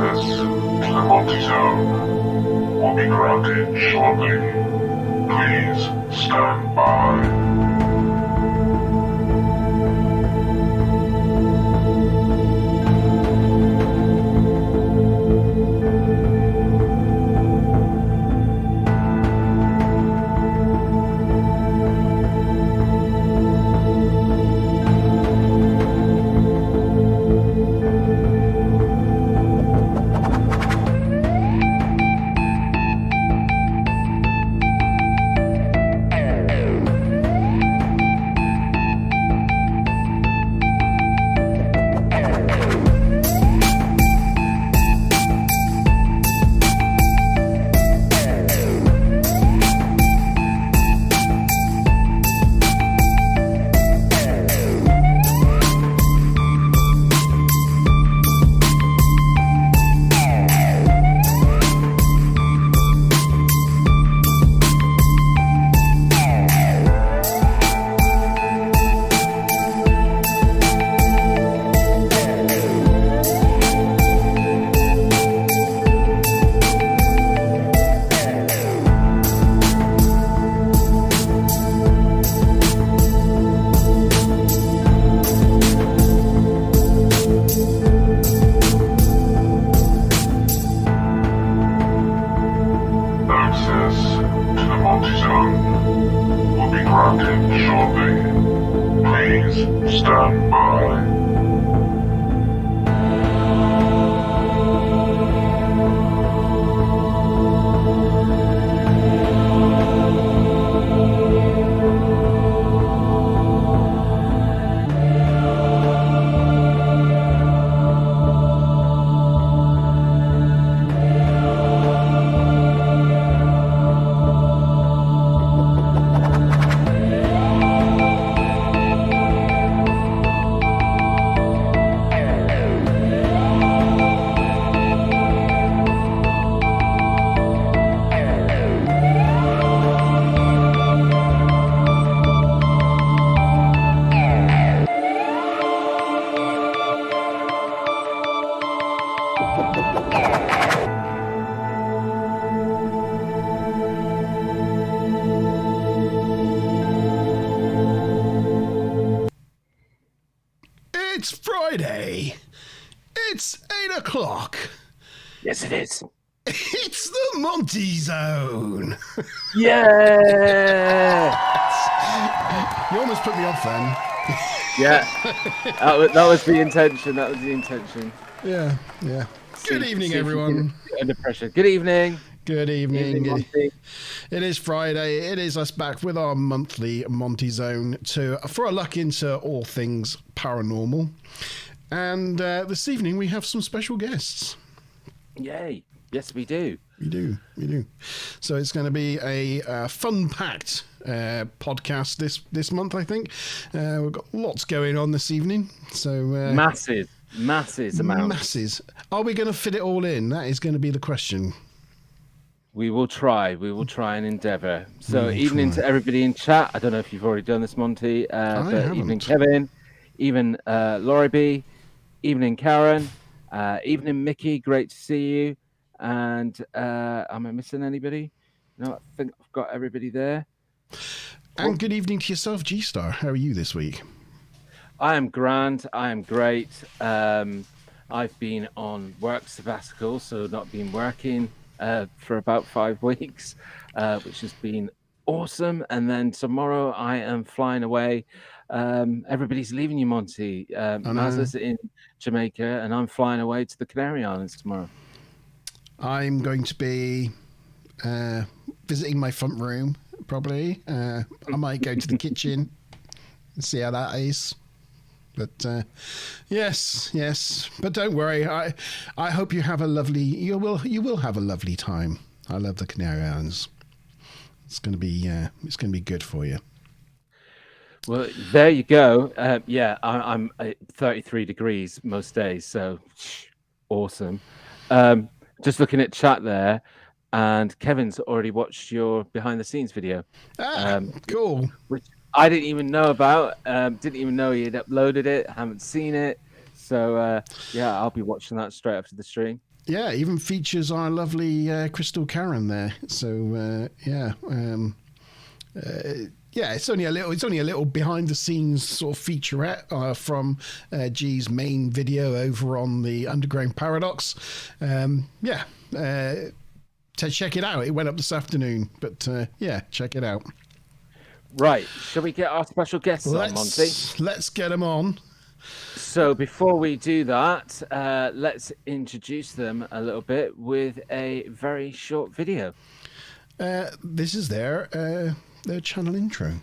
Access to the Monte Zone will be granted shortly. Please stand by. Access to the Monte Zone will be granted shortly. Please stand by. It's Friday. It's 8 o'clock. Yes, it is. It's the Monte Zone. Yeah. You almost put me off then. Yeah. That was the intention. That was the intention. Yeah. Good evening, everyone. Under pressure. Good evening. Good evening. Monty. It is Friday. It is us back with our monthly Monte Zone for a look into all things paranormal. And this evening we have some special guests. Yay. Yes, we do. We do. So it's going to be a fun-packed podcast this month, I think. We've got lots going on this evening. So Masses amounts. Masses. Are we going to fit it all in? That is going to be the question. We will try and endeavour. So evening to everybody in chat. I don't know if you've already done this, Monty. But evening, Kevin. Evening, Laurie B. Evening, Karen. Evening, Mickey. Great to see you. And am I missing anybody? No, I think I've got everybody there. And good evening to yourself, G-Star. How are you this week? I am grand. I am great. I've been on work sabbatical, so not been working for about 5 weeks, which has been awesome. And then tomorrow I am flying away. Everybody's leaving you, Monty. Mazza's in Jamaica, and I'm flying away to the Canary Islands tomorrow. I'm going to be visiting my front room, probably. I might go to the kitchen and see how that is. But yes. But don't worry. I hope you have a lovely. You will have a lovely time. I love the Canary Islands. It's going to be good for you. Well, there you go. I'm 33 degrees most days, so awesome. Just looking at chat there, and Kevin's already watched your behind the scenes video. Cool. Which I didn't even know about. Didn't even know he had uploaded it. Haven't seen it. So I'll be watching that straight after the stream. yeah, even features our lovely Crystal Karen there. So yeah. Yeah, it's only a little behind the scenes sort of featurette from G's main video over on the Underground Paradox. Yeah, to check it out. It went up this afternoon, but yeah, check it out. Right, shall we get our special guests on, Monty? Let's get them on. So before we do that, let's introduce them a little bit with a very short video. This is their channel intro.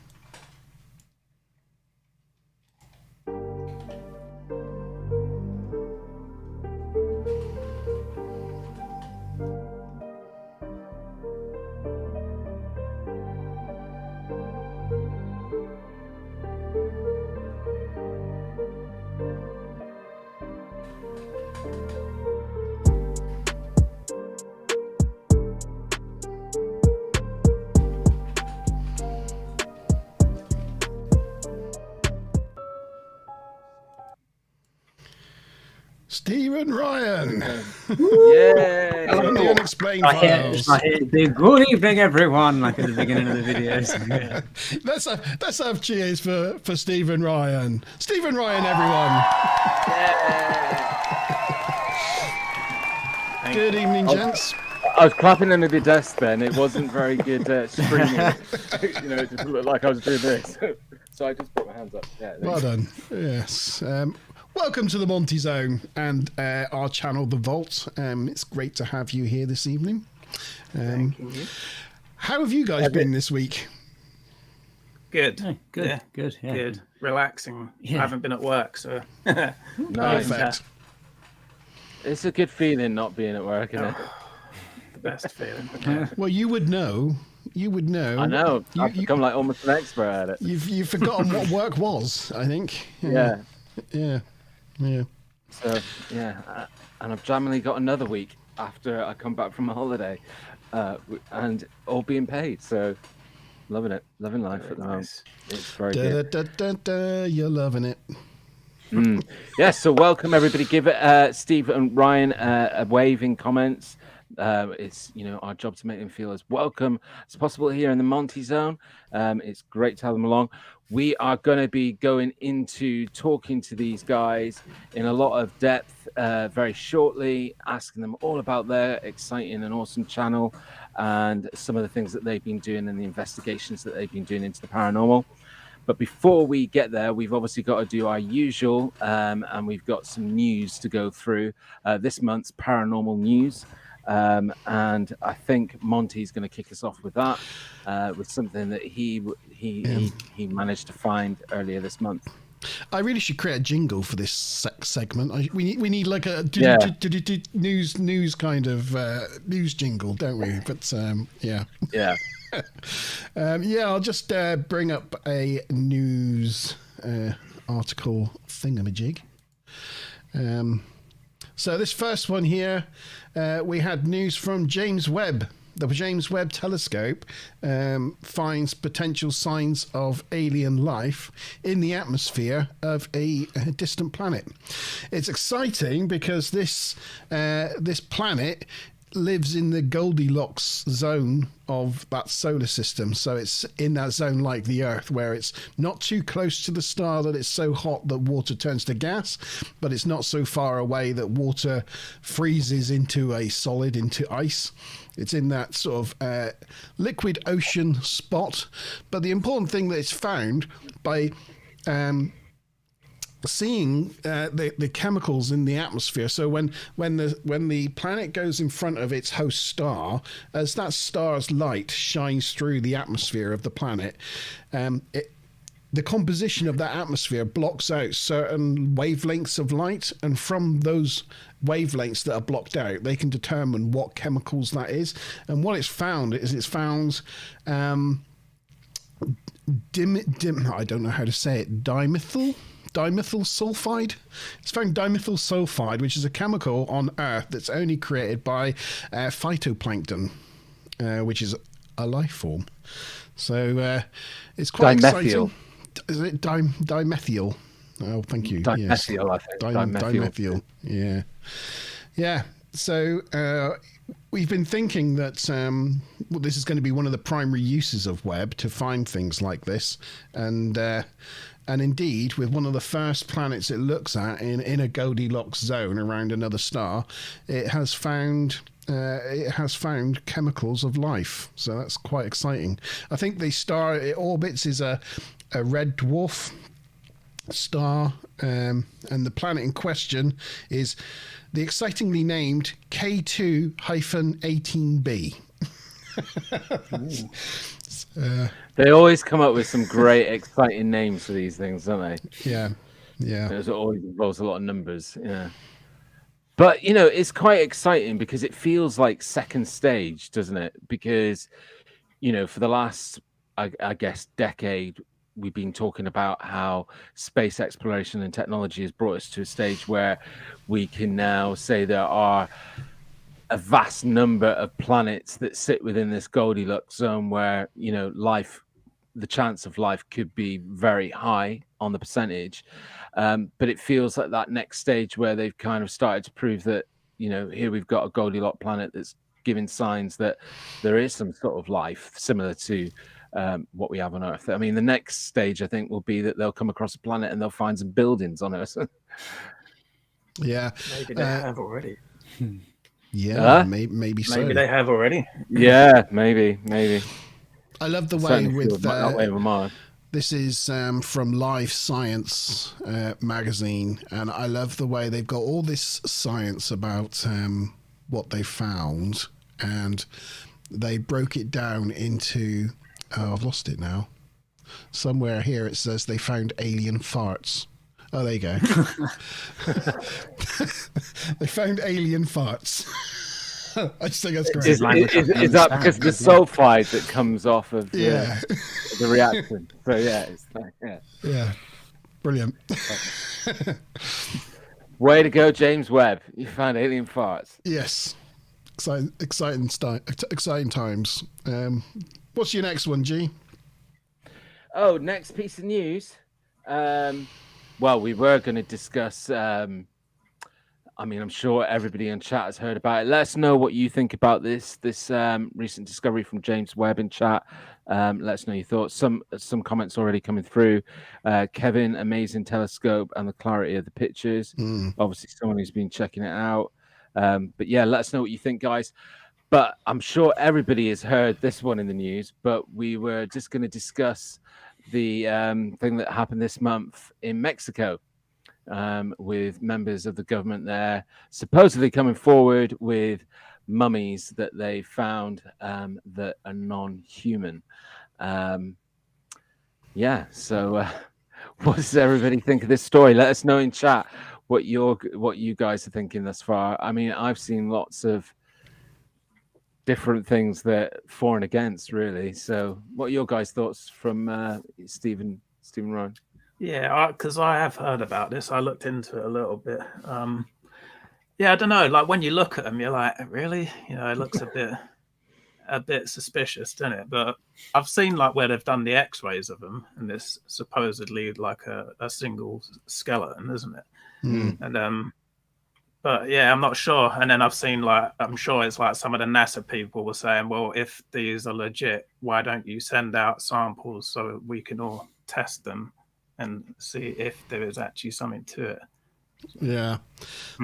Stephen Ryan. Yay! From the Unexplained Files. Good evening, everyone, like at the beginning of the videos. Let's have cheers for Stephen Ryan. Stephen Ryan, everyone. Good evening, gents. I was clapping under the desk then. It wasn't very good screaming. It just looked like I was doing this. So I just put my hands up. Yeah, well done. Yes. Welcome to the Monte Zone and our channel, The Vault. It's great to have you here this evening. Thank you. How have you guys been this week? Good. Oh, good. Yeah. Good. Yeah. Good. Relaxing. Yeah. I haven't been at work, so. Nice. Perfect. It's a good feeling not being at work, isn't it? The best feeling. Well, you would know. I know. I've become like almost an expert at it. You've forgotten what work was, I think. Yeah. Yeah. So yeah, and I've generally got another week after I come back from a holiday, and all being paid. So loving it, loving life at the moment. It's very good. You're loving it. Yeah. So welcome everybody. Give it Steve and Ryan a wave in comments. It's our job to make them feel as welcome as possible here in the Monte Zone. It's great to have them along. We are going to be going into talking to these guys in a lot of depth very shortly, asking them all about their exciting and awesome channel and some of the things that they've been doing and the investigations that they've been doing into the paranormal. But before we get there, we've obviously got to do our usual, and we've got some news to go through. This month's paranormal news. And I think Monty's going to kick us off with that, with something that he managed to find earlier this month. I really should create a jingle for this segment. We need like a news kind of news jingle, don't we? But yeah. I'll just bring up a news article thingamajig. So this first one here, we had news from James Webb. The James Webb Telescope finds potential signs of alien life in the atmosphere of a distant planet. It's exciting because this planet lives in the Goldilocks zone of that solar system. So it's in that zone like the Earth, where it's not too close to the star that it's so hot that water turns to gas, but it's not so far away that water freezes into a solid, into ice. It's in that sort of liquid ocean spot. But the important thing that it's found by seeing the chemicals in the atmosphere. So when the planet goes in front of its host star, as that star's light shines through the atmosphere of the planet, the composition of that atmosphere blocks out certain wavelengths of light, and from those wavelengths that are blocked out, they can determine what chemicals that is. And what it's found is I don't know how to say it, dimethyl sulfide. It's found dimethyl sulfide, which is a chemical on Earth that's only created by phytoplankton, which is a life form. So it's quite exciting. Is it dimethyl? Oh, thank you. Dimethyl, yes. I think. Dimethyl. Yeah. So we've been thinking that this is going to be one of the primary uses of Webb to find things like this, and indeed, with one of the first planets it looks at in a Goldilocks zone around another star, it has found chemicals of life. So that's quite exciting. I think the star it orbits is a red dwarf star, and the planet in question is the excitingly named K2-18b. They always come up with some great, exciting names for these things, don't they? Yeah. It always involves a lot of numbers. Yeah. But, it's quite exciting because it feels like second stage, doesn't it? Because, for the last, I guess, decade, we've been talking about how space exploration and technology has brought us to a stage where we can now say there are a vast number of planets that sit within this Goldilocks zone where, life, the chance of life could be very high on the percentage. But it feels like that next stage where they've kind of started to prove that, here we've got a Goldilocks planet that's giving signs that there is some sort of life similar to what we have on Earth. I mean, the next stage, I think, will be that they'll come across a planet and they'll find some buildings on Earth. Yeah. Maybe they have already. Yeah, maybe so. Maybe they have already. Yeah, maybe. I love the way with that way with Mars. This is from Live Science magazine, and I love the way they've got all this science about what they found, and they broke it down into. Oh, I've lost it now. Somewhere here it says they found alien farts. Oh, there you go. They found alien farts. I just think that's great. Is that because the sulfide that comes off of the reaction? So it's like, yeah, brilliant. Way to go, James Webb! You found alien farts. Yes, exciting times. What's your next one, G? Oh, next piece of news. Well, we were going to discuss. I'm sure everybody in chat has heard about it. Let us know what you think about this recent discovery from James Webb in chat. Let us know your thoughts. Some comments already coming through. Kevin, amazing telescope and the clarity of the pictures. Obviously, someone who's been checking it out. But yeah, let us know what you think, guys. But I'm sure everybody has heard this one in the news. But we were just going to discuss the thing that happened this month in Mexico. With members of the government there supposedly coming forward with mummies that they found that are non-human. So what does everybody think of this story? Let us know in chat what you guys are thinking thus far. I mean, I've seen lots of different things that for and against, really. So what are your guys' thoughts from Stephen Ryan? Yeah, because I have heard about this. I looked into it a little bit. I don't know. Like when you look at them, you're like, really? It looks a bit suspicious, doesn't it? But I've seen like where they've done the X-rays of them, and it's supposedly like a single skeleton, isn't it? And but yeah, I'm not sure. And then I've seen I'm sure it's like some of the NASA people were saying, well, if these are legit, why don't you send out samples so we can all test them and see if there is actually something to it. Yeah.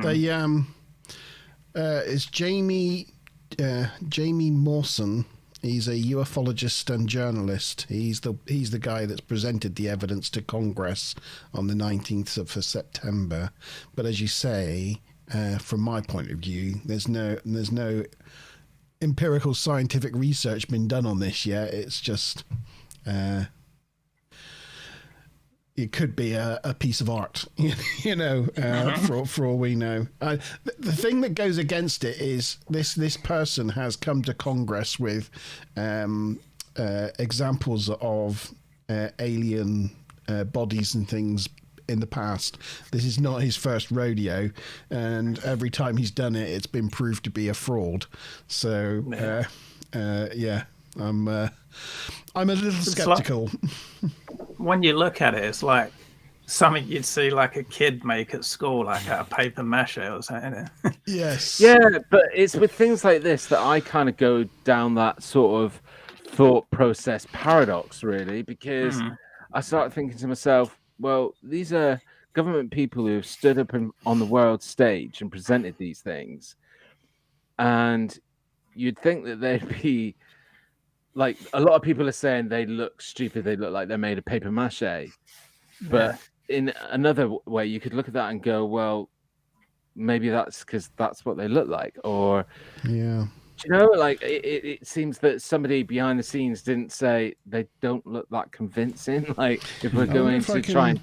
They it's Jamie Mawson. He's a ufologist and journalist. He's the guy that's presented the evidence to Congress on the 19th of September. But as you say, from my point of view, there's no empirical scientific research been done on this yet. It's just it could be a piece of art, for all we know. The thing that goes against it is this person has come to Congress with examples of alien bodies and things in the past. This is not his first rodeo, and every time he's done it, it's been proved to be a fraud. So, I'm a little skeptical. When you look at it, it's like something you'd see like a kid make at school, like out of paper mache or something. Yes. Yeah, but it's with things like this that I kind of go down that sort of thought process paradox, really, because I start thinking to myself, well, these are government people who have stood up on the world stage and presented these things. And you'd think that they'd be like, a lot of people are saying they look stupid, they look like they're made of paper mache. But in another way, you could look at that and go, well, maybe that's because that's what they look like. Or, Yeah. you know, like it seems that somebody behind the scenes didn't say they don't look that convincing. Like, if we're going to try and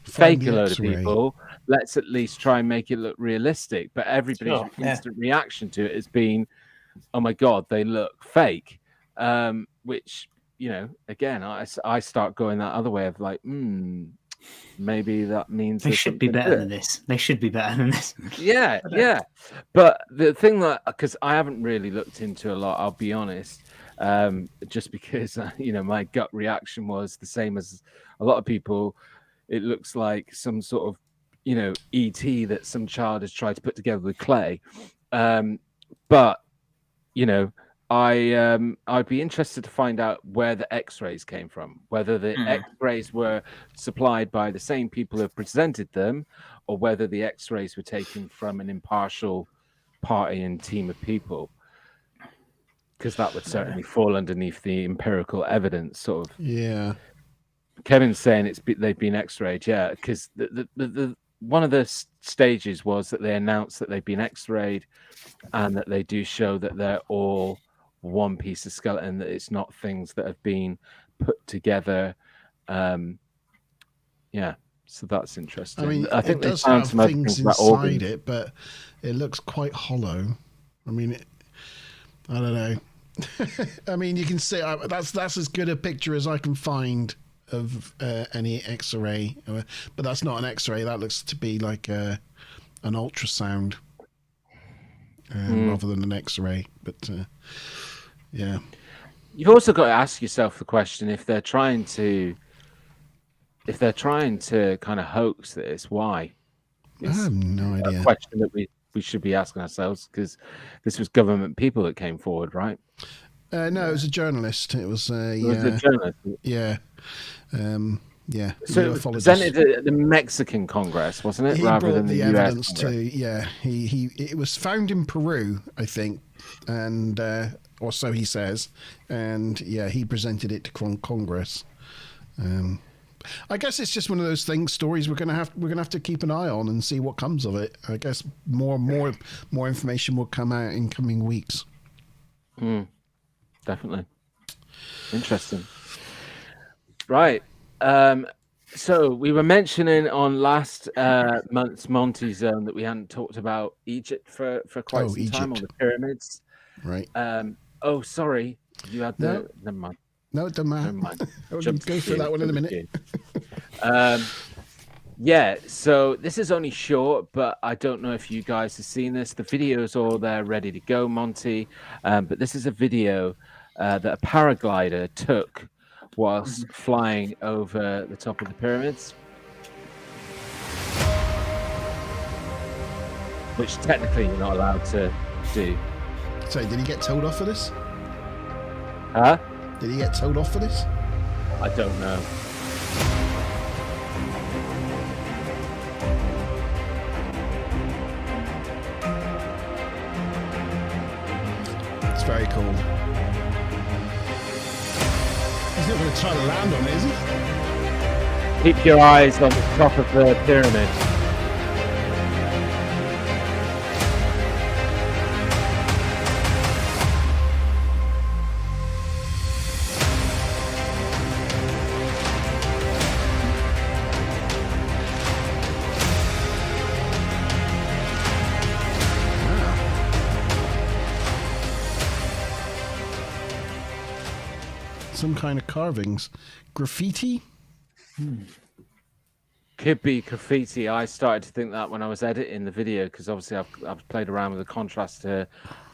fake a load of people, let's at least try and make it look realistic. But everybody's instant reaction to it has been, oh my God, they look fake. Which, you know, again, I start going that other way of like, maybe that means they should be better than this. They should be better than this. Yeah, yeah. But the thing that, because I haven't really looked into a lot, I'll be honest, just because, you know, my gut reaction was the same as a lot of people. It looks like some sort of, you know, ET that some child has tried to put together with clay. But, you know, I'd be interested to find out where the X-rays came from, whether the X-rays were supplied by the same people who presented them, or whether the X-rays were taken from an impartial party and team of people, because that would certainly fall underneath the empirical evidence sort of. Yeah. Kevin's saying they've been X-rayed, yeah, because the one of the stages was that they announced that they've been X-rayed, and that they do show that they're all one piece of skeleton, that it's not things that have been put together. Yeah, so that's interesting. I mean, I think it they does found have some other things things about inside organs. it, but it looks quite hollow. I mean, I don't know. I mean, you can see that's as good a picture as I can find of any X-ray, but that's not an X-ray. That looks to be like an ultrasound rather than an X-ray. But yeah, you've also got to ask yourself the question: if they're trying to kind of hoax this, why? I have no idea. A question that we should be asking ourselves, because this was government people that came forward, right? No, it was a journalist. It was a journalist. Yeah. Yeah. So it was presented at the Mexican Congress, wasn't it? He rather brought than the US evidence Congress? to. Yeah. It was found in Peru, I think, and or so he says, and yeah, he presented it to Congress. I guess it's just one of those stories we're gonna have to keep an eye on and see what comes of it. I guess more information will come out in coming weeks. Definitely. Interesting. Right. So we were mentioning on last month's Monte Zone that we hadn't talked about Egypt for quite some time, on the pyramids. Right. Oh, sorry. You had No. Never mind. No, it doesn't matter. Never mind. We'll go through that one in a minute. Yeah, so this is only short, but I don't know if you guys have seen this. The video's all there ready to go, Monty. But this is a video that a paraglider took whilst flying over the top of the pyramids, which technically you're not allowed to do. So, did he get told off for this? Huh? Did he get told off for this? I don't know. It's very cool. He's not going to try to land on it, is he? Keep your eyes on the top of the pyramid. Some kind of carvings. Graffiti? Could be graffiti. I started to think that when I was editing the video, because obviously I've played around with the contrast to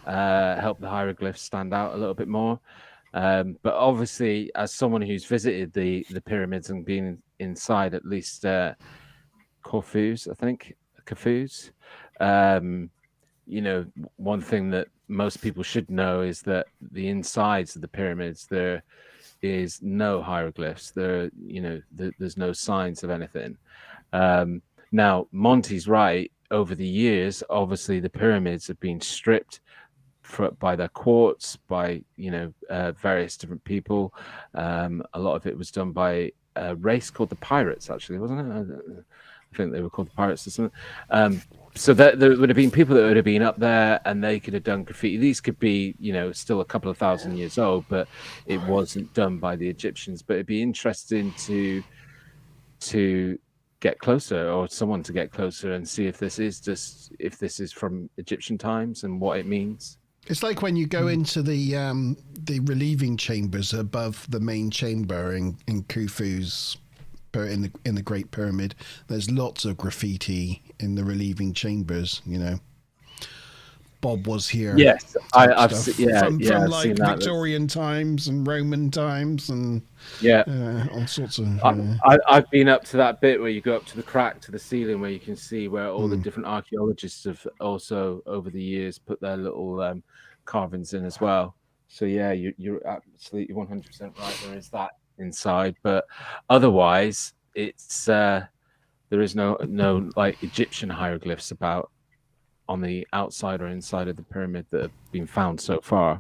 help the hieroglyphs stand out a little bit more. But obviously, as someone who's visited the pyramids and been inside at least Khufu's, I think Khufu's, you know, one thing that most people should know is that the insides of the pyramids, there is no hieroglyphs. There, you know, there's no signs of anything. Now, Monte's right. Over the years, obviously, the pyramids have been stripped by their quartz, by various different people. A lot of it was done by a race called the Pirates, actually, wasn't it? I think they were called the Pirates or something. So that there would have been people that would have been up there, and they could have done graffiti. These could be, still a couple of thousand years old, but it wasn't done by the Egyptians. But it'd be interesting to get closer, or someone to get closer, and see if this is from Egyptian times and what it means. It's like when you go into the relieving chambers above the main chamber in Khufu's in the Great Pyramid. There's lots of graffiti in the relieving chambers. Bob was here. Yes, I've from seen like that. Victorian times and Roman times and all sorts of. I've been up to that bit where you go up to the crack to the ceiling where you can see where all the different archaeologists have also over the years put their little carvings in as well. So yeah, you're absolutely 100% right. There is that inside, but otherwise it's there is no like Egyptian hieroglyphs about on the outside or inside of the pyramid that have been found so far.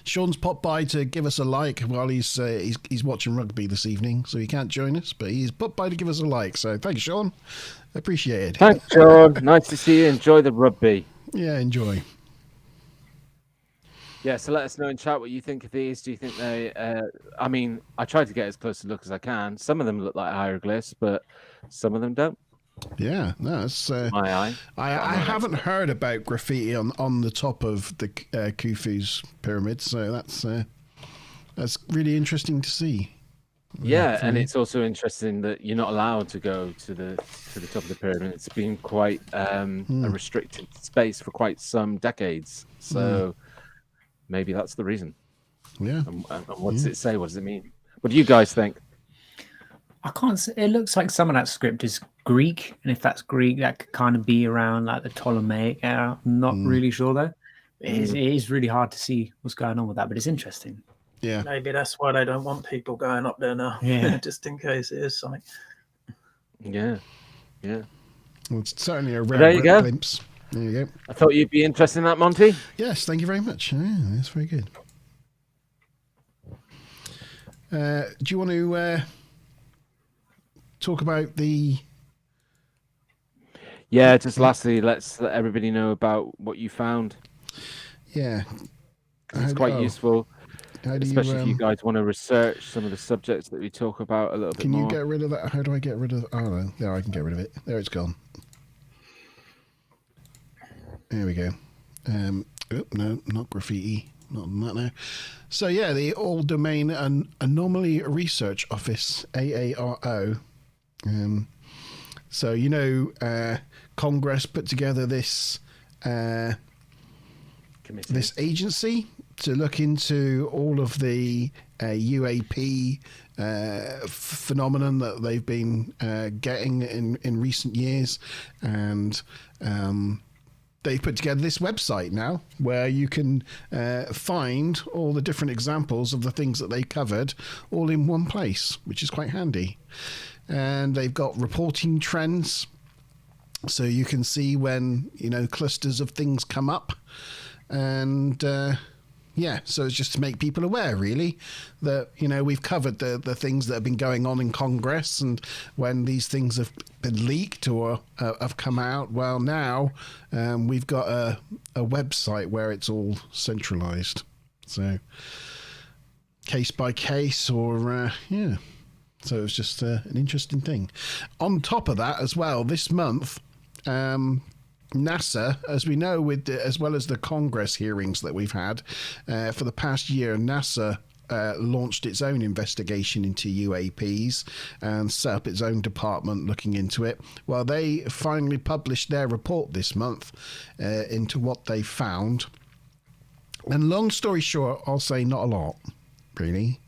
Sean's popped by to give us a like while he's watching rugby this evening, so he can't join us, but he's popped by to give us a like. So thanks, Sean. Appreciate it. Thanks, Sean. Nice to see you. Enjoy the rugby. Yeah, enjoy. Yeah, so let us know in chat what you think of these. Do you think they... I mean, I tried to get as close a look as I can. Some of them look like hieroglyphs, but some of them don't. Yeah, no, it's my eye. I haven't heard about graffiti on the top of the Khufu's pyramid, so that's really interesting to see. Yeah, and it's also interesting that you're not allowed to go to the top of the pyramid. It's been quite a restricted space for quite some decades. So maybe that's the reason. Yeah. And what does it say? What does it mean? What do you guys think? I can't say. It looks like some of that script is Greek, and if that's Greek, that could kind of be around like the Ptolemaic era. I'm not really sure though. It is really hard to see what's going on with that, but it's interesting. Yeah, maybe that's why they don't want people going up there now. Yeah, just in case it is something. Yeah. Well, it's certainly a rare glimpse. There you go. I thought you'd be interested in that, Monty. Yes, thank you very much. Yeah, that's very good. Do you want to talk about the... Yeah, just lastly, let's let everybody know about what you found. Yeah. It's quite useful, especially if you guys want to research some of the subjects that we talk about a little bit more. Can you get rid of that? How do I get rid of... Oh, no. There, I can get rid of it. There, it's gone. There we go. No, not graffiti. Not that now. So yeah, the All Domain and Anomaly Research Office, AARO. So Congress put together this this agency to look into all of the UAP phenomenon that they've been getting in recent years, and they put together this website now where you can find all the different examples of the things that they covered all in one place, which is quite handy. And they've got reporting trends, so you can see when clusters of things come up, and so it's just to make people aware, really, that we've covered the things that have been going on in Congress, and when these things have been leaked or have come out, well, now we've got a website where it's all centralized, so case by case, or so it's just an interesting thing. On top of that as well, this month, NASA, as we know, as well as the Congress hearings that we've had for the past year, NASA launched its own investigation into UAPs and set up its own department looking into it. Well, they finally published their report this month into what they found. And long story short, I'll say not a lot, really.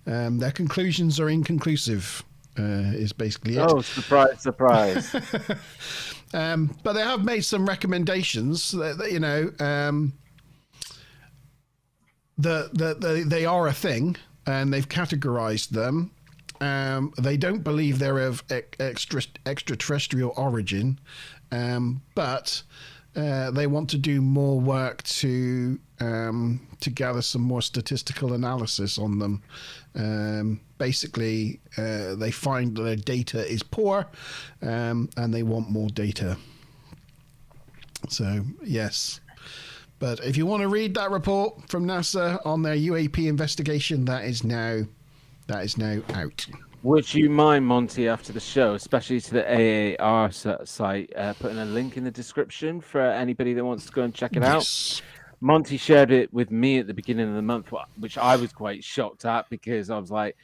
Their conclusions are inconclusive, is basically it. Oh, surprise, surprise. But they have made some recommendations that you know, they are a thing, and they've categorized them. They don't believe they're of extraterrestrial origin, but they want to do more work to gather some more statistical analysis on them. Basically, they find that their data is poor, and they want more data. So, yes. But if you want to read that report from NASA on their UAP investigation, that is now out. Would you mind, Monty, after the show, especially to the AAR site, putting a link in the description for anybody that wants to go and check it out? Yes. Monty shared it with me at the beginning of the month, which I was quite shocked at because I was like,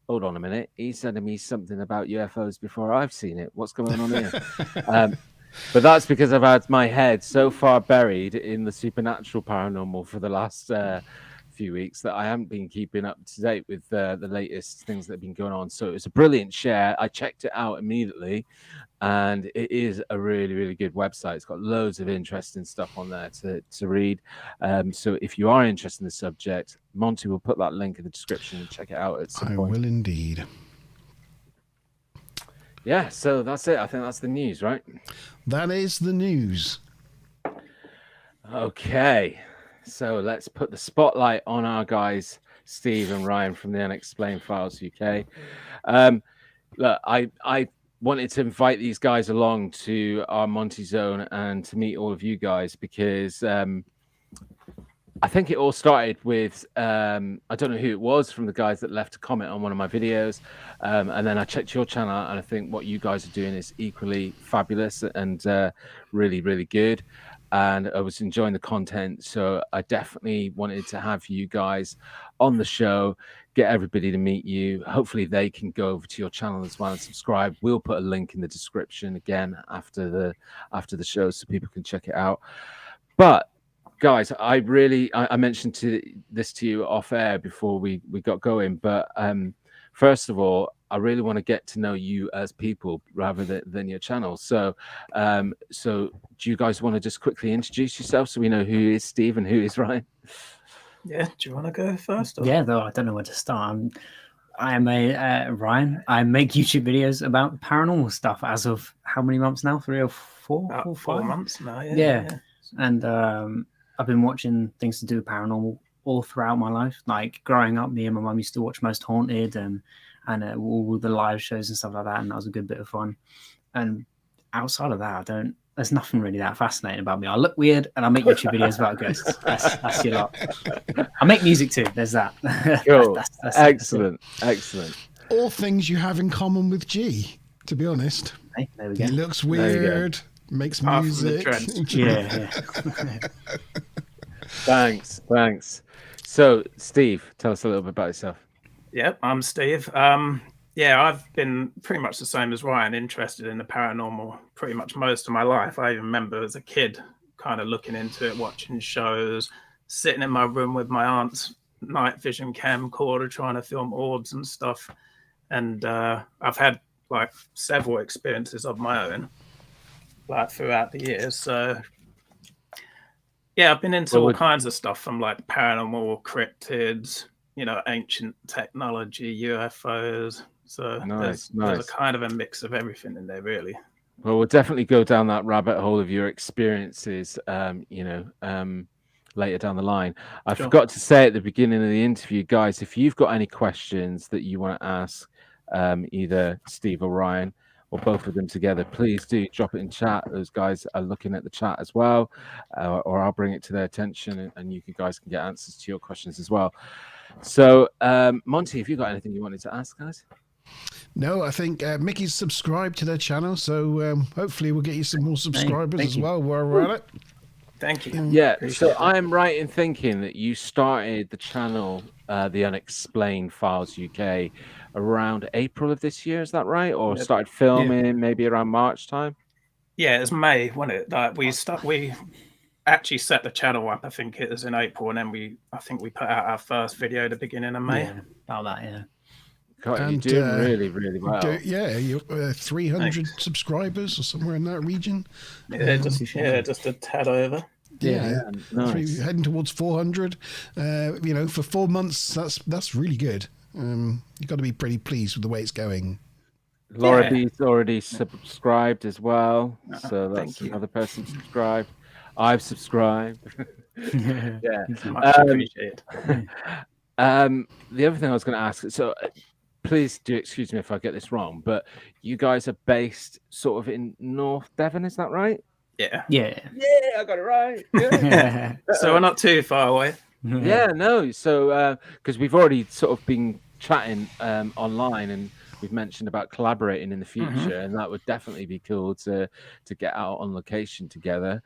hold on a minute, he's sending me something about UFOs before I've seen it. What's going on here? But that's because I've had my head so far buried in the supernatural paranormal for the last few weeks that I haven't been keeping up to date with the latest things that have been going on. So it was a brilliant share. I checked it out immediately, and it is a really, really good website. It's got loads of interesting stuff on there to read. So if you are interested in the subject, Monty will put that link in the description and check it out at some point. I will indeed. Yeah, so that's it. I think that's the news, right? That is the news. Okay, so let's put the spotlight on our guys, Steve and Ryan from the Unexplained Files UK. Look, I wanted to invite these guys along to our Monte Zone and to meet all of you guys because I think it all started with, I don't know who it was from the guys that left a comment on one of my videos. And then I checked your channel and I think what you guys are doing is equally fabulous and really, really good. And I was enjoying the content. So I definitely wanted to have you guys on the show, get everybody to meet you. Hopefully they can go over to your channel as well and subscribe. We'll put a link in the description again after the show so people can check it out. But guys, I mentioned this to you off air before we got going, but first of all, I really want to get to know you as people rather than your channel. So do you guys want to just quickly introduce yourself so we know who is Steve and who is Ryan? Yeah, do you want to go first? Or? Yeah, though I don't know where to start. I am a Ryan. I make YouTube videos about paranormal stuff as of how many months now? 3 or 4? About 4 months now. Yeah. And I've been watching things to do with paranormal all throughout my life. Like growing up, me and my mum used to watch Most Haunted and all the live shows and stuff like that, and that was a good bit of fun. And outside of that, there's nothing really that fascinating about me. I look weird and I make YouTube videos about ghosts. That's your lot. I make music too. There's that. Cool. That's excellent. All things you have in common with G, to be honest. Hey, there we go. He looks weird, makes music. Yeah. Thanks. So, Steve, tell us a little bit about yourself. Yep, I'm Steve. I've been pretty much the same as Ryan, interested in the paranormal pretty much most of my life. I even remember as a kid kind of looking into it, watching shows, sitting in my room with my aunt's night vision camcorder trying to film orbs and stuff. And I've had like several experiences of my own like throughout the years. So yeah, I've been into all kinds of stuff from like paranormal, cryptids, ancient technology, UFOs. So there's a kind of a mix of everything in there, really. Well, we'll definitely go down that rabbit hole of your experiences, later down the line. I forgot to say at the beginning of the interview, guys, if you've got any questions that you want to ask either Steve or Ryan or both of them together, please do drop it in chat. Those guys are looking at the chat as well, or I'll bring it to their attention and you guys can get answers to your questions as well. So, Monty, have you got anything you wanted to ask, guys? No, I think Mickey's subscribed to their channel, so hopefully we'll get you some more subscribers as well while we're at it. Thank you. Yeah, so I'm right in thinking that you started the channel, The Unexplained Files UK, around April of this year, is that right? Or started filming maybe around March time? Yeah, it's May, wasn't it? Like actually set the channel up. I think it was in April, and then I think we put out our first video at the beginning of May. Yeah, about that, yeah. God, And, you're doing really, really well. You're 300 Thanks. subscribers or somewhere in that region. Yeah, just a tad over. Yeah, nice. heading towards 400. For 4 months, that's really good. You've got to be pretty pleased with the way it's going. Laura B's already subscribed as well, so that's thank you. another person subscribed. I've subscribed. Yeah, Much appreciated. the other thing I was going to ask, so please do excuse me if I get this wrong, but you guys are based sort of in North Devon, is that right? Yeah. Yeah. Yeah, I got it right. Yeah. So we're not too far away. Yeah, no. So because we've already sort of been chatting online, and we've mentioned about collaborating in the future, and that would definitely be cool to get out on location together.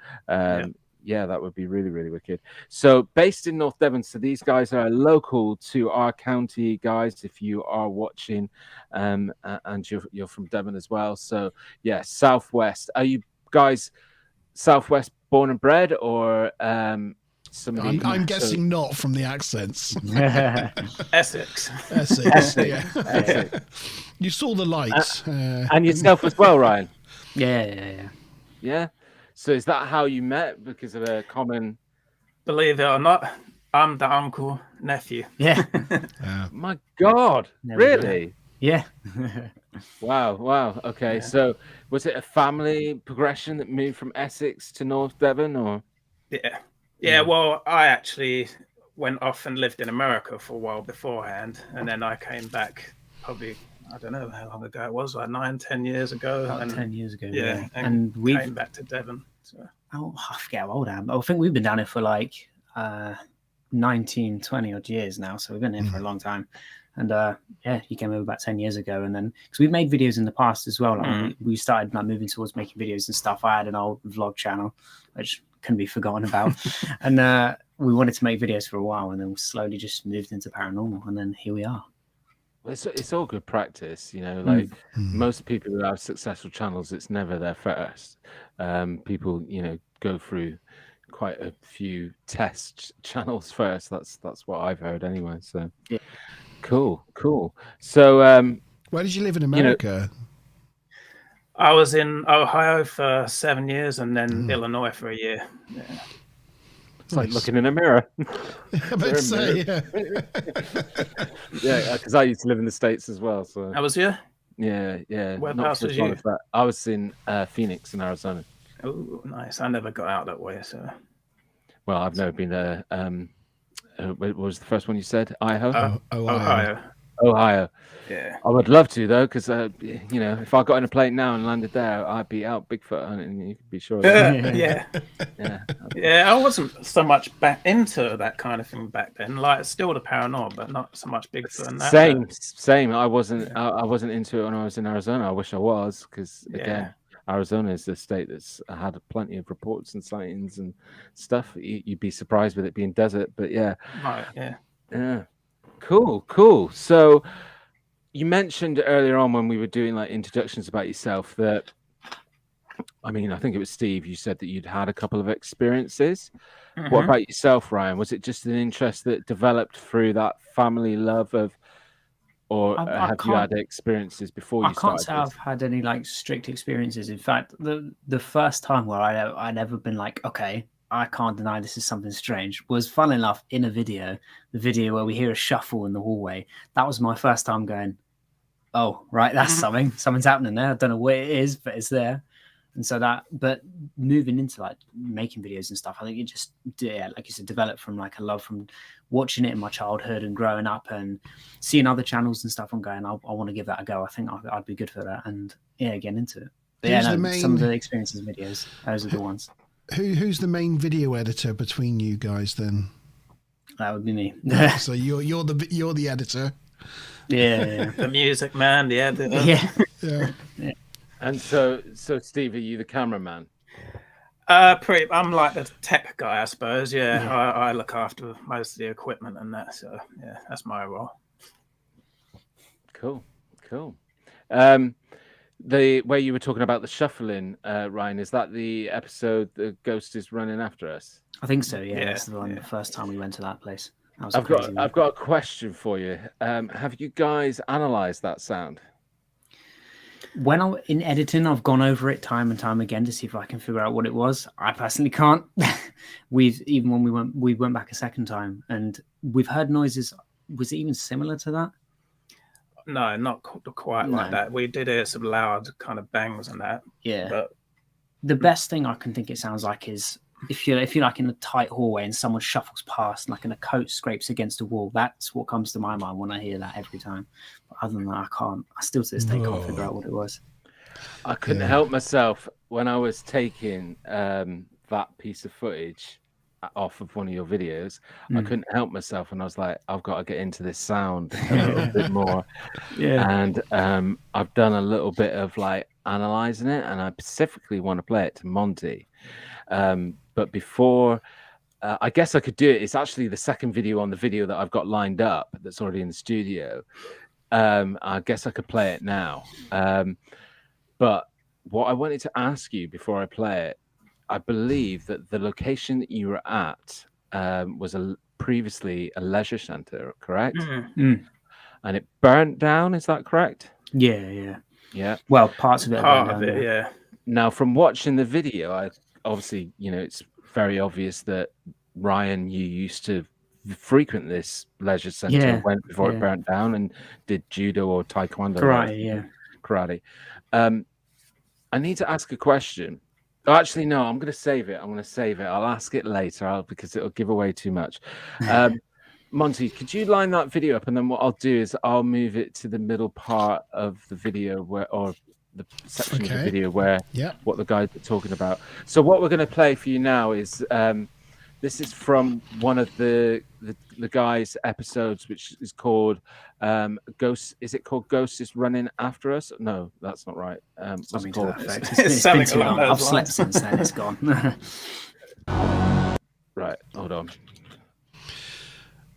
Yeah, that would be really, really wicked. So based in North Devon, so these guys are local to our county, guys, if you are watching, and you're from Devon as well. So yeah, Southwest. Are you guys Southwest born and bred, or somebody? I'm guessing not from the accents. Essex. Essex. Yeah. You saw the lights. And yourself as well, Ryan? Yeah. Yeah. So is that how you met? Because of a common... Believe it or not, I'm the uncle nephew. Yeah. My God. Really? Yeah. Wow. Okay. Yeah. So was it a family progression that moved from Essex to North Devon, or? Yeah. Well, I actually went off and lived in America for a while beforehand, and then I came back probably, I don't know how long ago it was, like 9-10 years ago. About 10 years ago. Yeah. And we came back to Devon. So. Oh, I forget how old I am. I think we've been down here for like 19, 20 odd years now. So we've been here for a long time. And he came over about 10 years ago. And then, because we've made videos in the past as well. Like when we started like moving towards making videos and stuff, I had an old vlog channel, which couldn't be forgotten about. And we wanted to make videos for a while, and then we slowly just moved into paranormal. And then here we are. Well, it's all good practice, like most people who have successful channels, it's never their first. People, go through quite a few test channels first. That's what I've heard anyway. So yeah. Cool. So where did you live in America? I was in Ohio for 7 years, and then Illinois for a year. Yeah. It's like looking in a mirror. I meant to say, yeah, because I used to live in the States as well. So How was you? yeah. Whereabouts was you? I was in Phoenix in Arizona. Oh, nice. I never got out that way, so. Well, I've never been there. What was the first one you said? Ohio. Ohio. Yeah. I would love to though, because if I got in a plane now and landed there, I'd be out Bigfoot hunting. You could be sure. Of that. Yeah. I wasn't so much back into that kind of thing back then. Like still the paranormal, but not so much Bigfoot and that. Same. I wasn't. I wasn't into it when I was in Arizona. I wish I was, because again, Arizona is the state that's had plenty of reports and sightings and stuff. You'd be surprised with it being desert, but yeah. Right. Yeah. Cool. So you mentioned earlier on when we were doing like introductions about yourself that, I think it was Steve, you said that you'd had a couple of experiences. What about yourself, Ryan? Was it just an interest that developed through that family love of, or have you had experiences before you started? I can't say I've had any like strict experiences. In fact, the first time where I'd ever been like, okay, I can't deny this is something strange, was, funnily enough, in the video where we hear a shuffle in the hallway. That was my first time going, oh, right, that's something's happening there. I don't know what it is, but it's there. And so but moving into like making videos and stuff, I think it just, like you said, developed from like a love from watching it in my childhood and growing up and seeing other channels and stuff. I'm going, I want to give that a go. I think I'd be good for that. And getting into it. But some of the experiences videos, those are the ones. Who's the main video editor between you guys then? That would be me. So you're the editor. Yeah. The music man, the editor. Yeah. And so Steve, are you the cameraman? I'm like the tech guy, I suppose. Yeah. I look after most of the equipment and that. So yeah, that's my role. Cool. The where you were talking about the shuffling, Ryan, is that the episode the ghost is running after us? I think so. Yeah, Yeah, that's the one. yeah. The first time we went to that place, that was I've crazy. got a question for you. Have you guys analysed that sound? When I'm in editing, I've gone over it time and time again to see if I can figure out what it was. I personally can't. Even when we went back a second time, and we've heard noises. Was it even similar to that? No, not quite like No. that. We did hear some loud kind of bangs and that. Yeah. But The best thing I can think it sounds like is if you're like in a tight hallway and someone shuffles past, like and a coat scrapes against a wall. That's what comes to my mind when I hear that every time. But other than that, I can't. I still to this day can't figure out what it was. I couldn't help myself when I was taking that piece of footage off of one of your videos. I couldn't help myself, and I was like, I've got to get into this sound a little bit more. Yeah. And I've done a little bit of like analyzing it, and I specifically want to play it to Monte. But before, I guess I could do it. It's actually the second video on the video that I've got lined up that's already in the studio. I guess I could play it now. But what I wanted to ask you before I play it, I believe that the location that you were at was previously a leisure centre, correct? Mm. And it burnt down, is that correct? Yeah. Yeah. Well, parts of it. part of it, yeah. Now, from watching the video, I obviously, it's very obvious that Ryan, you used to frequent this leisure centre before it burnt down and did judo or taekwondo. Karate. I need to ask a question. Oh, actually, no, I'm going to save it. I'll ask it later because it'll give away too much. Monte, could you line that video up? And then what I'll do is I'll move it to the middle part of the video or the section of the video where what the guys are talking about. So what we're going to play for you now is this is from one of the guys' episodes, which is called Ghost. Is it called Ghost is Running After Us? No, that's not right. What's it called? It's been too long. I've slept since then. It's gone. Right, hold on.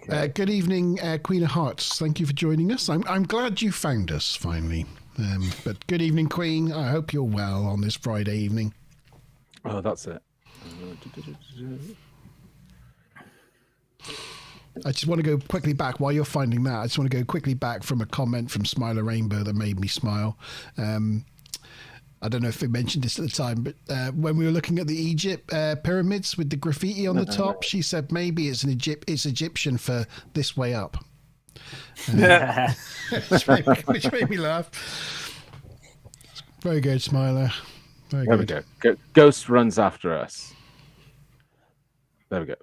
Good evening, Queen of Hearts. Thank you for joining us. I'm glad you found us finally. But good evening, Queen. I hope you're well on this Friday evening. Oh, that's it. I just want to go quickly back while you're finding that. I just want to go quickly back from a comment from Smiler Rainbow that made me smile. I don't know if we mentioned this at the time, but when we were looking at the Egypt pyramids with the graffiti on the top, she said maybe it's Egyptian for this way up. Which made me laugh. Very good, Smiler. Very good. There we go. Ghost runs after us. There we go.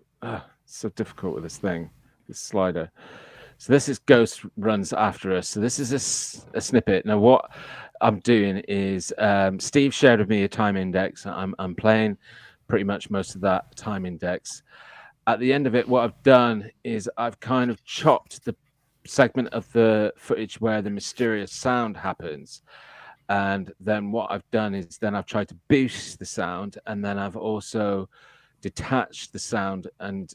It's so difficult with this thing, this slider. So this is Ghost runs after us. So this is a snippet. Now what I'm doing is Steve shared with me a time index. I'm playing pretty much most of that time index. At the end of it, what I've done is I've kind of chopped the segment of the footage where the mysterious sound happens. And then what I've done is then I've tried to boost the sound, and then I've also detached the sound, and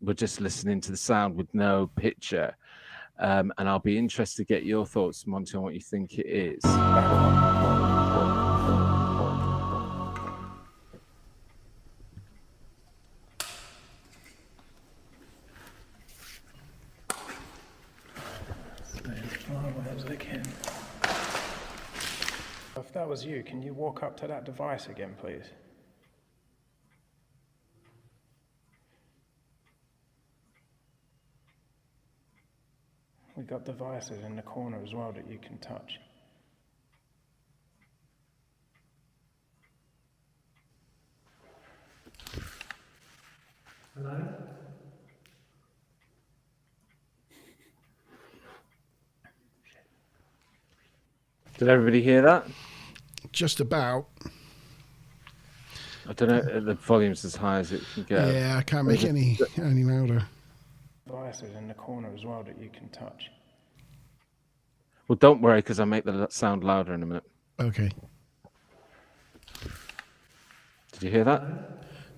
we're just listening to the sound with no picture. And I'll be interested to get your thoughts, Monte, on what you think it is. If that was you, can you walk up to that device again, please? We've got devices in the corner as well that you can touch. Hello? Did everybody hear that? Just about. I don't know. The volume's as high as it can get. Yeah, I can't make any louder. Devices in the corner as well that you can touch. Well, don't worry, because I'll make the sound louder in a minute. Okay. Did you hear that?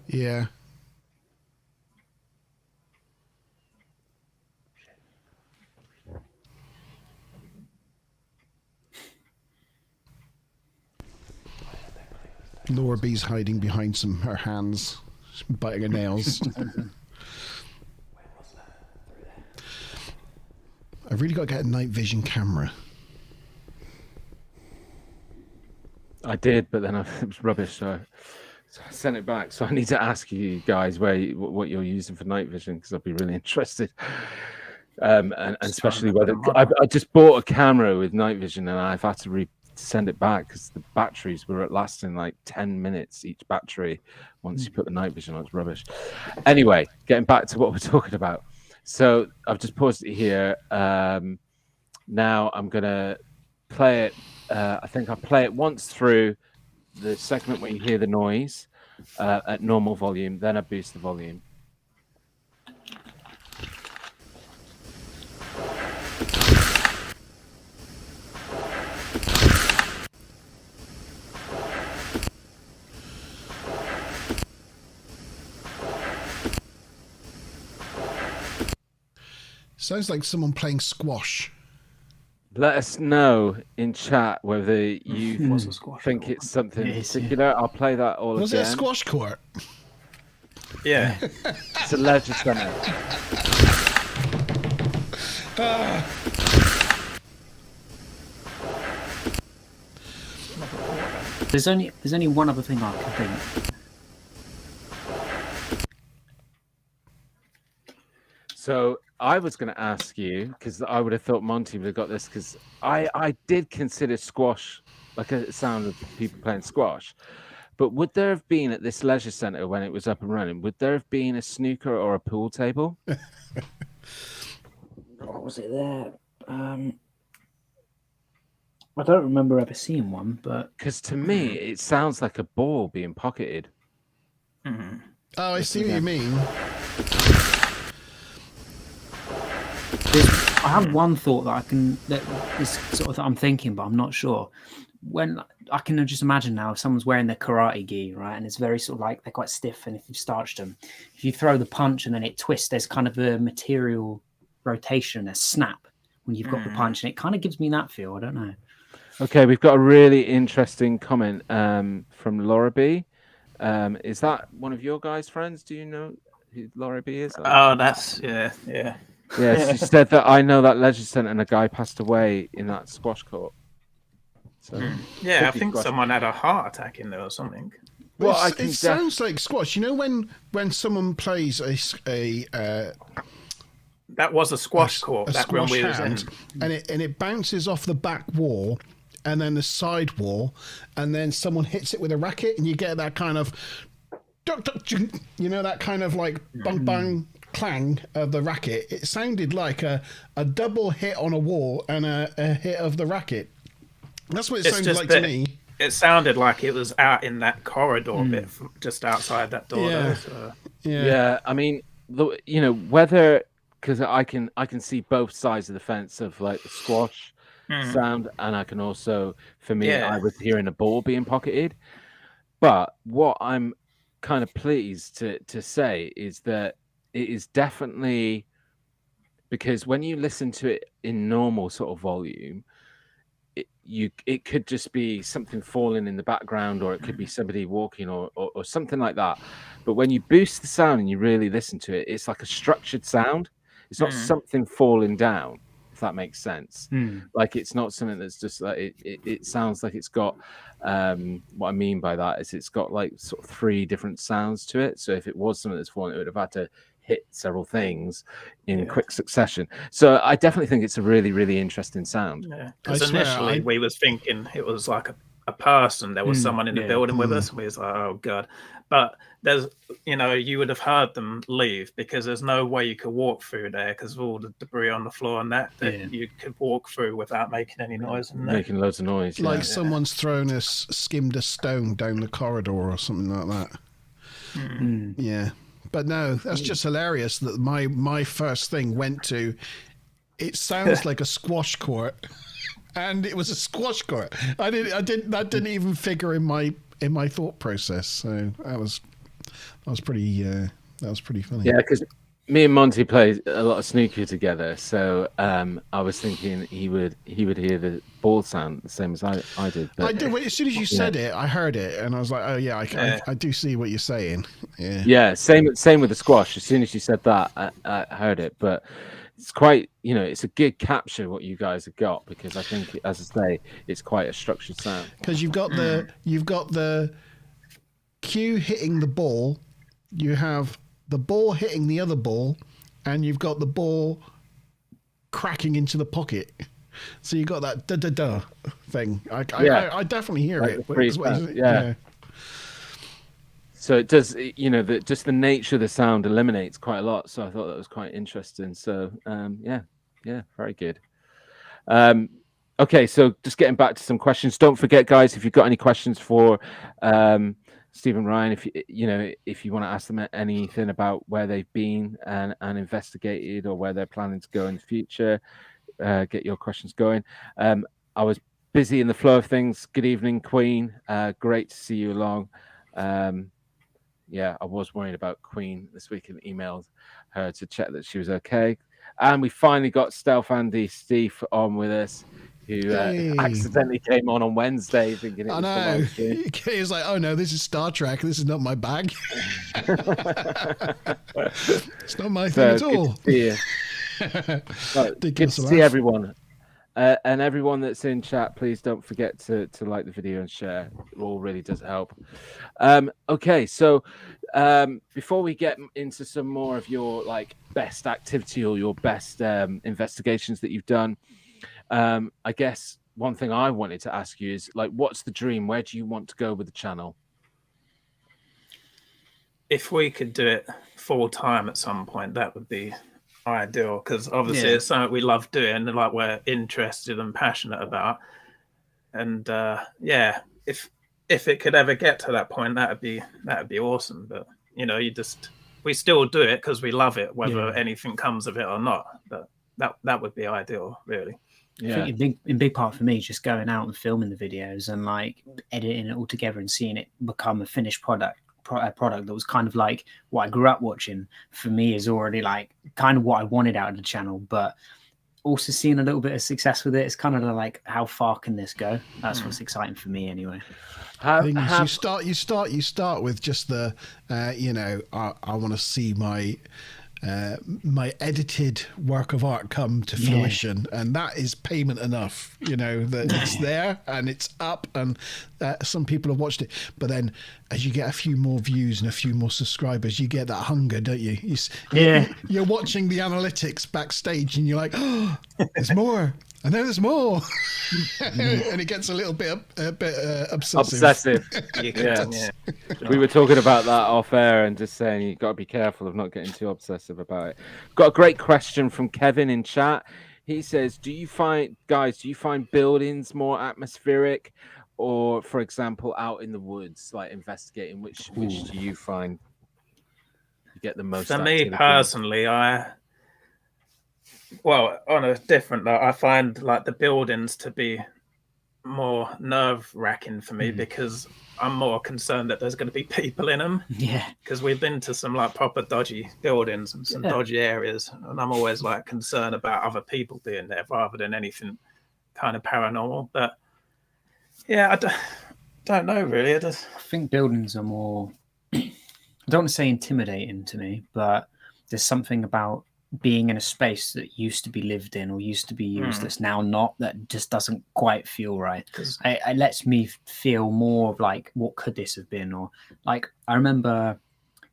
Yeah. Laura B's hiding behind her hands, biting her nails. I've really got to get a night vision camera. I did, but then it was rubbish, so I sent it back. So I need to ask you guys what you're using for night vision, because I'd be really interested. And especially whether I just bought a camera with night vision, and I've had to send it back because the batteries were lasting like 10 minutes each battery. Once you put the night vision on, it's rubbish. Anyway, getting back to what we're talking about. So I've just paused it here. Now I'm gonna play it. I think I'll play it once through the segment where you hear the noise at normal volume. Then I boost the volume. Sounds like someone playing squash. Let us know in chat whether you think it's something particular. I'll play that all again. Was it a squash court? Yeah. It's a leisure centre. There's only one other thing I can think. So I was going to ask you, because I would have thought Monte would have got this, because I did consider squash like a sound of people playing squash. But would there have been at this leisure centre when it was up and running, would there have been a snooker or a pool table? What was it there? I don't remember ever seeing one, but because to me it sounds like a ball being pocketed. Oh, I see what you mean. I have one thought that is sort of that I'm thinking, but I'm not sure. When I can just imagine now, if someone's wearing their karate gi, right, and it's very sort of like they're quite stiff, and if you've starched them, if you throw the punch and then it twists, there's kind of a material rotation, a snap when you've got the punch, and it kind of gives me that feel. I don't know. Okay, we've got a really interesting comment from Laura B. Is that one of your guys' friends? Do you know who Laura B is? Oh, that's yeah. Yeah, she said that I know that leisure centre and a guy passed away in that squash court. So, yeah, I think someone had a heart attack in there or something. Well, it sounds like squash. You know when someone plays that was a squash court. A that squash when we was hand, in. and it bounces off the back wall and then the side wall, and then someone hits it with a racket, and you get that kind of, you know, that kind of like bang bang clang of the racket. It sounded like a double hit on a wall and a hit of the racket. That's what it sounded like to me. It sounded like it was out in that corridor bit, just outside that door. Yeah. Though, so. Yeah, I mean, you know, whether, because I can see both sides of the fence of like the squash sound, and I can also, for me, I was hearing a ball being pocketed. But what I'm kind of pleased to say is that it is definitely, because when you listen to it in normal sort of volume, it could just be something falling in the background, or it could be somebody walking, or something like that. But when you boost the sound and you really listen to it, it's like a structured sound. It's not something falling down, if that makes sense. Like it's not something that's just like it sounds like it's got what I mean by that is it's got like sort of 3 different sounds to it. So if it was something that's falling, it would have had to hit several things in quick succession. So I definitely think it's a really, really interesting sound. Yeah, because initially we was thinking it was like a person. There was someone in the building with us. We was like, oh god. But there's, you know, you would have heard them leave because there's no way you could walk through there because of all the debris on the floor and that you could walk through without making any noise. Making loads of noise. Like someone's skimmed a stone down the corridor or something like that. Yeah. But no, that's just hilarious that my first thing went to, it sounds like a squash court, and it was a squash court. That didn't even figure in my thought process. So that was pretty funny. Yeah, because me and Monte play a lot of snooker together, so I was thinking he would hear the ball sound the same as I did. But I did. As soon as you said it, I heard it, and I was like, "Oh yeah, I do see what you're saying." Yeah. Yeah, same with the squash. As soon as you said that, I heard it. But it's quite, it's a good capture what you guys have got, because I think, as I say, it's quite a structured sound. Because you've got the cue hitting the ball, you have the ball hitting the other ball, and you've got the ball cracking into the pocket. So you got that da da da thing. I definitely hear like it. Yeah. So it does, just the nature of the sound eliminates quite a lot. So I thought that was quite interesting. So yeah, very good. Okay, so just getting back to some questions. Don't forget, guys, if you've got any questions for Stephen Ryan, if you want to ask them anything about where they've been and investigated, or where they're planning to go in the future, get your questions going. I was busy in the flow of things. Good evening, Queen. Great to see you along. I was worried about Queen this week and emailed her to check that she was okay. And we finally got Stealth Andy Steve on with us, who accidentally came on Wednesday thinking it was the live stream. He was like, "Oh no, this is Star Trek. This is not my bag. It's not my thing at all." Good to see everyone. And everyone that's in chat, please don't forget to like the video and share. It all really does help. Okay, so before we get into some more of your best activity or your best investigations that you've done, I guess one thing I wanted to ask you is, what's the dream? Where do you want to go with the channel? If we could do it full time at some point, that would be ideal, because obviously it's something we love doing and we're interested and passionate about. And if it could ever get to that point, that'd be awesome. But we still do it because we love it, whether anything comes of it or not. But that would be ideal, really. I think in big part for me, just going out and filming the videos and editing it all together and seeing it become a finished product that was kind of like what I grew up watching, for me is already kind of what I wanted out of the channel. But also seeing a little bit of success with it, it's kind of how far can this go? That's what's exciting for me anyway. You start with just the I want to see my edited work of art come to fruition, and that is payment enough, that it's there and it's up, and some people have watched it. But then as you get a few more views and a few more subscribers, you get that hunger, don't you? You're watching the analytics backstage and you're like, oh, there's more, and then there's more. And it gets a little bit obsessive. We were talking about that off air and just saying you've got to be careful of not getting too obsessive about it. Got a great question from Kevin in chat. He says, do you find buildings more atmospheric, or, for example, out in the woods, investigating? Which do you find you get the most? For me personally, on a different note, I find the buildings to be more nerve-wracking for me, because I'm more concerned that there's going to be people in them. Yeah. Because we've been to some proper dodgy buildings and some dodgy areas, and I'm always concerned about other people being there rather than anything kind of paranormal. But I don't know really. I think buildings are more, I don't want to say intimidating to me, but there's something about being in a space that used to be lived in or used to be used that's now not, that just doesn't quite feel right. It lets me feel more of what could this have been? Or I remember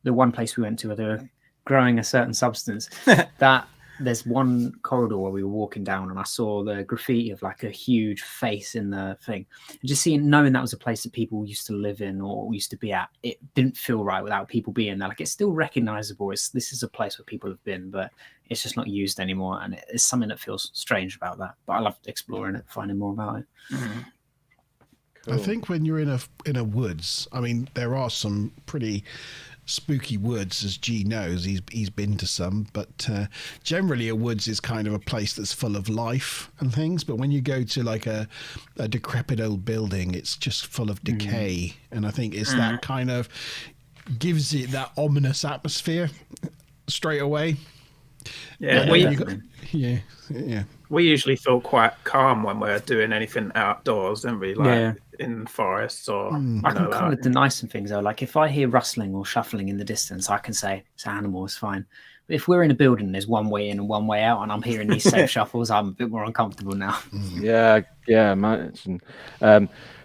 the one place we went to where they were growing a certain substance that there's one corridor where we were walking down and I saw the graffiti of a huge face in the thing. And just knowing that was a place that people used to live in or used to be at, it didn't feel right without people being there. It's still recognizable. This is a place where people have been, but it's just not used anymore. And it's something that feels strange about that. But I love exploring it, finding more about it. Cool. I think when you're in a woods, there are some pretty spooky woods, as G knows. He's been to some, but generally a woods is kind of a place that's full of life and things. But when you go to a decrepit old building, it's just full of decay. And I think it's that kind of gives it that ominous atmosphere. straight away. Yeah, And we then you got- yeah. we usually feel quite calm when we're doing anything outdoors, don't we? Like Yeah. in forests or I can kind out of deny some things though. Like if I hear rustling or shuffling in the distance, I can say it's an animal, it's fine. But if we're in a building, there's one way in and one way out, and I'm hearing these same shuffles, I'm a bit more uncomfortable now. Yeah, imagine.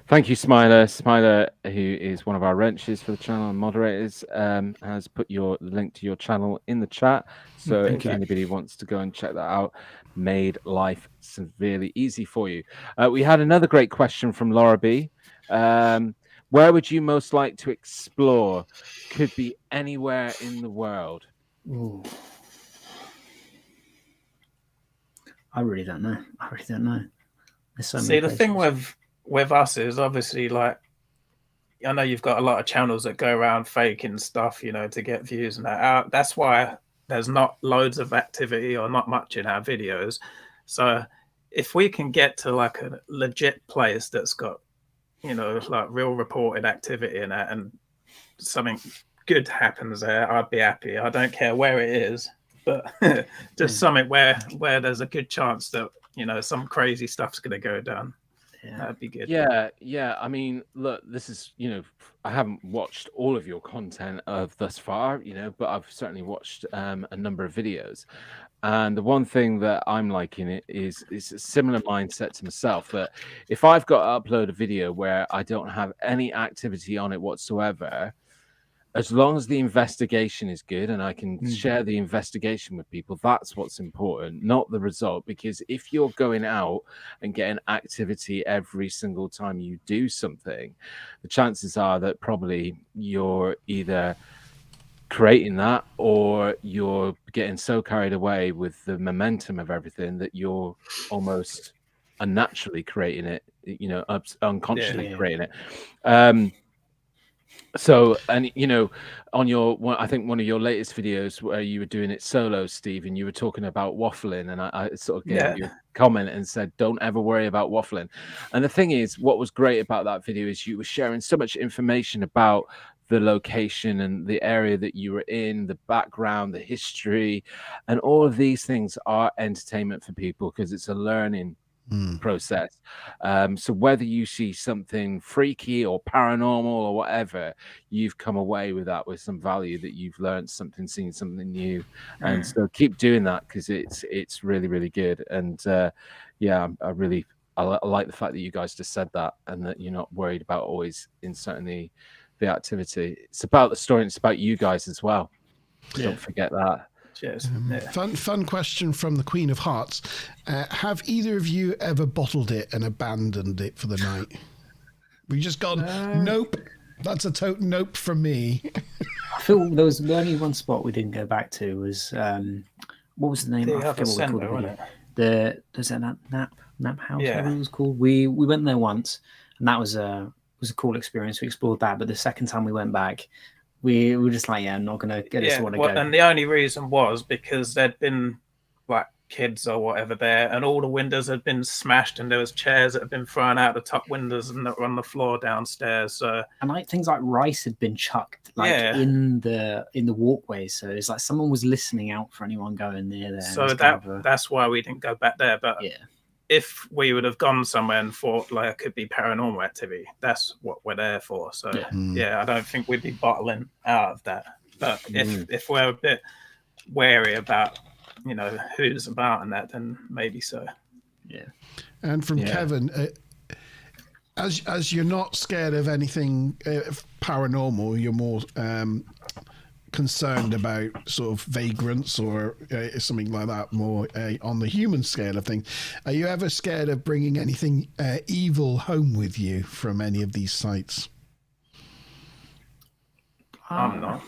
Thank you, Smiler. Smiler, who is one of our wrenches for the channel and moderators, has put your link to your channel in the chat. So Thank if you. anybody wants to go and check that out, made life severely easy for you. We had another great question from Laura B. Where would you most like to explore? Could be anywhere in the world. Ooh. I really don't know. There's so See, many the places. thing with us is obviously like, I know you've got a lot of channels that go around faking stuff, to get views and that. That's why there's not loads of activity or not much in our videos. So if we can get to like a legit place that's got, like real reported activity in it and something good happens there, I'd be happy. I don't care where it is, but just something where there's a good chance that, some crazy stuff's going to go down. Yeah. That'd be good. Yeah. I mean, look, this is, I haven't watched all of your content of thus far, but I've certainly watched a number of videos. And the one thing that I'm liking it is a similar mindset to myself, that if I've got to upload a video where I don't have any activity on it whatsoever, as long as the investigation is good and I can share the investigation with people, that's what's important, not the result. Because if you're going out and getting activity every single time you do something, the chances are that probably you're either creating that or you're getting so carried away with the momentum of everything that you're almost unnaturally creating it, unconsciously creating it. So, and on I think one of your latest videos where you were doing it solo, Steve, and you were talking about waffling, and I sort of gave you a comment and said, "Don't ever worry about waffling." And the thing is, what was great about that video is you were sharing so much information about the location and the area that you were in, the background, the history, and all of these things are entertainment for people because it's a learning process. So whether you see something freaky or paranormal or whatever, you've come away with that with some value, that you've learned something, seen something new. And so keep doing that because it's really, really good. And I like the fact that you guys just said that and that you're not worried about always inserting the activity. It's about the story and it's about you guys as well. Don't forget that. Cheers. Fun question from the Queen of Hearts. Have either of you ever bottled it and abandoned it for the night? We've just gone, nope. That's a total nope from me. I feel there was only one spot we didn't go back to was what was the name? I forget what we called the video. There's that nap house, whatever it was called. We went there once, and that was a cool experience. We explored that, but the second time we went back, we were just like, I'm not going to get us to want to go. And the only reason was because there'd been like kids or whatever there, and all the windows had been smashed, and there was chairs that had been thrown out the top windows and that were on the floor downstairs. So and like things like rice had been chucked in the walkways. So it's like someone was listening out for anyone going near there. So that's why we didn't go back there. But if we would have gone somewhere and thought like it could be paranormal activity, that's what we're there for. So I don't think we'd be bottling out of that. But if we're a bit wary about who's about and that, then maybe so. Yeah. And from Kevin, as you're not scared of anything paranormal, you're more concerned about sort of vagrants or something like that, more on the human scale of things. Are you ever scared of bringing anything evil home with you from any of these sites? I'm not.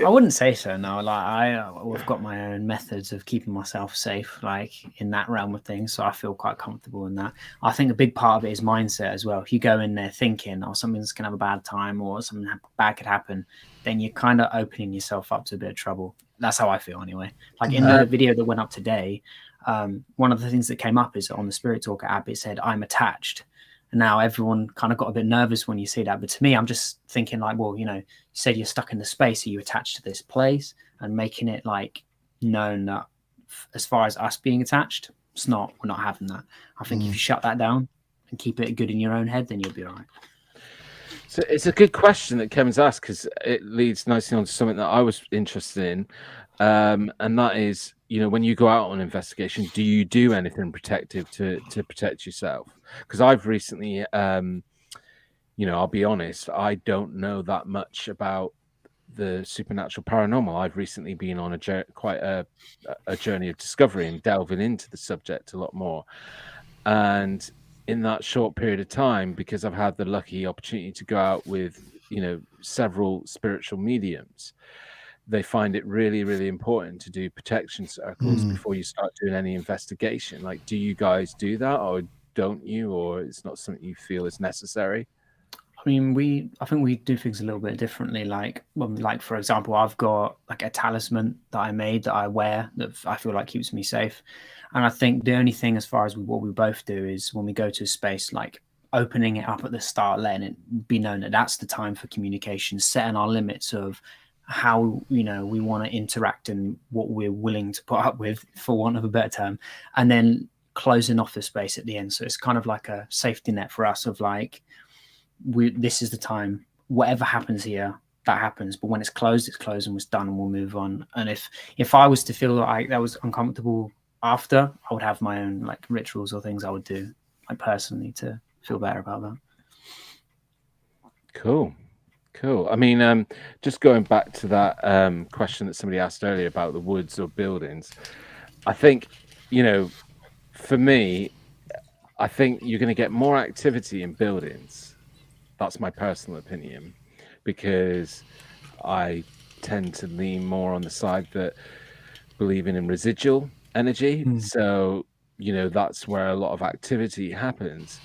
I wouldn't say so. No, like I've got my own methods of keeping myself safe, like in that realm of things. So I feel quite comfortable in that. I think a big part of it is mindset as well. If you go in there thinking, something's gonna have a bad time or something bad could happen, then you're kind of opening yourself up to a bit of trouble. That's how I feel anyway. Like in the video that went up today, one of the things that came up is on the Spirit Talker app, it said, "I'm attached." And now everyone kind of got a bit nervous when you see that. But to me, I'm just thinking like, well, you said you're stuck in the space. Are you attached to this place? And making it like known that as far as us being attached, we're not having that. I think if you shut that down and keep it good in your own head, then you'll be all right. So it's a good question that Kevin's asked, because it leads nicely on to something that I was interested in, and that is, when you go out on investigation, do you do anything protective to protect yourself? Because I've recently, I'll be honest, I don't know that much about the supernatural paranormal. I've recently been on quite a journey of discovery and delving into the subject a lot more, and in that short period of time, because I've had the lucky opportunity to go out with, several spiritual mediums, they find it really, really important to do protection circles before you start doing any investigation. Like, do you guys do that, or don't you, or it's not something you feel is necessary? I mean, I think we do things a little bit differently. Like for example, I've got like a talisman that I made that I wear that I feel like keeps me safe. And I think the only thing as far as what we both do is when we go to a space, like opening it up at the start, letting it be known that that's the time for communication, setting our limits of how, we want to interact and what we're willing to put up with, for want of a better term, and then closing off the space at the end. So it's kind of like a safety net for us of like, this is the time, whatever happens here, that happens, but when it's closed and it's done, and we'll move on. And if I was to feel like that was uncomfortable after, I would have my own like rituals or things I would do like personally to feel better about that. Cool. I mean, just going back to that question that somebody asked earlier about the woods or buildings, I think, for me, I think you're going to get more activity in buildings. That's my personal opinion, because I tend to lean more on the side that believing in residual energy. So, that's where a lot of activity happens.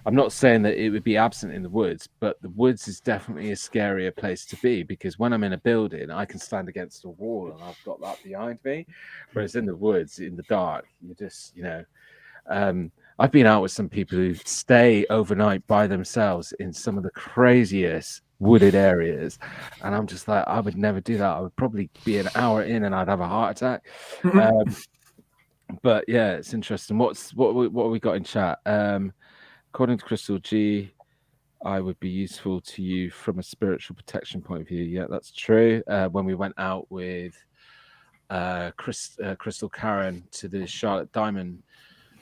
I'm not saying that it would be absent in the woods, but the woods is definitely a scarier place to be, because when I'm in a building, I can stand against a wall and I've got that behind me. Whereas in the woods, in the dark, you just, I've been out with some people who stay overnight by themselves in some of the craziest wooded areas, and I'm just like, I would never do that. I would probably be an hour in and I'd have a heart attack. But yeah, it's interesting. What we got in chat? According to Crystal G, I would be useful to you from a spiritual protection point of view. Yeah, that's true. When we went out with Crystal Karen to the Charlotte Diamond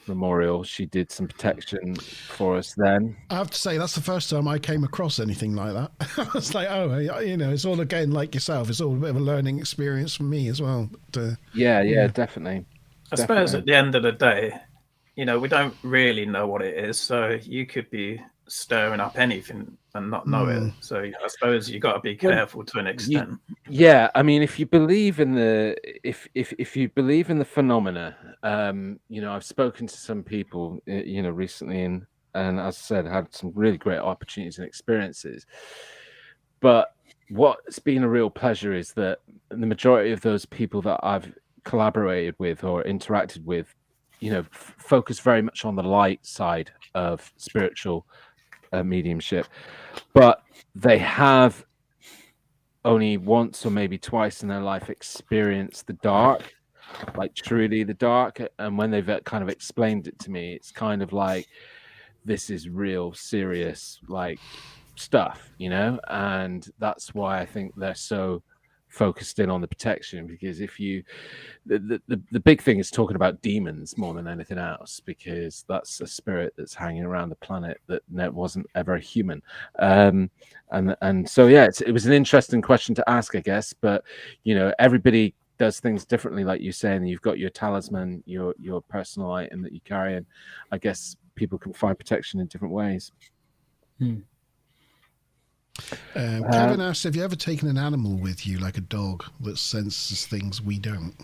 Memorial, she did some protection for us then. I have to say, that's the first time I came across anything like that. I was like, oh, it's all, again, like yourself, it's all a bit of a learning experience for me as well. But, yeah, definitely. I suppose at the end of the day, we don't really know what it is. So you could be stirring up anything and not know it. So I suppose you got to be careful to an extent. Yeah, I mean, if you believe in the if you believe in the phenomena, I've spoken to some people, recently, and as I said, had some really great opportunities and experiences. But what's been a real pleasure is that the majority of those people that I've collaborated with or interacted with, focus very much on the light side of spiritual mediumship, but they have only once or maybe twice in their life experienced the dark, like truly the dark. And when they've kind of explained it to me, it's kind of like, this is real serious like stuff, and that's why I think they're so focused in on the protection, because if you the big thing is talking about demons more than anything else, because that's a spirit that's hanging around the planet that wasn't ever a human, and so yeah, it was an interesting question to ask, I guess. But everybody does things differently, like you say, and you've got your talisman, your personal item that you carry, and I guess people can find protection in different ways. Kevin asked, have you ever taken an animal with you, like a dog that senses things we don't?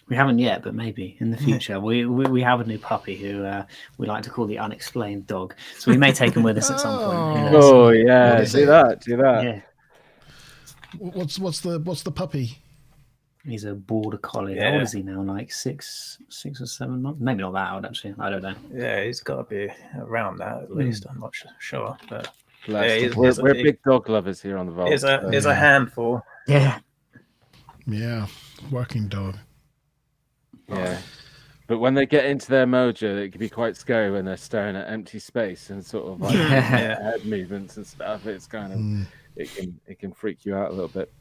We haven't yet, but maybe in the future. We have a new puppy who we like to call the unexplained dog, so we may take him with us at some point. Oh yeah, do that. Yeah. What's the puppy? He's a border collie. How Yeah. old is he now? Like 6 or 7 months? Maybe not that old, actually. I don't know. Yeah, he's got to be around that at least. I'm not sure, but Bless yeah, him. We're big dog lovers here on the Vault. He's a handful. Yeah. Yeah, working dog. Yeah. But when they get into their mojo, it can be quite scary when they're staring at empty space and sort of like head movements and stuff. It's kind of it can freak you out a little bit.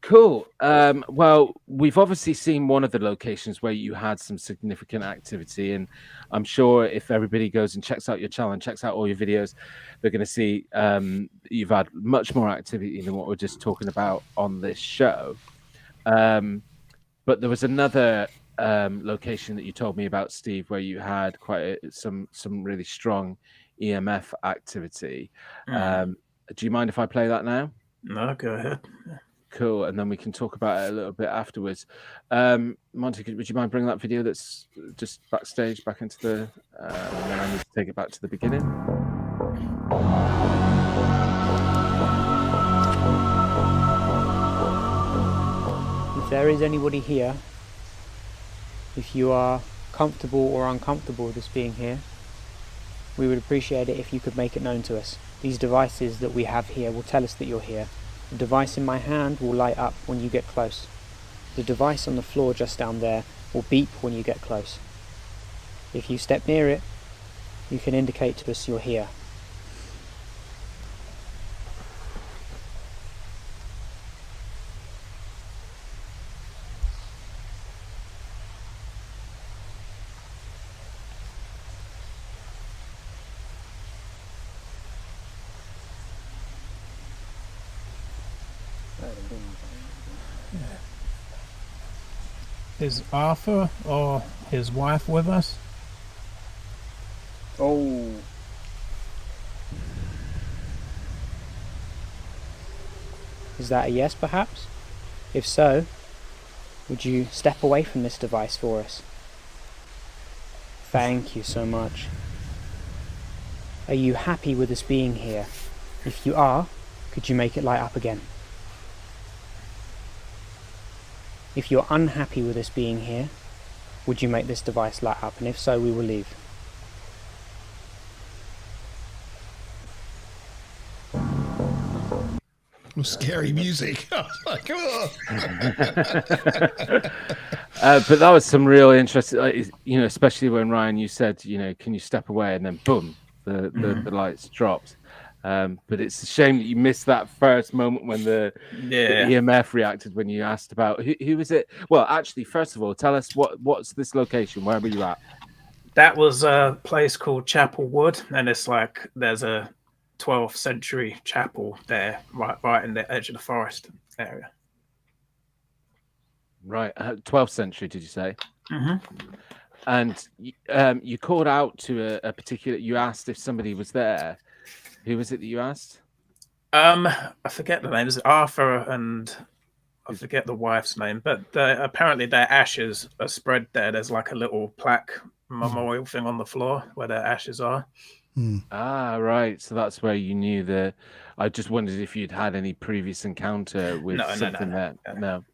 Cool. Well, we've obviously seen one of the locations where you had some significant activity, and I'm sure if everybody goes and checks out your channel and checks out all your videos, they're going to see you've had much more activity than what we're just talking about on this show. But there was another location that you told me about, Steve, where you had quite some really strong EMF activity. Do you mind if I play that now? No, go ahead. Cool, and then we can talk about it a little bit afterwards. Monte, would you mind bringing that video that's just backstage back into the... and then I need to take it back to the beginning. If there is anybody here, if you are comfortable or uncomfortable with us being here, we would appreciate it if you could make it known to us. These devices that we have here will tell us that you're here. The device in my hand will light up when you get close. The device on the floor just down there will beep when you get close. If you step near it, you can indicate to us you're here. Is Arthur or his wife with us? Oh. Is that a yes, perhaps? If so, would you step away from this device for us? Thank you so much. Are you happy with us being here? If you are, could you make it light up again? If you're unhappy with us being here, would you make this device light up? And if so, we will leave. Scary music. I was like, oh. But that was some real interesting, especially when Ryan, you said, can you step away, and then boom, the lights dropped. But it's a shame that you missed that first moment when the EMF reacted when you asked about who was it. Well, actually, first of all, tell us what's this location? Where were you at? That was a place called Chapel Wood, and it's like there's a 12th century chapel there, right in the edge of the forest area. Right, 12th century, did you say? Mm-hmm. And you called out to a particular. You asked if somebody was there. Who was it that you asked? I forget the name. Is it Arthur and I forget the wife's name, but apparently their ashes are spread there. There's like a little plaque memorial thing on the floor where their ashes are. Ah, right. So that's where you knew the. I just wondered if you'd had any previous encounter with something there. No.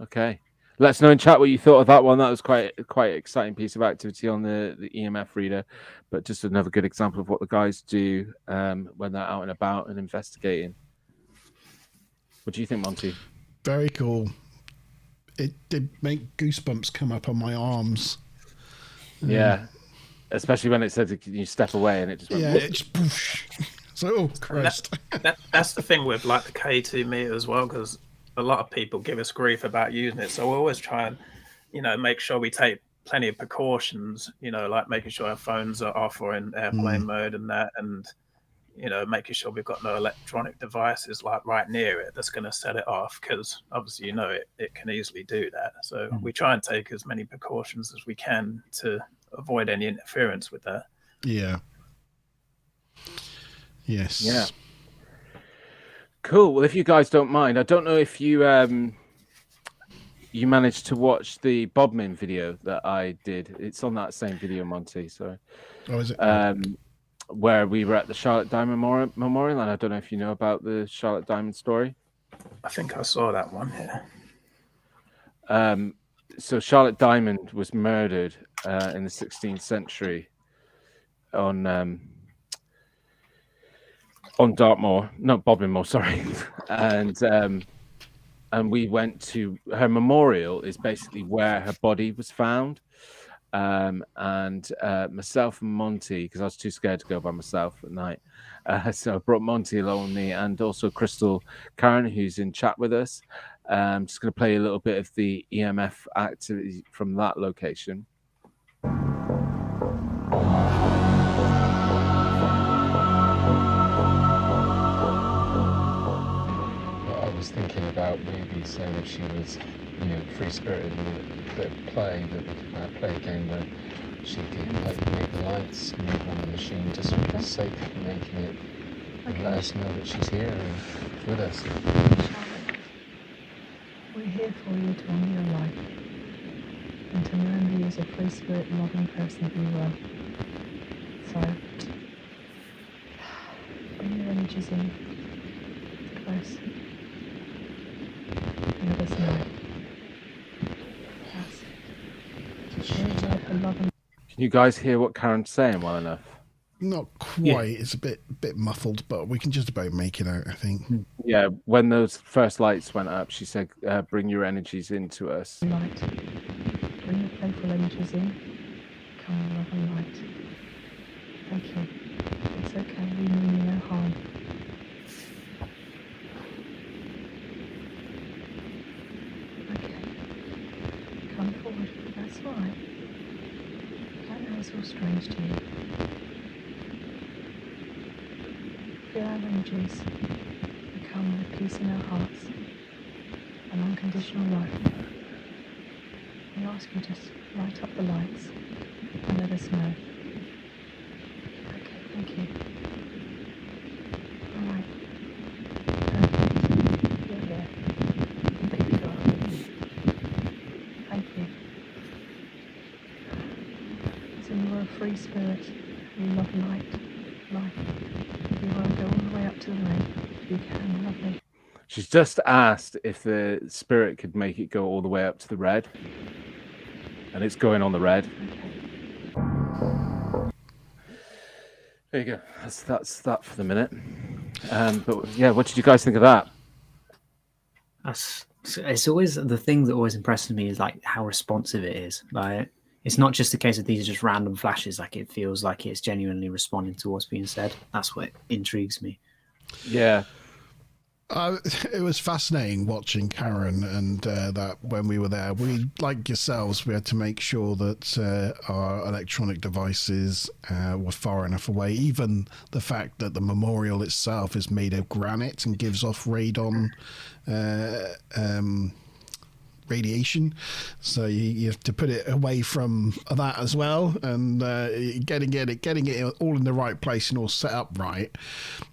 Okay. Let us know in chat what you thought of that one. That was quite an exciting piece of activity on the EMF reader, but just another good example of what the guys do when they're out and about and investigating. What do you think, Monty? Very cool. It did make goosebumps come up on my arms. Yeah. Especially when it said you step away and it just went... Yeah, it just... Poosh. So, oh, Christ. That's the thing with like the K2 meter as well, because a lot of people give us grief about using it. So we always try and, make sure we take plenty of precautions, like making sure our phones are off or in airplane mode and that, and, making sure we've got no electronic devices like right near it that's going to set it off, because obviously, it can easily do that. So we try and take as many precautions as we can to avoid any interference with that. Yeah. Yes. Yeah. Cool. Well, if you guys don't mind, I don't know if you you managed to watch the Bodmin video that I did. It's on that same video, Monty. So, is it? Where we were at the Charlotte Diamond Memorial, and I don't know if you know about the Charlotte Diamond story. I think I saw that one. Yeah. So Charlotte Diamond was murdered in the 16th century on Dartmoor, not Bodmin, sorry, and we went to her memorial. Is basically where her body was found. And myself and Monte, because I was too scared to go by myself at night, so I brought Monte along with me, and also Crystal Karen, who's in chat with us. I'm just going to play a little bit of the EMF activity from that location. I was thinking about maybe saying if she was, free spirited and a bit of play, that we could play a game where she could make the lights move on the machine just for the sake of making it and let us know that she's here and with us. We're here for you to honour your life and to remember you as a free spirit, loving person that you were. So, bring your energies in close. Let us know. Can you guys hear what Karen's saying well enough? Not quite. It's a bit muffled, but we can just about make it out, I think. Yeah, when those first lights went up, she said, bring your energies into us. Light. Bring your playful energies in. Come, love and light. Thank you. It's okay. We mean you no harm. Okay. Come forward. That's all right. I know it's all strange to you. Feel our energies. We come with peace in our hearts. An unconditional love. We ask you to light up the lights and let us know. Okay, thank you. All right. Perfect. You're here. You pick it up. Thank you. So you are a free spirit. You love light, life. If you want to go all the way up to the red, you can, lovely. She's just asked if the spirit could make it go all the way up to the red. And it's going on the red. There you go. That's that for the minute. But yeah, what did you guys think of that? It's always the thing that always impresses me is like how responsive it is. Like it's not just a case of these are just random flashes. Like it feels like it's genuinely responding to what's being said. That's what intrigues me. Yeah. It was fascinating watching Karen, and that when we were there, we, like yourselves, we had to make sure that our electronic devices were far enough away. Even the fact that the memorial itself is made of granite and gives off radon radiation, so you have to put it away from that as well, and getting it all in the right place and all set up right.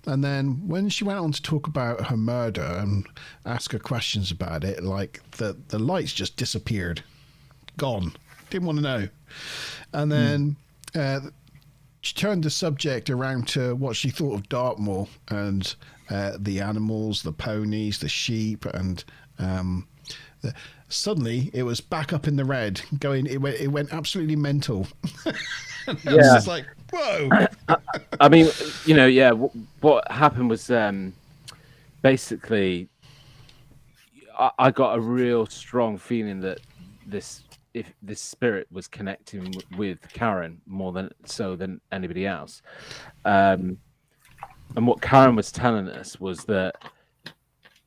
And then when she went on to talk about her murder and ask her questions about it, like the lights just disappeared, gone, didn't want to know. And then she turned the subject around to what she thought of Dartmoor and the animals, the ponies, the sheep, and suddenly it was back up in the red, going. It went absolutely mental. Yeah, it's like whoa. I mean, yeah. What happened was basically, I got a real strong feeling that this spirit was connecting with Karen more than anybody else. And what Karen was telling us was that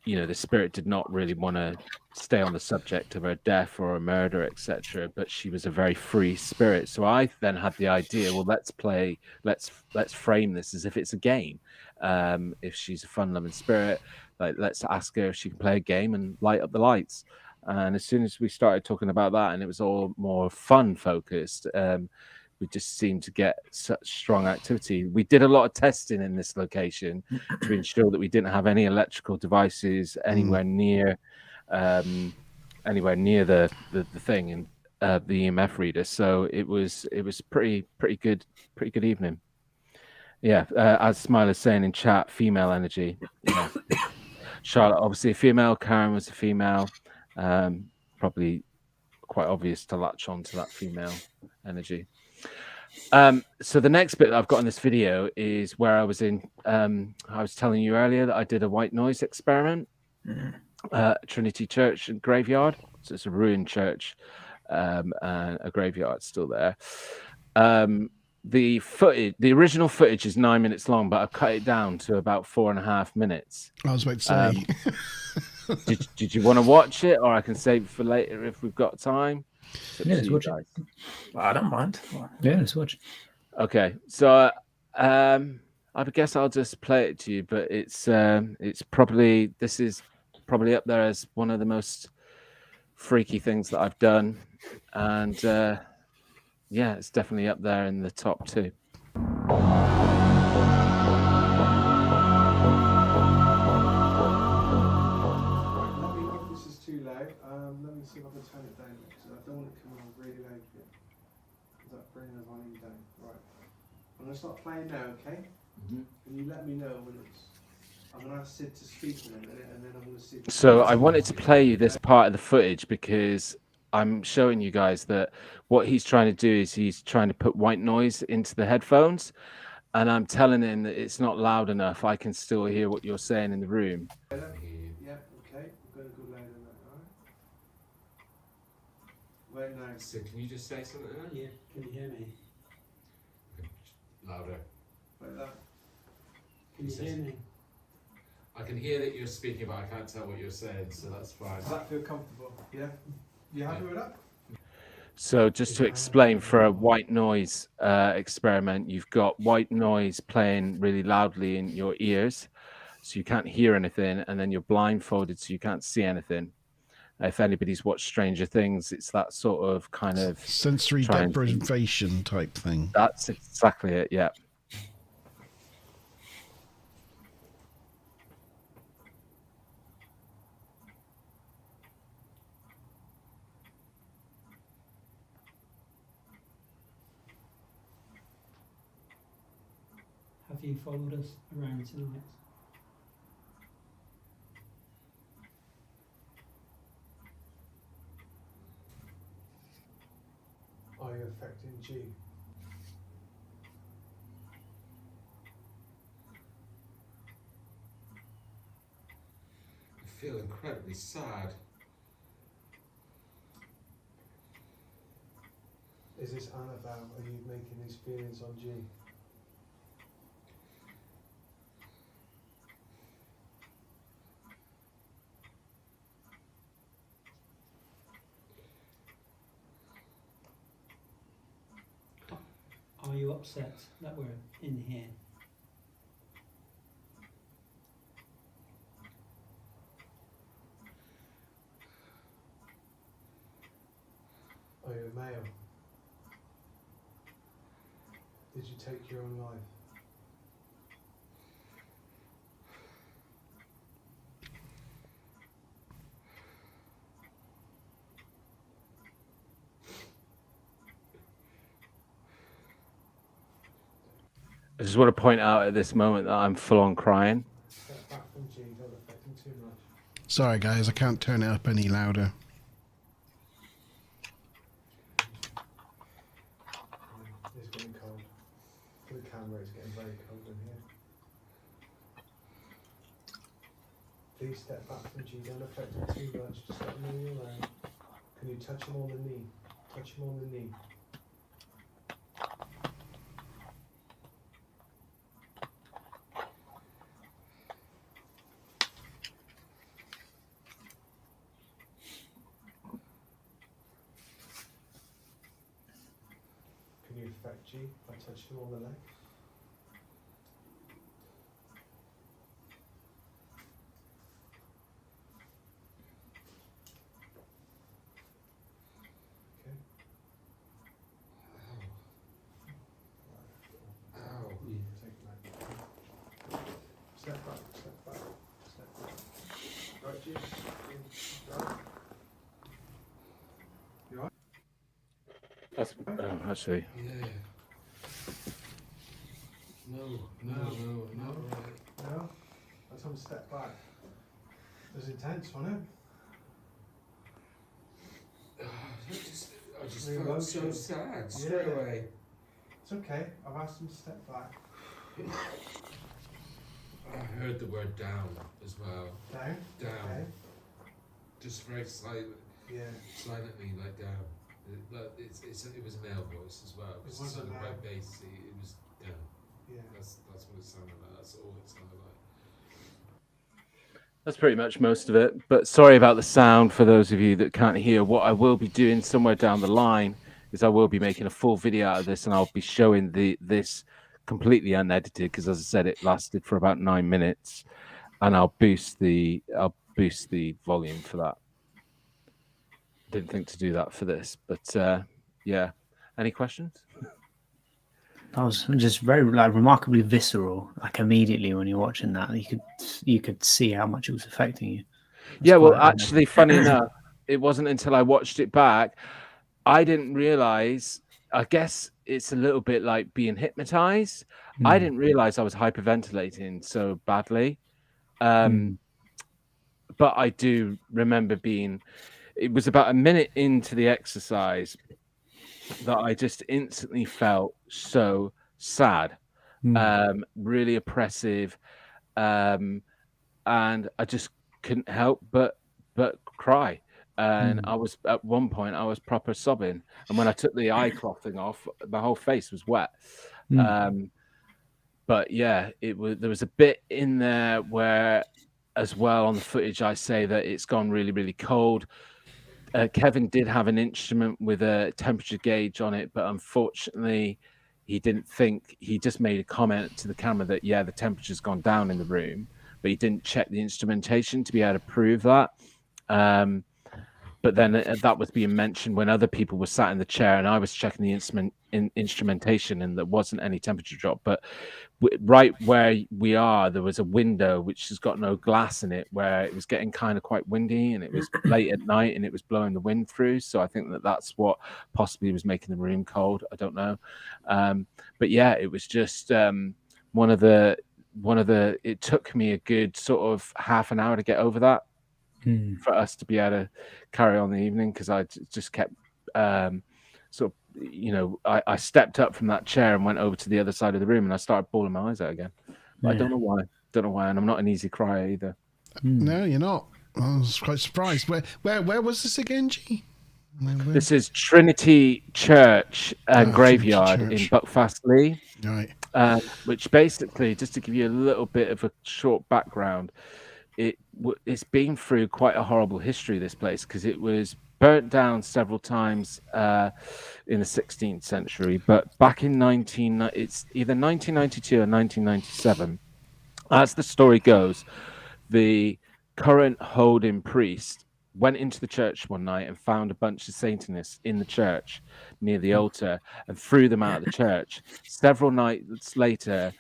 the spirit did not really want to stay on the subject of her death or a murder, etc. But she was a very free spirit. So I then had the idea, well, let's frame this as if it's a game. If she's a fun-loving spirit, let's ask her if she can play a game and light up the lights. And as soon as we started talking about that, and it was all more fun focused, we just seemed to get such strong activity. We did a lot of testing in this location to ensure that we didn't have any electrical devices anywhere near the thing and the EMF reader. So it was pretty good evening. Yeah, as Smiler's saying in chat, female energy. Charlotte obviously a female, Karen was a female. probably quite obvious to latch on to that female energy. So the next bit that I've got in this video is where I was in. I was telling you earlier that I did a white noise experiment, Trinity Church and graveyard. So it's a ruined church, and a graveyard still there. The footage, the original footage, is 9 minutes long, but I've cut it down to about 4.5 minutes. I was about to say. Did you want to watch it, or I can save it for later if we've got time? Yeah, let's watch it. I don't mind. Yeah, let's watch. Okay, so I guess I'll just play it to you, but this is probably up there as one of the most freaky things that I've done, and yeah, it's definitely up there in the top 2. Let me see if I can turn it down because I don't want it coming on really loud here. Is that bringing the volume down? Right. I'm going to start playing now, okay? Mm-hmm. And you let me know when it's. I'm going to ask Sid to speak in a minute and then I'm going to see. So I wanted to play you this part of the footage because I'm showing you guys that what he's trying to do is he's trying to put white noise into the headphones, and I'm telling him that it's not loud enough. I can still hear what you're saying in the room. Yeah, okay. I'm going to go louder than that, alright? Right now. So can you just say something then? Yeah, can you hear me? Louder. Like that. Can you hear me? I can hear that you're speaking, but I can't tell what you're saying, so that's fine. Does that feel comfortable? Yeah? You happy with that? So just to explain, for a white noise experiment, you've got white noise playing really loudly in your ears, so you can't hear anything, and then you're blindfolded, so you can't see anything. If anybody's watched Stranger Things, it's that sort of kind of sensory deprivation type thing. That's exactly it, yeah. Have you followed us around tonight? Are you affecting G? I feel incredibly sad. Is this Annabelle? Are you making these feelings on G? Are you upset that we're in here? Are you a male? Did you take your own life? I just want to point out at this moment that I'm full on crying. Step back from G, don't affect him too much. Sorry guys, I can't turn it up any louder. It's getting cold. For the camera, it's getting very cold in here. Please step back from G, don't affect him too much. Just let him know you're around. Can you touch him on the knee? Touch him on the knee. Can you affect G by touching him on the leg? Okay. Ow. Take it back. Step back, step back, step back. Right, G? Right. You alright? That's actually. Yeah. No. No? Let's have a step back. It was intense, wasn't it? I just felt so sad straight away. It's okay. I've asked him to step back. I heard the word down as well. Down? Down. Okay. Just very silently, like down. It was a male voice as well. It was quite bassy. It was down. Yeah. That's what it sounded like. That's all it sounded like. That's pretty much most of it. But sorry about the sound for those of you that can't hear. What I will be doing somewhere down the line is I will be making a full video out of this, and I'll be showing this completely unedited, because, as I said, it lasted for about 9 minutes, and I'll boost the volume for that. Didn't think to do that for this, but yeah. Any questions? That was just very remarkably visceral. Like immediately when you're watching that, you could see how much it was affecting you. Yeah, well, actually, funny enough, it wasn't until I watched it back, I didn't realize. I guess it's a little bit like being hypnotized. I didn't realize I was hyperventilating so badly. But I do remember it was about a minute into the exercise that I just instantly felt so sad, really oppressive, and I just couldn't help but cry. And I was, at one point, I was proper sobbing, and when I took the eye clothing off, my whole face was wet. But yeah, there was a bit in there where, as well, on the footage, I say that it's gone really, really cold. Kevin did have an instrument with a temperature gauge on it, but unfortunately, he just made a comment to the camera that, yeah, the temperature's gone down in the room, but he didn't check the instrumentation to be able to prove that. But then that was being mentioned when other people were sat in the chair, and I was checking the instrumentation, and there wasn't any temperature drop. But right where we are, there was a window which has got no glass in it, where it was getting kind of quite windy, and it was late at night, and it was blowing the wind through. So I think that's what possibly was making the room cold. I don't know. But yeah, it was just one of the. It took me a good sort of half an hour to get over that. For us to be able to carry on the evening, because I just kept sort of, I stepped up from that chair and went over to the other side of the room, and I started bawling my eyes out again. But I don't know why, and I'm not an easy crier either. No, you're not. I was quite surprised. Where was this again, G? This is Trinity Church and Graveyard in Buckfastleigh. Right. Which basically, just to give you a little bit of a short background, it's been through quite a horrible history, this place, because it was burnt down several times in the 16th century. But back in it's either 1992 or 1997, as the story goes, the current holding priest went into the church one night and found a bunch of Satanists in the church near the altar and threw them out of the church. Several nights later,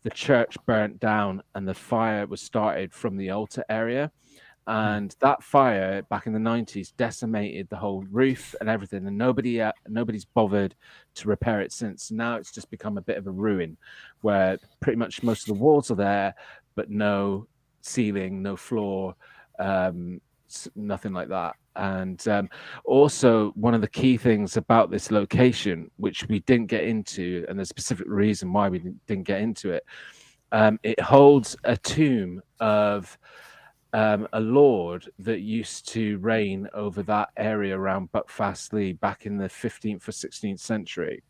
the church burnt down and the fire was started from the altar area. And that fire back in the 90s decimated the whole roof and everything. And nobody's bothered to repair it since. Now it's just become a bit of a ruin where pretty much most of the walls are there, but no ceiling, no floor, nothing like that. And also, one of the key things about this location, which we didn't get into, and the specific reason why we didn't get into it, it holds a tomb of a lord that used to reign over that area around Buckfastleigh back in the 15th or 16th century.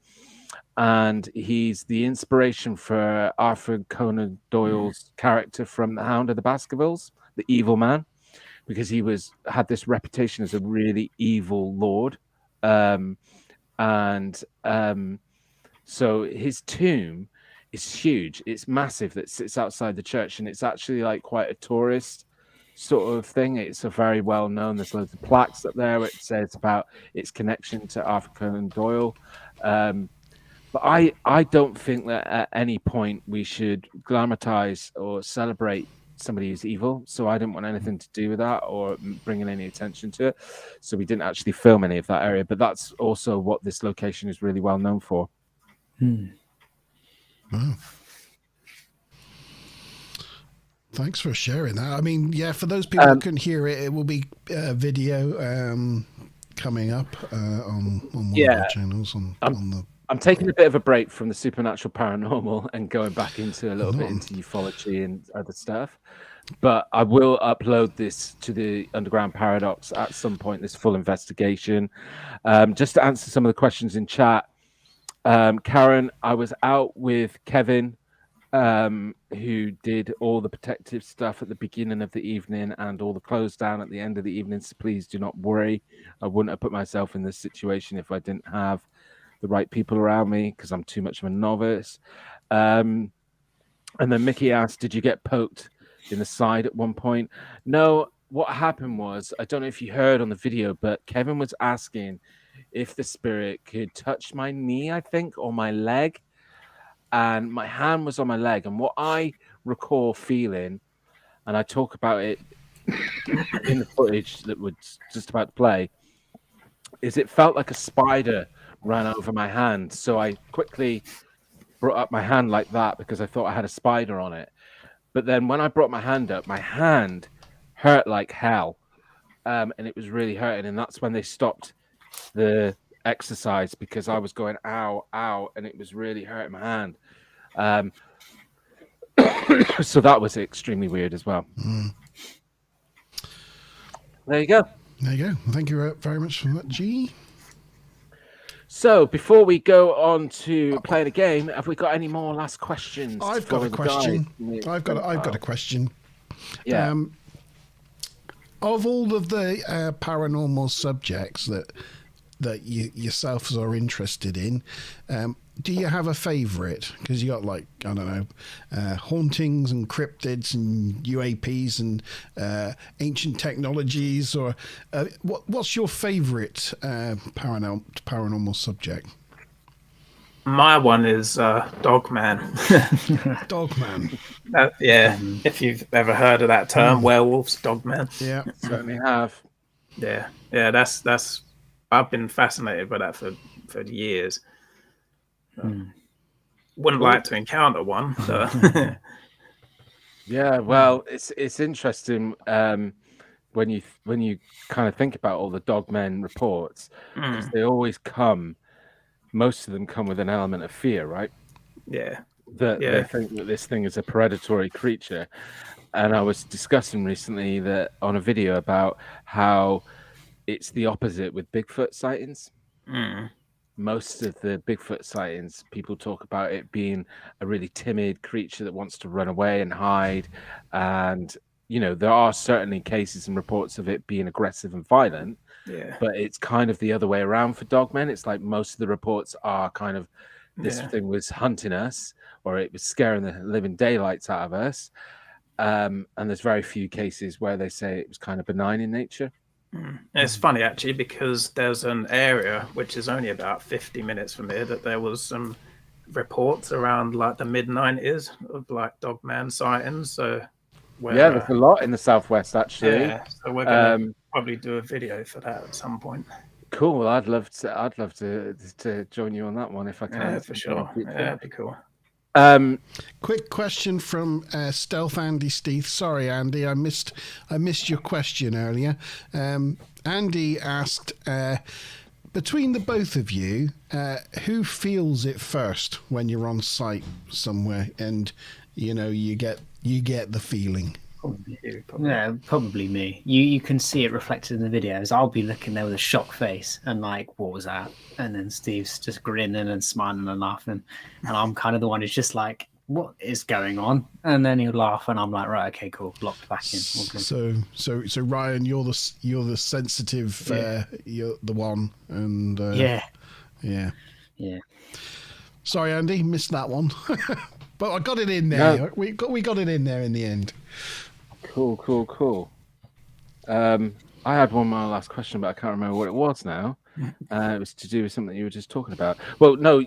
And he's the inspiration for Arthur Conan Doyle's character from The Hound of the Baskervilles, the evil man, because he had this reputation as a really evil lord. So his tomb is huge. It's massive, that sits outside the church, and it's actually like quite a tourist sort of thing. It's a very well known. There's loads of plaques up there which says about its connection to Arthur Conan Doyle. But I don't think that at any point we should glamorize or celebrate somebody who's evil. So I didn't want anything to do with that or bringing any attention to it. So we didn't actually film any of that area. But that's also what this location is really well known for. Wow. Thanks for sharing that. I mean, yeah, for those people who couldn't hear it, it will be video. coming up on one of Yeah. our channels on the. I'm taking a bit of a break from the supernatural paranormal and going back into a little bit Not- into ufology and other stuff. But I will upload this to the Underground Paradox at some point, this full investigation. Just to answer some of the questions in chat. Karen, I was out with Kevin, who did all the protective stuff at the beginning of the evening and all the close down at the end of the evening. So please do not worry. I wouldn't have put myself in this situation if I didn't have the right people around me, because I'm too much of a novice. And then Mickey asked, did you get poked in the side at one point? No, what happened was, I don't know if you heard on the video, but Kevin was asking if the spirit could touch my knee, I think, or my leg. And my hand was on my leg. And what I recall feeling, and I talk about it in the footage that was just about to play, is it felt like a spider ran over my hand. So I quickly brought up my hand like that because I thought I had a spider on it. But then when I brought my hand up, my hand hurt like hell. And it was really hurting. And that's when they stopped the exercise because I was going, ow, ow. And it was really hurting my hand. So that was extremely weird as well. There you go. There you go. Thank you very much for that, G. So before we go on to playing a game, have we got any more last questions? I've got a question. I've got a question. Yeah. Of all of the paranormal subjects that you yourselves are interested in, do you have a favourite? Because you got, like, I don't know, hauntings and cryptids and UAPs and ancient technologies, or what's your favourite paranormal subject? My one is Dogman. Dogman. Yeah, if you've ever heard of that term, werewolves, Dogman. Yeah, certainly have. Yeah, that's. I've been fascinated by that for years. Wouldn't like to encounter one. So. Yeah, well, it's interesting when you kind of think about all the Dogmen reports, because they always most of them come with an element of fear, right? Yeah. They think that this thing is a predatory creature. And I was discussing recently that on a video about how it's the opposite with Bigfoot sightings. Most of the Bigfoot sightings, people talk about it being a really timid creature that wants to run away and hide. And, you know, there are certainly cases and reports of it being aggressive and violent. Yeah. But it's kind of the other way around for Dogmen. It's like most of the reports are kind of, this thing was hunting us, or it was scaring the living daylights out of us. And there's very few cases where they say it was kind of benign in nature. It's funny, actually, because there's an area which is only about 50 minutes from here that there was some reports around like the mid-90s of like Dogman sightings. So there's a lot in the southwest, actually. Yeah, so we're gonna probably do a video for that at some point. Cool. Well, I'd love to join you on that one if I can. Yeah, for sure. Yeah, that'd be cool. Quick question from Stealth Andy Steeth. Sorry, Andy, I missed your question earlier. Andy asked, between the both of you, who feels it first when you're on site somewhere, and you know you get the feeling? Probably you, probably. Yeah, probably me. You can see it reflected in the videos. I'll be looking there with a shocked face and like, what was that? And then Steve's just grinning and smiling and laughing, and I'm kind of the one who's just like, what is going on? And then he'll laugh, and I'm like, right, okay, cool, locked back in. So Ryan, you're the sensitive, you're the one, and yeah. Sorry, Andy, missed that one, but I got it in there. No. We got it in there in the end. Cool. I had one more last question, but I can't remember what it was now. It was to do with something you were just talking about. Well, no,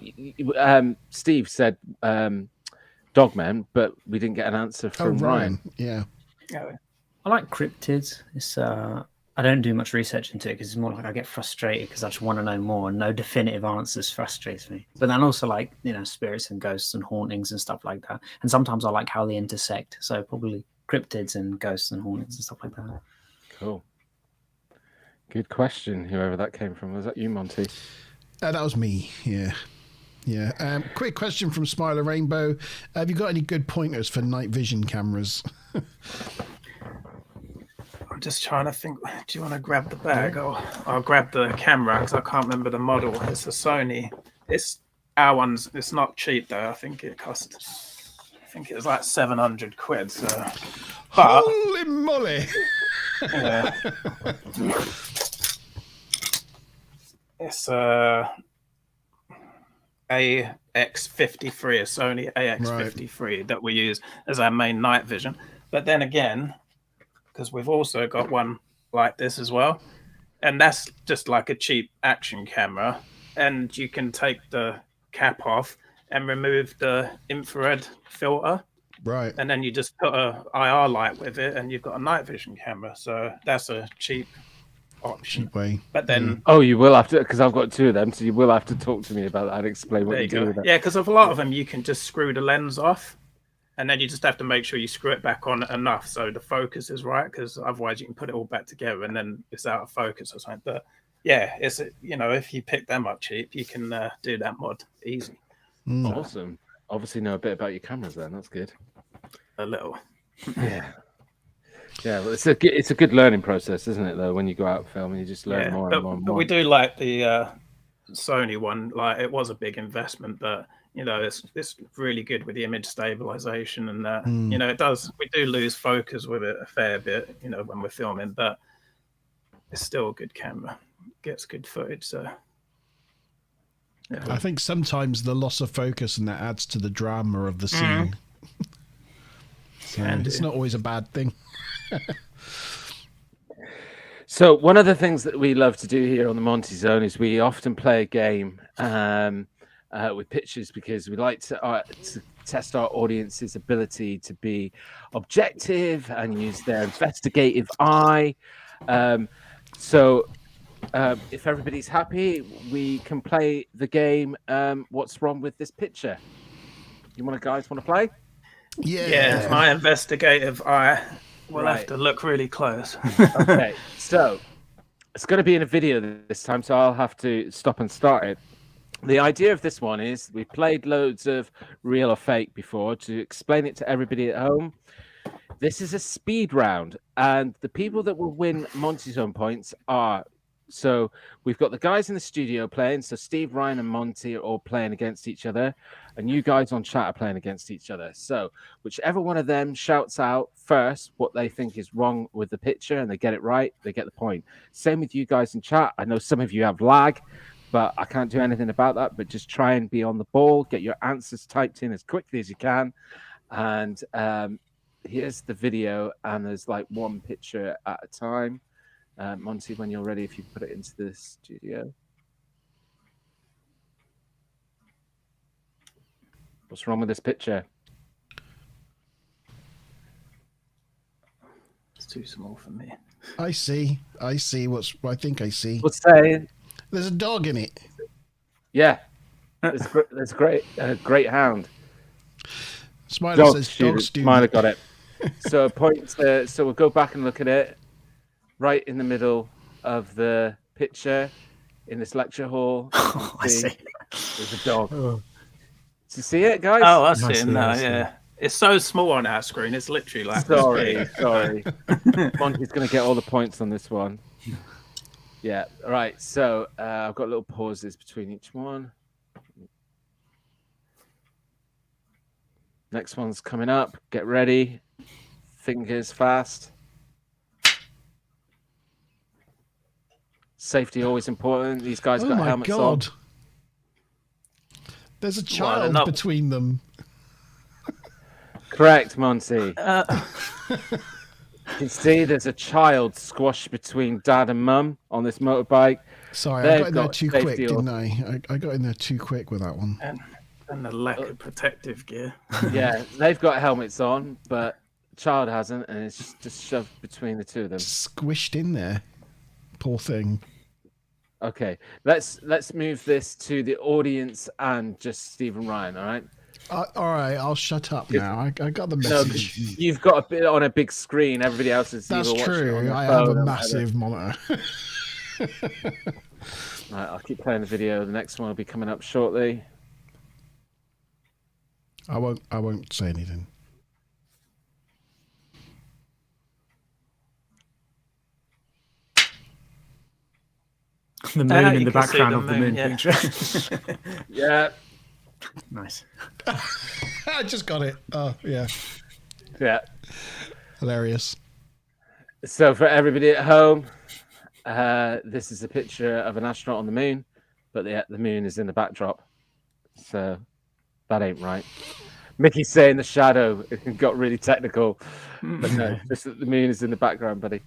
Steve said Dogmen, but we didn't get an answer from Ryan. Yeah. I like cryptids. It's I don't do much research into it because it's more like I get frustrated because I just want to know more, and no definitive answers frustrates me. But then also like, you know, spirits and ghosts and hauntings and stuff like that. And sometimes I like how they intersect. So probably cryptids and ghosts and hauntings and stuff like that. Good question. Whoever that came from, was that you, Monty? That was me. Yeah. Yeah. Quick question from Smiler Rainbow. Have you got any good pointers for night vision cameras? I'm just trying to think. Do you want to grab the bag? I'll grab the camera because I can't remember the model. It's a Sony. It's our one's. It's not cheap though. I think it was like 700 quid. So, but, holy moly! Yeah. It's a AX53, a Sony AX53 that we use as our main night vision. But then again, because we've also got one like this as well, and that's just like a cheap action camera, and you can take the cap off and remove the infrared filter, right? And then you just put a IR light with it, and you've got a night vision camera. So that's a cheap option. Cheap way. But then, oh, you will have to, because I've got two of them, so you will have to talk to me about that and explain what there you you do go. with it. Yeah, because of a lot of them, you can just screw the lens off, and then you just have to make sure you screw it back on enough so the focus is right, because otherwise you can put it all back together and then it's out of focus or something. But yeah, it's, you know, if you pick them up cheap, you can do that mod easy. Awesome. Obviously know a bit about your cameras then. That's good. A little. Yeah. Yeah, well, it's a good learning process, isn't it? Though, when you go out filming, you just learn more and more. But we do like the Sony one. Like, it was a big investment, but you know, it's really good with the image stabilization and that. You know, we do lose focus with it a fair bit, you know, when we're filming, but it's still a good camera. Gets good footage. So yeah. I think sometimes the loss of focus and that adds to the drama of the scene. So it's not always a bad thing. So one of the things that we love to do here on the Monte Zone is we often play a game with pictures, because we like to test our audience's ability to be objective and use their investigative eye. So if everybody's happy, we can play the game. What's wrong with this picture? You guys want to play? Yeah, my investigative eye will have to look really close. Okay, so it's going to be in a video this time, so I'll have to stop and start it. The idea of this one is we played loads of real or fake before. To explain it to everybody at home, this is a speed round, and the people that will win Monte Zone points are... So we've got the guys in the studio playing. So Steve, Ryan, and Monty are all playing against each other, and you guys on chat are playing against each other. So whichever one of them shouts out first what they think is wrong with the picture and they get it right, they get the point. Same with you guys in chat. I know some of you have lag, but I can't do anything about that. But just try and be on the ball, get your answers typed in as quickly as you can. And here's the video, and there's like one picture at a time. Monty, when you're ready, if you put it into the studio. What's wrong with this picture? It's too small for me. I see what I think I see. What's saying? There's a dog in it. Yeah, that's great. Great hound. Smiler says dog student. Smiler got it. So point. So we'll go back and look at it. Right in the middle of the picture in this lecture hall. I see. There's a dog. Do you see it, guys? Oh, I see it now, yeah. It's so small on our screen. It's literally like... Sorry. Monty's going to get all the points on this one. Yeah, right. So I've got little pauses between each one. Next one's coming up. Get ready. Fingers fast. Safety always important. These guys got helmets on. There's a child between them. Correct, Monty. You can see there's a child squashed between dad and mum on this motorbike. Sorry, I got in there too quick, didn't I? I got in there too quick with that one. And the lack of protective gear. Yeah, they've got helmets on, but the child hasn't, and it's just shoved between the two of them. Squished in there. Poor thing. Okay, let's move this to the audience and just Steve and Ryan. All right. All right, I'll shut up now. I got the message. No, you've got a bit on a big screen. Everybody else is. That's either true. watching it on I their have phone a or massive monitor. Right, I'll keep playing the video. The next one will be coming up shortly. I won't say anything. The moon in you the can see background the of the moon, moon yeah. picture. Yeah, Nice. I just got it. Oh, yeah. yeah. Hilarious. So for everybody at home, this is a picture of an astronaut on the moon, but the moon is in the backdrop. So that ain't right. Mickey's saying the shadow. It got really technical, but no, the moon is in the background, buddy.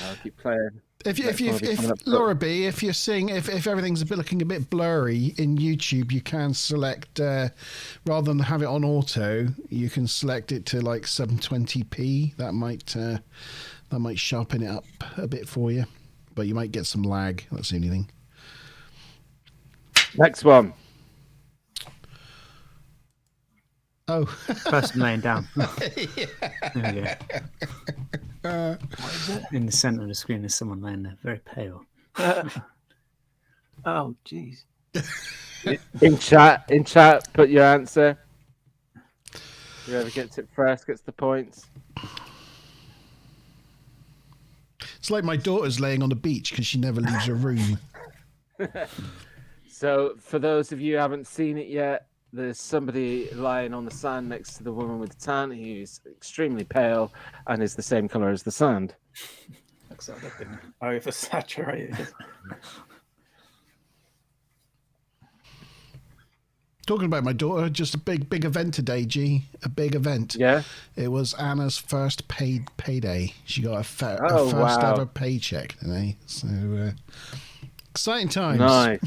I'll keep playing. If Laura B, if you're seeing if everything's looking a bit blurry in YouTube, you can select rather than have it on auto, you can select it to like 720p. That might sharpen it up a bit for you, but you might get some lag. That's the only thing. Next one. Oh, Person laying down. There we go. In the centre of the screen, there's someone laying there, very pale. Oh, jeez. In chat, put your answer. Whoever gets it first gets the points. it's like my daughter's laying on the beach because she never leaves her room. So, for those of you who haven't seen it yet, there's somebody lying on the sand next to the woman with the tan who's extremely pale and is the same color as the sand. Looks like they've been oversaturated. Talking about my daughter, just a big event today, G. A big event. Yeah. It was Anna's first payday. She got her first wow. ever paycheck today. So exciting times. Nice.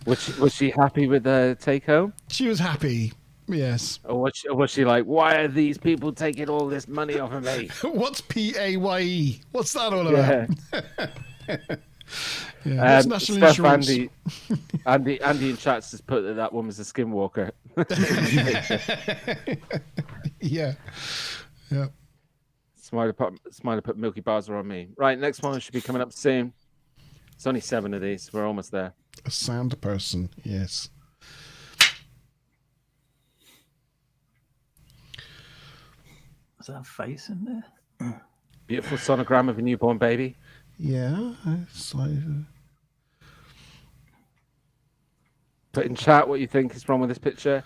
Was she happy with the take home? She was happy. Yes. Or was she like, why are these people taking all this money off of me? What's PAYE? What's that all about? Yeah. What's national insurance? Andy in chats just put that woman's a skinwalker. Yeah. Yeah. Smiley put Milky Bars are on me. Right, next one should be coming up soon. It's only 7 of these. We're almost there. A sound person, yes. Is that a face in there? Beautiful sonogram of a newborn baby. Yeah. It's like, Put in chat what you think is wrong with this picture.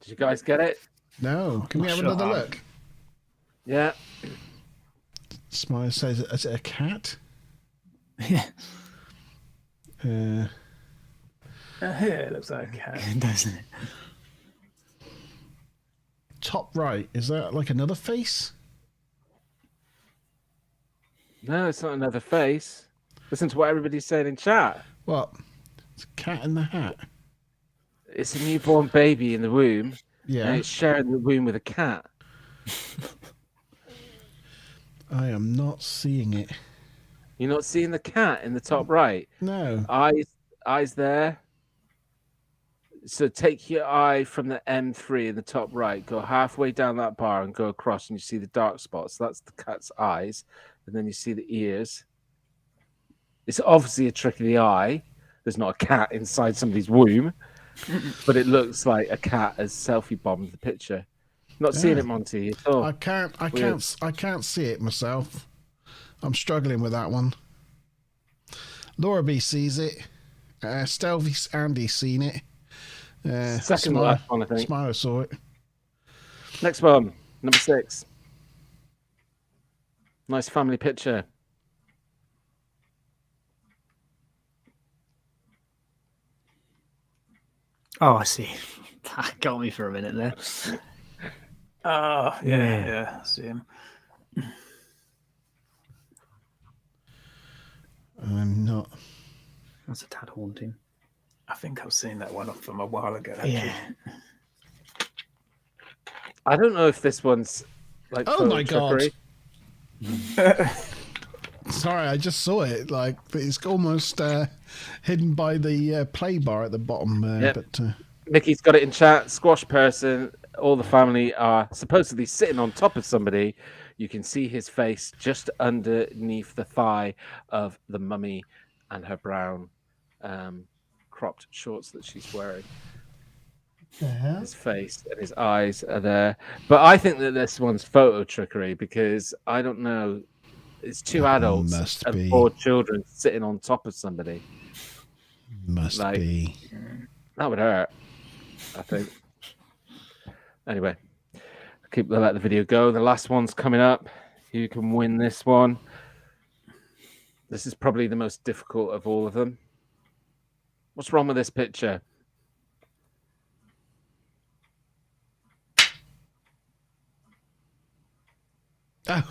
Did you guys get it? no. Can we have another look? Yeah. Smile says, is it a cat? Yeah. Yeah, it looks like a cat. Doesn't it? Top right, is that like another face? No, it's not another face. Listen to what everybody's saying in chat. What? It's a cat in the hat. It's a newborn baby in the womb. Yeah. And it's sharing the womb with a cat. I am not seeing it. You're not seeing the cat in the top right? No. Eyes there. So take your eye from the M3 in the top right, go halfway down that bar and go across, and you see the dark spots. That's the cat's eyes. And then you see the ears. It's obviously a trick of the eye. There's not a cat inside somebody's womb, but it looks like a cat has selfie bombed the picture. Not seeing it, Monte. At all. I can't see it myself. I'm struggling with that one. Laura B sees it. Stealthy Andy's seen it. Second last one, I think. Smile saw it. Next one, number 6. Nice family picture. Oh, I see. That got me for a minute there. Oh, yeah. I see him. I'm not. That's a tad haunting. I think I've seen that one from a while ago. Actually. Yeah. I don't know if this one's like. Oh my god! God. Sorry, I just saw it. Like it's almost hidden by the play bar at the bottom. Yep. But Mickey's got it in chat. Squash person. all the family are supposedly sitting on top of somebody. You can see his face just underneath the thigh of the mummy and her brown cropped shorts that she's wearing. His face and his eyes are there. But I think that this one's photo trickery because I don't know. It's two adults must and be. 4 children sitting on top of somebody. Must Like, be. That would hurt, I think. Anyway, let the video go. The last one's coming up. You can win this one. This is probably the most difficult of all of them. What's wrong with this picture? Oh.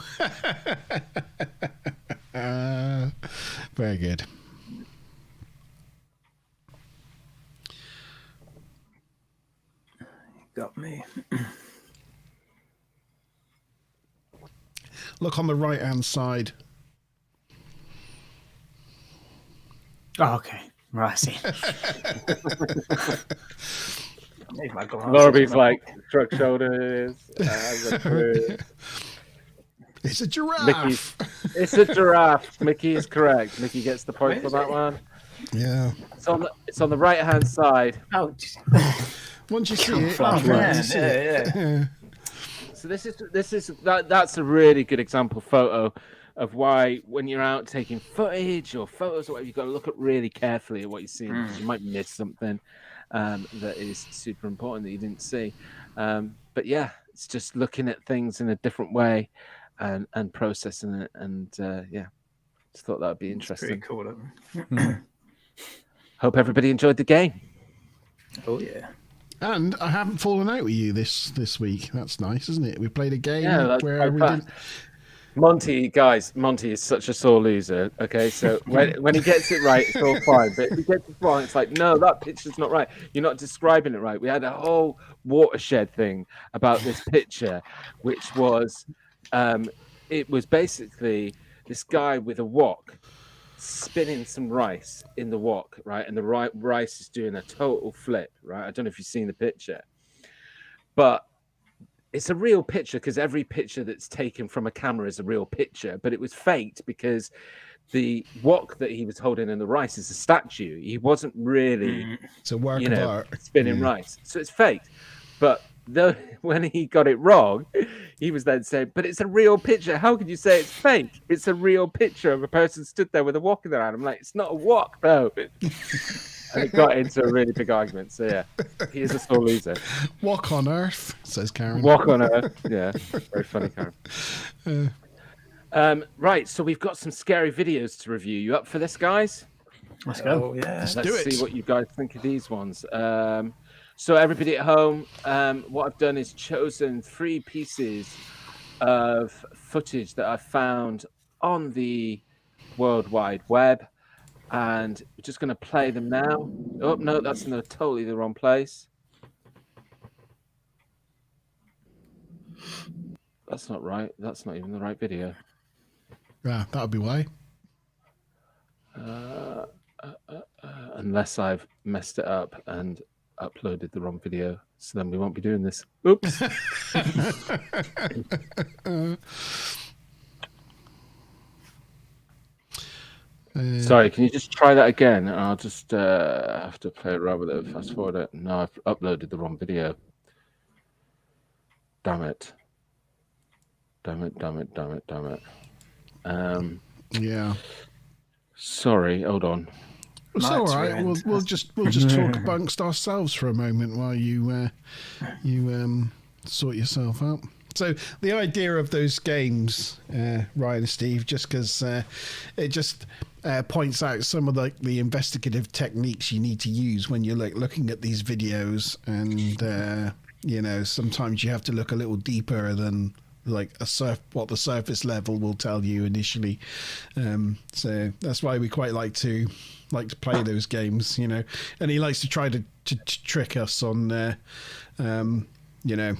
Very good. Got me. Look on the right-hand side. Oh, okay. Right, I see. Laura's like, shrug shoulders. It's a giraffe. It's a giraffe. Mickey is correct. Mickey gets the point for that one. Yeah. It's on the right-hand side. Oh, once you see it, yeah. So that's a really good example photo of why when you're out taking footage or photos or whatever, you've got to look at really carefully at what you're seeing because you might miss something that is super important that you didn't see. But yeah, it's just looking at things in a different way and processing it. And yeah, just thought that would be interesting. Pretty cool. Hope everybody enjoyed the game. Oh yeah. And I haven't fallen out with you this week. That's nice, isn't it? We played a game where we didn't. Monte is such a sore loser. Okay, so when he gets it right, it's all fine. But if he gets it wrong, it's like, no, that picture's not right. You're not describing it right. We had a whole watershed thing about this picture, which was, it was basically this guy with a wok spinning some rice in the wok, right? And the rice is doing a total flip, right? I don't know if you've seen the picture, but it's a real picture because every picture that's taken from a camera is a real picture, but it was faked because the wok that he was holding in the rice is a statue. He wasn't really, it's a work of art. Spinning rice. So it's faked. But when he got it wrong, he was then saying, but it's a real picture. How could you say it's fake? It's a real picture of a person stood there with a wok in their hand. I'm like, it's not a wok, though. And it got into a really big argument. So yeah, he is a sore loser. Walk on earth, says Karen. Walk on earth. Yeah, very funny, Karen. Right, so we've got some scary videos to review. You up for this, guys? Let's go. Oh, yeah. Let's see what you guys think of these ones. So everybody at home, what I've done is chosen 3 pieces of footage that I found on the World Wide Web. And we're just going to play them now. Oh, no, that's in totally the wrong place. That's not right. That's not even the right video. Yeah, that would be why. Unless I've messed it up and uploaded the wrong video. So then we won't be doing this. Oops. Sorry, can you just try that again? I'll just have to play it right with it. Fast forward it. No, I've uploaded the wrong video. Damn it. Yeah. Sorry, hold on. It's all right. We'll just talk amongst ourselves for a moment while you sort yourself out. So the idea of those games, Ryan and Steve, just because it just points out some of the investigative techniques you need to use when you're looking at these videos, and sometimes you have to look a little deeper than what the surface level will tell you initially. So that's why we quite like to play those games, And he likes to try to trick us on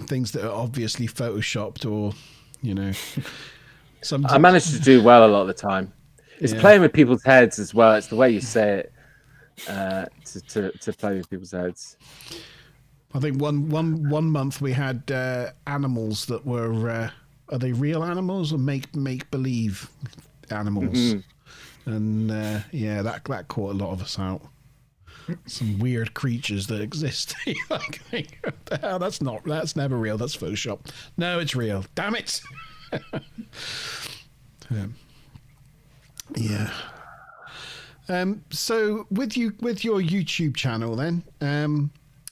things that are obviously photoshopped or, sometimes. I managed to do well a lot of the time. It's playing with people's heads as well. It's the way you say it to play with people's heads. I think one month we had animals that were are they real animals or make believe animals? And yeah, that caught a lot of us out. Some weird creatures that exist. Like, what the hell? That's never real. That's Photoshop. No, it's real. Damn it. Yeah. So with your YouTube channel, then,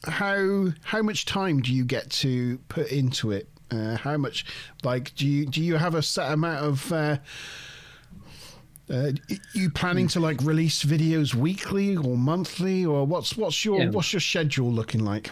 how much time do you get to put into it? How much, like, do you have a set amount of? You planning to like release videos weekly or monthly, or what's your schedule looking like?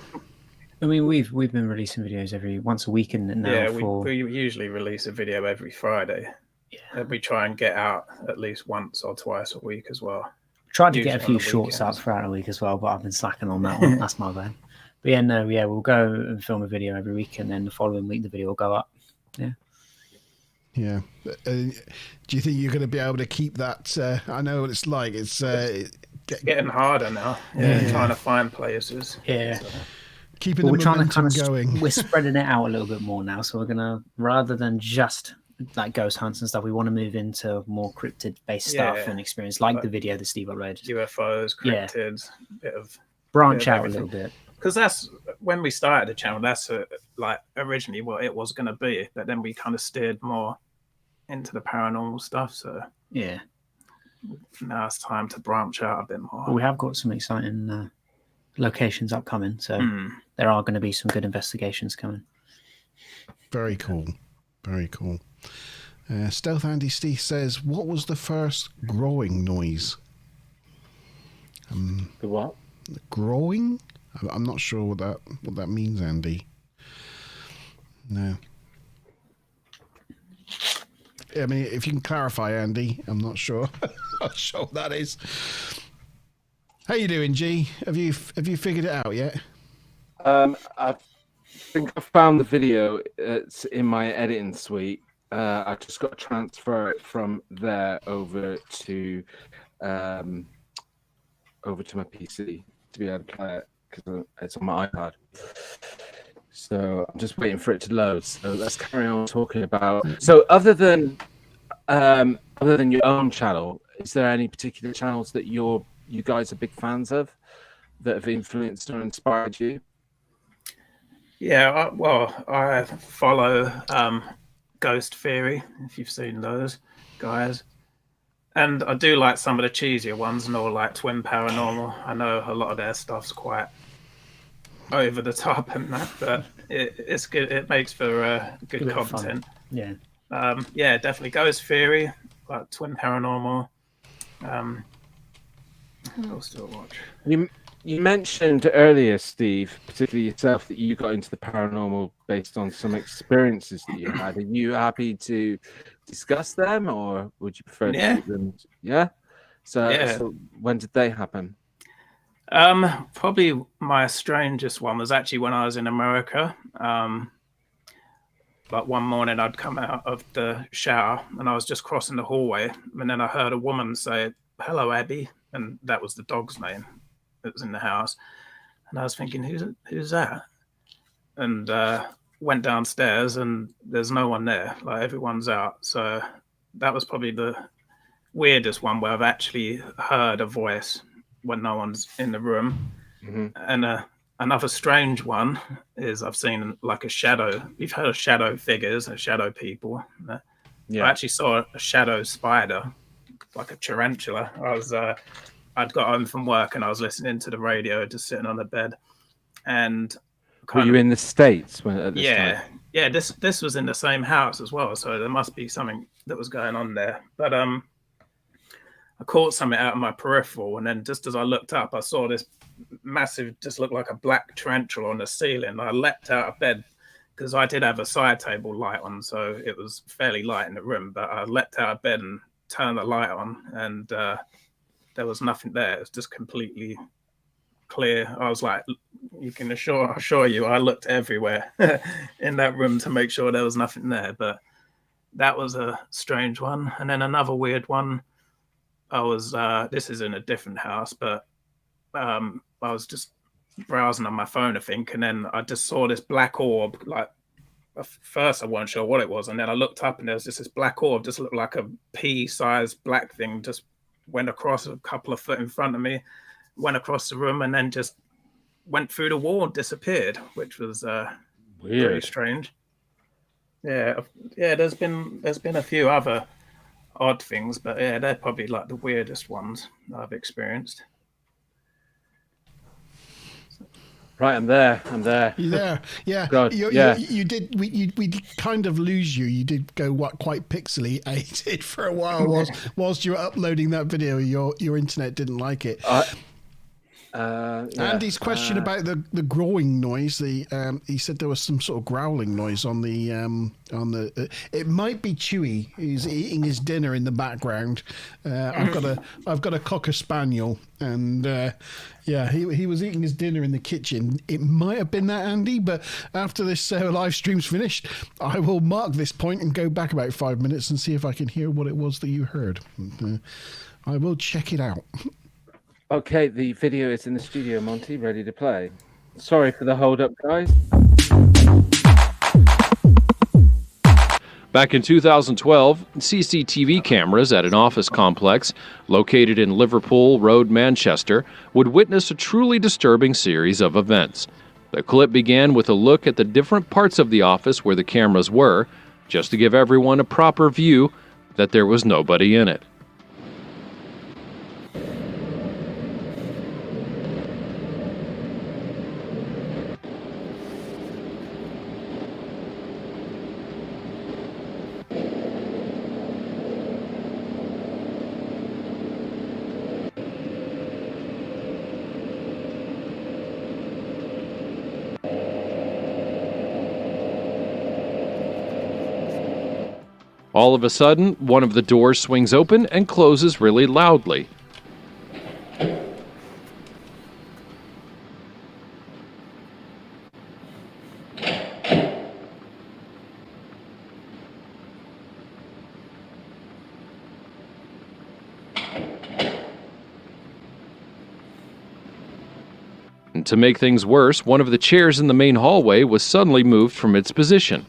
I mean, we've been releasing videos once a week, and now Yeah, we usually release a video every Friday. Yeah, we try and get out at least once or twice a week as well. Tried to get a few shorts out throughout the week as well, but I've been slacking on that one. That's my bad. But yeah, we'll go and film a video every week, and then the following week the video will go up. Yeah. Yeah. Do you think you're going to be able to keep that? I know what it's like. It's getting harder now. Yeah, trying to find places. Yeah. So. Keeping the momentum going. We're spreading it out a little bit more now, so we're gonna, rather than just like ghost hunts and stuff, we want to move into more cryptid-based stuff and experience, like the video that Steve uploaded. UFOs, cryptids, bit of branch out a little bit. Because that's when we started the channel. That's like originally what it was going to be, but then we kind of steered more into the paranormal stuff. So yeah, now it's time to branch out a bit more. But we have got some exciting locations upcoming, so there are going to be some good investigations coming. Very cool, very cool. Stealth Andy Steve says, "What was the first growing noise?" The what? Growing? I'm not sure what that means, Andy. No. I mean, if you can clarify, Andy, I'm not sure. I'm not sure what that is. How you doing, G? Have you figured it out yet? I think I found the video. It's in my editing suite. I just got to transfer it from there over to my PC to be able to play it, because it's on my iPad. So I'm just waiting for it to load. So let's carry on talking about. So other than your own channel, is there any particular channels that you guys are big fans of that have influenced or inspired you? Yeah, I follow Ghost Theory, if you've seen those guys. And I do like some of the cheesier ones, more like Twin Paranormal. I know a lot of their stuff's quite over the top and that, but it's good. It makes for good content. Yeah. Yeah, definitely Ghost Theory, like Twin Paranormal. What else do I watch? You mentioned earlier, Steve, particularly yourself, that you got into the paranormal based on some experiences that you had. Are you happy to discuss them, or would you prefer to keep them? Yeah. So when did they happen? Probably my strangest one was actually when I was in America. Like one morning I'd come out of the shower and I was just crossing the hallway, and then I heard a woman say, "Hello, Abby," and that was the dog's name that was in the house. And I was thinking, who's that? And went downstairs and there's no one there. Like, everyone's out. So that was probably the weirdest one where I've actually heard a voice when no one's in the room. Mm-hmm. And another strange one is I've seen like a shadow. You've heard of shadow figures, shadow people. Yeah. I actually saw a shadow spider, like a tarantula. I'd got home from work and I was listening to the radio, just sitting on the bed. And were you in the States at this time? Yeah. This was in the same house as well, so there must be something that was going on there. But I caught something out of my peripheral, and then just as I looked up, I saw this massive, just looked like a black tarantula on the ceiling. I leapt out of bed because I did have a side table light on, so it was fairly light in the room. But I leapt out of bed and turned the light on, and there was nothing there. It was just completely clear. I was like, you can assure you, I looked everywhere in that room to make sure there was nothing there. But that was a strange one. And then another weird one, I was, this is in a different house, but I was just browsing on my phone, I think, and then I just saw this black orb. Like at first, I wasn't sure what it was, and then I looked up, and there was just this black orb, just looked like a pea-sized black thing, just went across a couple of foot in front of me, went across the room, and then just went through the wall and disappeared, which was pretty Weird. strange. Yeah. There's been a few other odd things, but yeah, they're probably like the weirdest ones I've experienced. Right, I'm there. You there? Yeah. God, You did. We did kind of lose you. You did go quite pixelated for a while whilst you were uploading that video. Your internet didn't like it. Andy's question about the growling noise. He said there was some sort of growling noise on the it might be Chewy who's eating his dinner in the background. I've got a cocker spaniel, and he was eating his dinner in the kitchen. It might have been that, Andy, but after this live stream's finished, I will mark this point and go back about 5 minutes and see if I can hear what it was that you heard. I will check it out. Okay, the video is in the studio, Monty, ready to play. Sorry for the hold up, guys. Back in 2012, CCTV cameras at an office complex located in Liverpool Road, Manchester, would witness a truly disturbing series of events. The clip began with a look at the different parts of the office where the cameras were, just to give everyone a proper view that there was nobody in it. All of a sudden, one of the doors swings open and closes really loudly. And to make things worse, one of the chairs in the main hallway was suddenly moved from its position.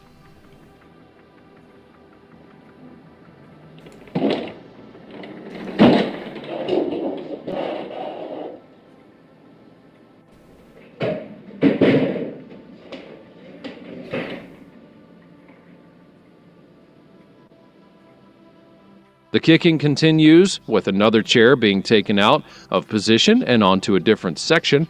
The kicking continues, with another chair being taken out of position and onto a different section.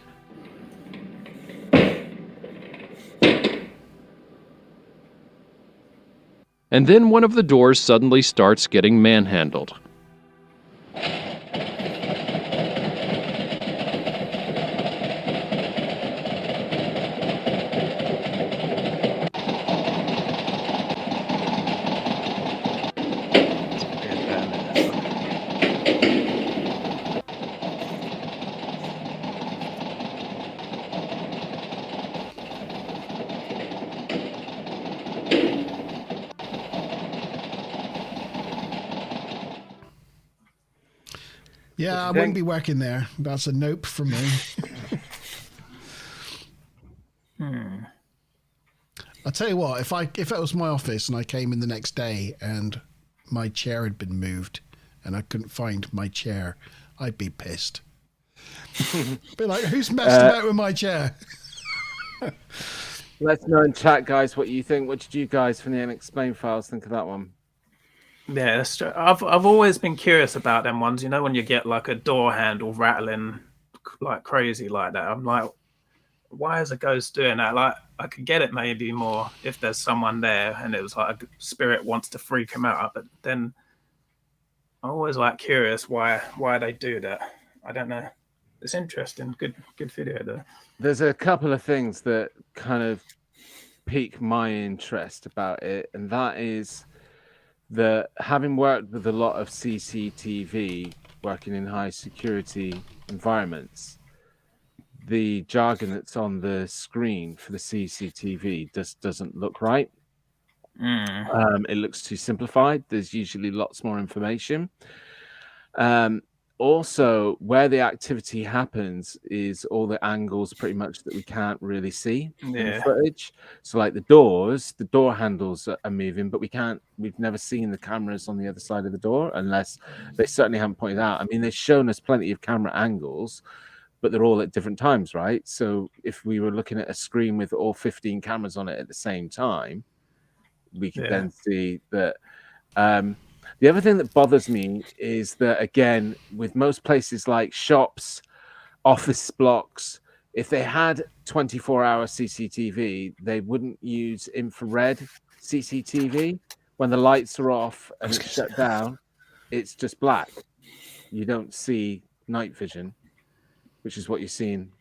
And then one of the doors suddenly starts getting manhandled. Yeah, I won't be working there. That's a nope from me. I'll tell you what, if it was my office and I came in the next day and my chair had been moved and I couldn't find my chair, I'd be pissed. Be like, who's messed about with my chair? Let's know in chat, guys, what you think. What did you guys from the Unexplained Files think of that one? Yeah, that's true. I've always been curious about them ones. You know, when you get like a door handle rattling like crazy like that, I'm like, why is a ghost doing that? Like, I could get it maybe more if there's someone there and it was like a spirit wants to freak him out. But then I'm always like curious why they do that. I don't know. It's interesting. Good video though. There's a couple of things that kind of pique my interest about it, and that is that having worked with a lot of CCTV, working in high security environments, the jargon that's on the screen for the CCTV doesn't look right. It looks too simplified. There's usually lots more information. And also, where the activity happens is all the angles pretty much that we can't really see in the Yeah. footage. So, like the door handles are moving, but we've never seen the cameras on the other side of the door unless they certainly haven't pointed out. I mean, they've shown us plenty of camera angles, but they're all at different times, right? So, if we were looking at a screen with all 15 cameras on it at the same time, we could then see that. The other thing that bothers me is that, again, with most places like shops, office blocks, if they had 24-hour CCTV, they wouldn't use infrared CCTV. When the lights are off and it's shut down, it's just black. You don't see night vision, which is what you're seeing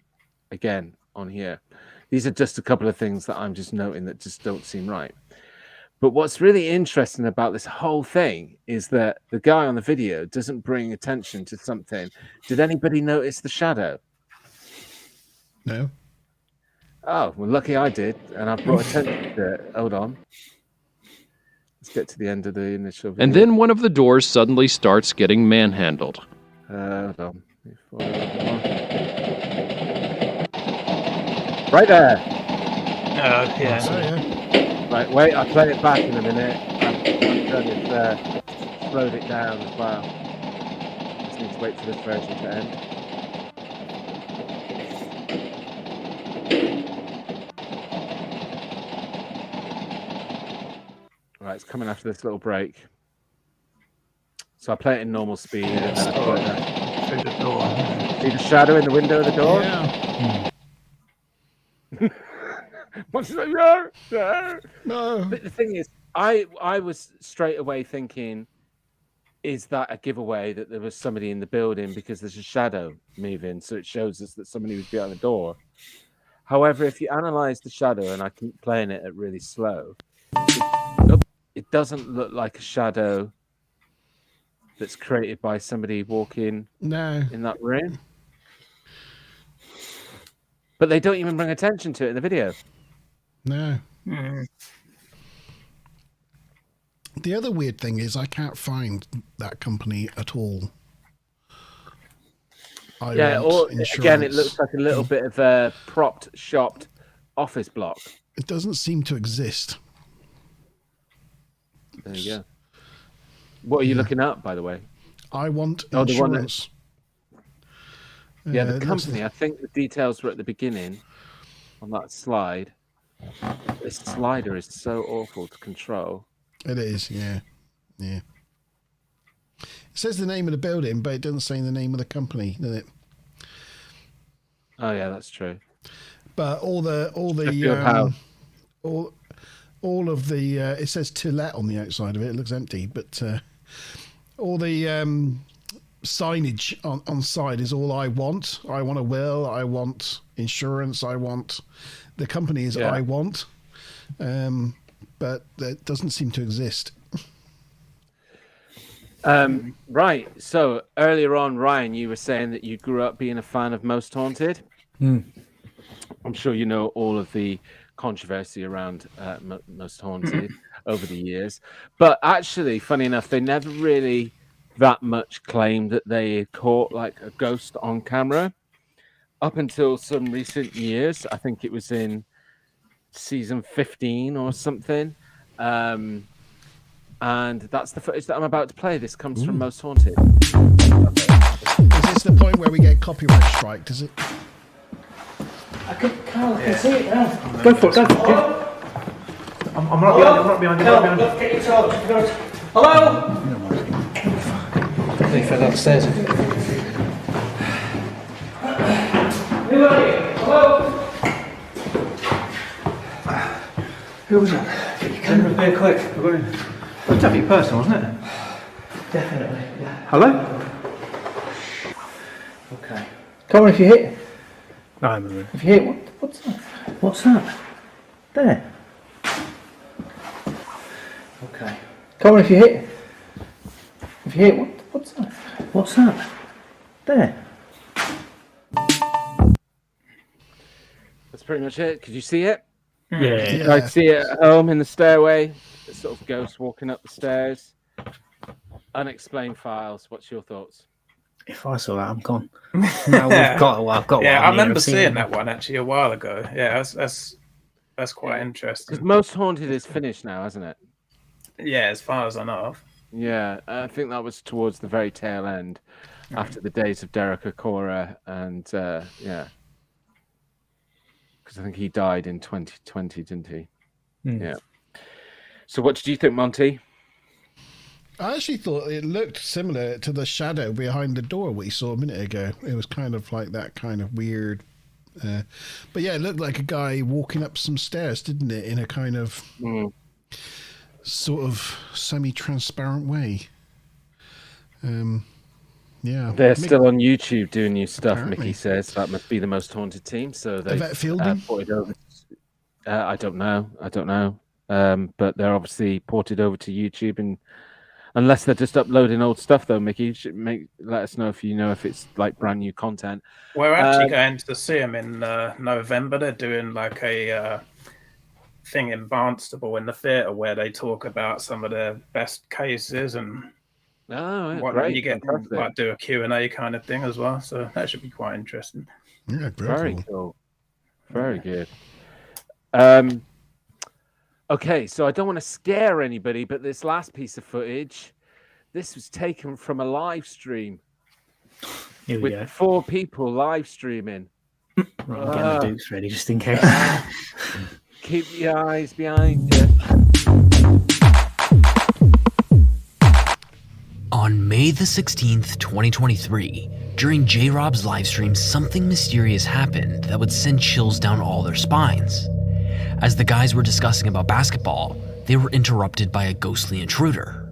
again on here. These are just a couple of things that I'm just noting that just don't seem right. But what's really interesting about this whole thing is that the guy on the video doesn't bring attention to something. Did anybody notice the shadow? No. Oh, well, lucky I did, and I brought attention to it. Hold on. Let's get to the end of the initial video. And then one of the doors suddenly starts getting manhandled. Hold on. Right there. Yeah. Right, wait, I'll play it back in a minute. I've done it, slowed it down as well. Just need to wait for this version to end. Right, it's coming after this little break. So I play it in normal speed and then I put it down. Through the door. See the shadow in the window of the door? Yeah. What's that? No. But the thing is, I was straight away thinking, is that a giveaway that there was somebody in the building because there's a shadow moving, so it shows us that somebody was behind the door. However, if you analyze the shadow, and I keep playing it at really slow, it doesn't look like a shadow that's created by somebody walking in that room. But they don't even bring attention to it in the video. No. The other weird thing is I can't find that company at all. Again, it looks like a little bit of a propped, shopped office block. It doesn't seem to exist. There you go. What are you looking up, by the way? I want the one insurance. Yeah, the company. I think the details were at the beginning on that slide. This slider is so awful to control. It is, yeah. It says the name of the building, but it doesn't say the name of the company, does it? Oh yeah, that's true. But all of the it says to let on the outside of it. It looks empty, but all the signage on side is all I want. I want a will. I want insurance. I want the company is I want, but that doesn't seem to exist. Right. So earlier on, Ryan, you were saying that you grew up being a fan of Most Haunted. I'm sure you know all of the controversy around Most Haunted over the years. But actually, funny enough, they never really that much claimed that they had caught like a ghost on camera up until some recent years. I think it was in season 15 or something. And that's the footage that I'm about to play. This comes from Most Haunted. Is this the point where we get copyright strike? Does it? I can see it now. Go for it. I'm not behind you. Let's get your torch. Hello? They fell upstairs. Who are you? Hello? Who was that? Get your camera here quick. It was definitely personal, wasn't it? Definitely, yeah. Hello? Okay. Come on, if you hit. No, I'm moving. If you hit, what's that? What's that? There. Okay. Come on, if you hit. If you hit, what's that? What's that? There. That's pretty much it. Could you see it? Yeah. I see it at home in the stairway. The sort of ghost walking up the stairs. Unexplained files. What's your thoughts? If I saw that, I'm gone. No, I've got Yeah, one I here. remember I've seen seeing it. that one actually a while ago. Yeah, that's quite Because interesting. Most Haunted is finished now, hasn't it? Yeah, as far as I know of. Yeah, I think that was towards the very tail end, after the days of Derek Acora, and yeah, because I think he died in 2020, didn't he? Yeah. So, what did you think, Monty? I actually thought it looked similar to the shadow behind the door we saw a minute ago. It was kind of like that kind of weird. But yeah, it looked like a guy walking up some stairs, didn't it? In a kind of sort of semi-transparent way. Yeah. They're still on YouTube doing new stuff. Apparently. Mickey says that must be the Most Haunted team. So they Yvette Fielding? ported over. I don't know. But they're obviously ported over to YouTube, and unless they're just uploading old stuff, though, Mickey, you should let us know if you know if it's like brand new content. We're actually going to see them in November. They're doing like a thing in Barnstable in the theatre where they talk about some of their best cases and whatnot. Great, You get fantastic. like do a Q&A kind of thing as well. So that should be quite interesting. Yeah, Very cool. cool. Very good. Okay, so I don't want to scare anybody, but this last piece of footage, this was taken from a live stream Here we with go. 4 people live streaming. Right, I'm getting the dukes ready just in case. Keep your eyes behind you. On May the 16th, 2023, during J-Rob's livestream, something mysterious happened that would send chills down all their spines. As the guys were discussing about basketball, they were interrupted by a ghostly intruder.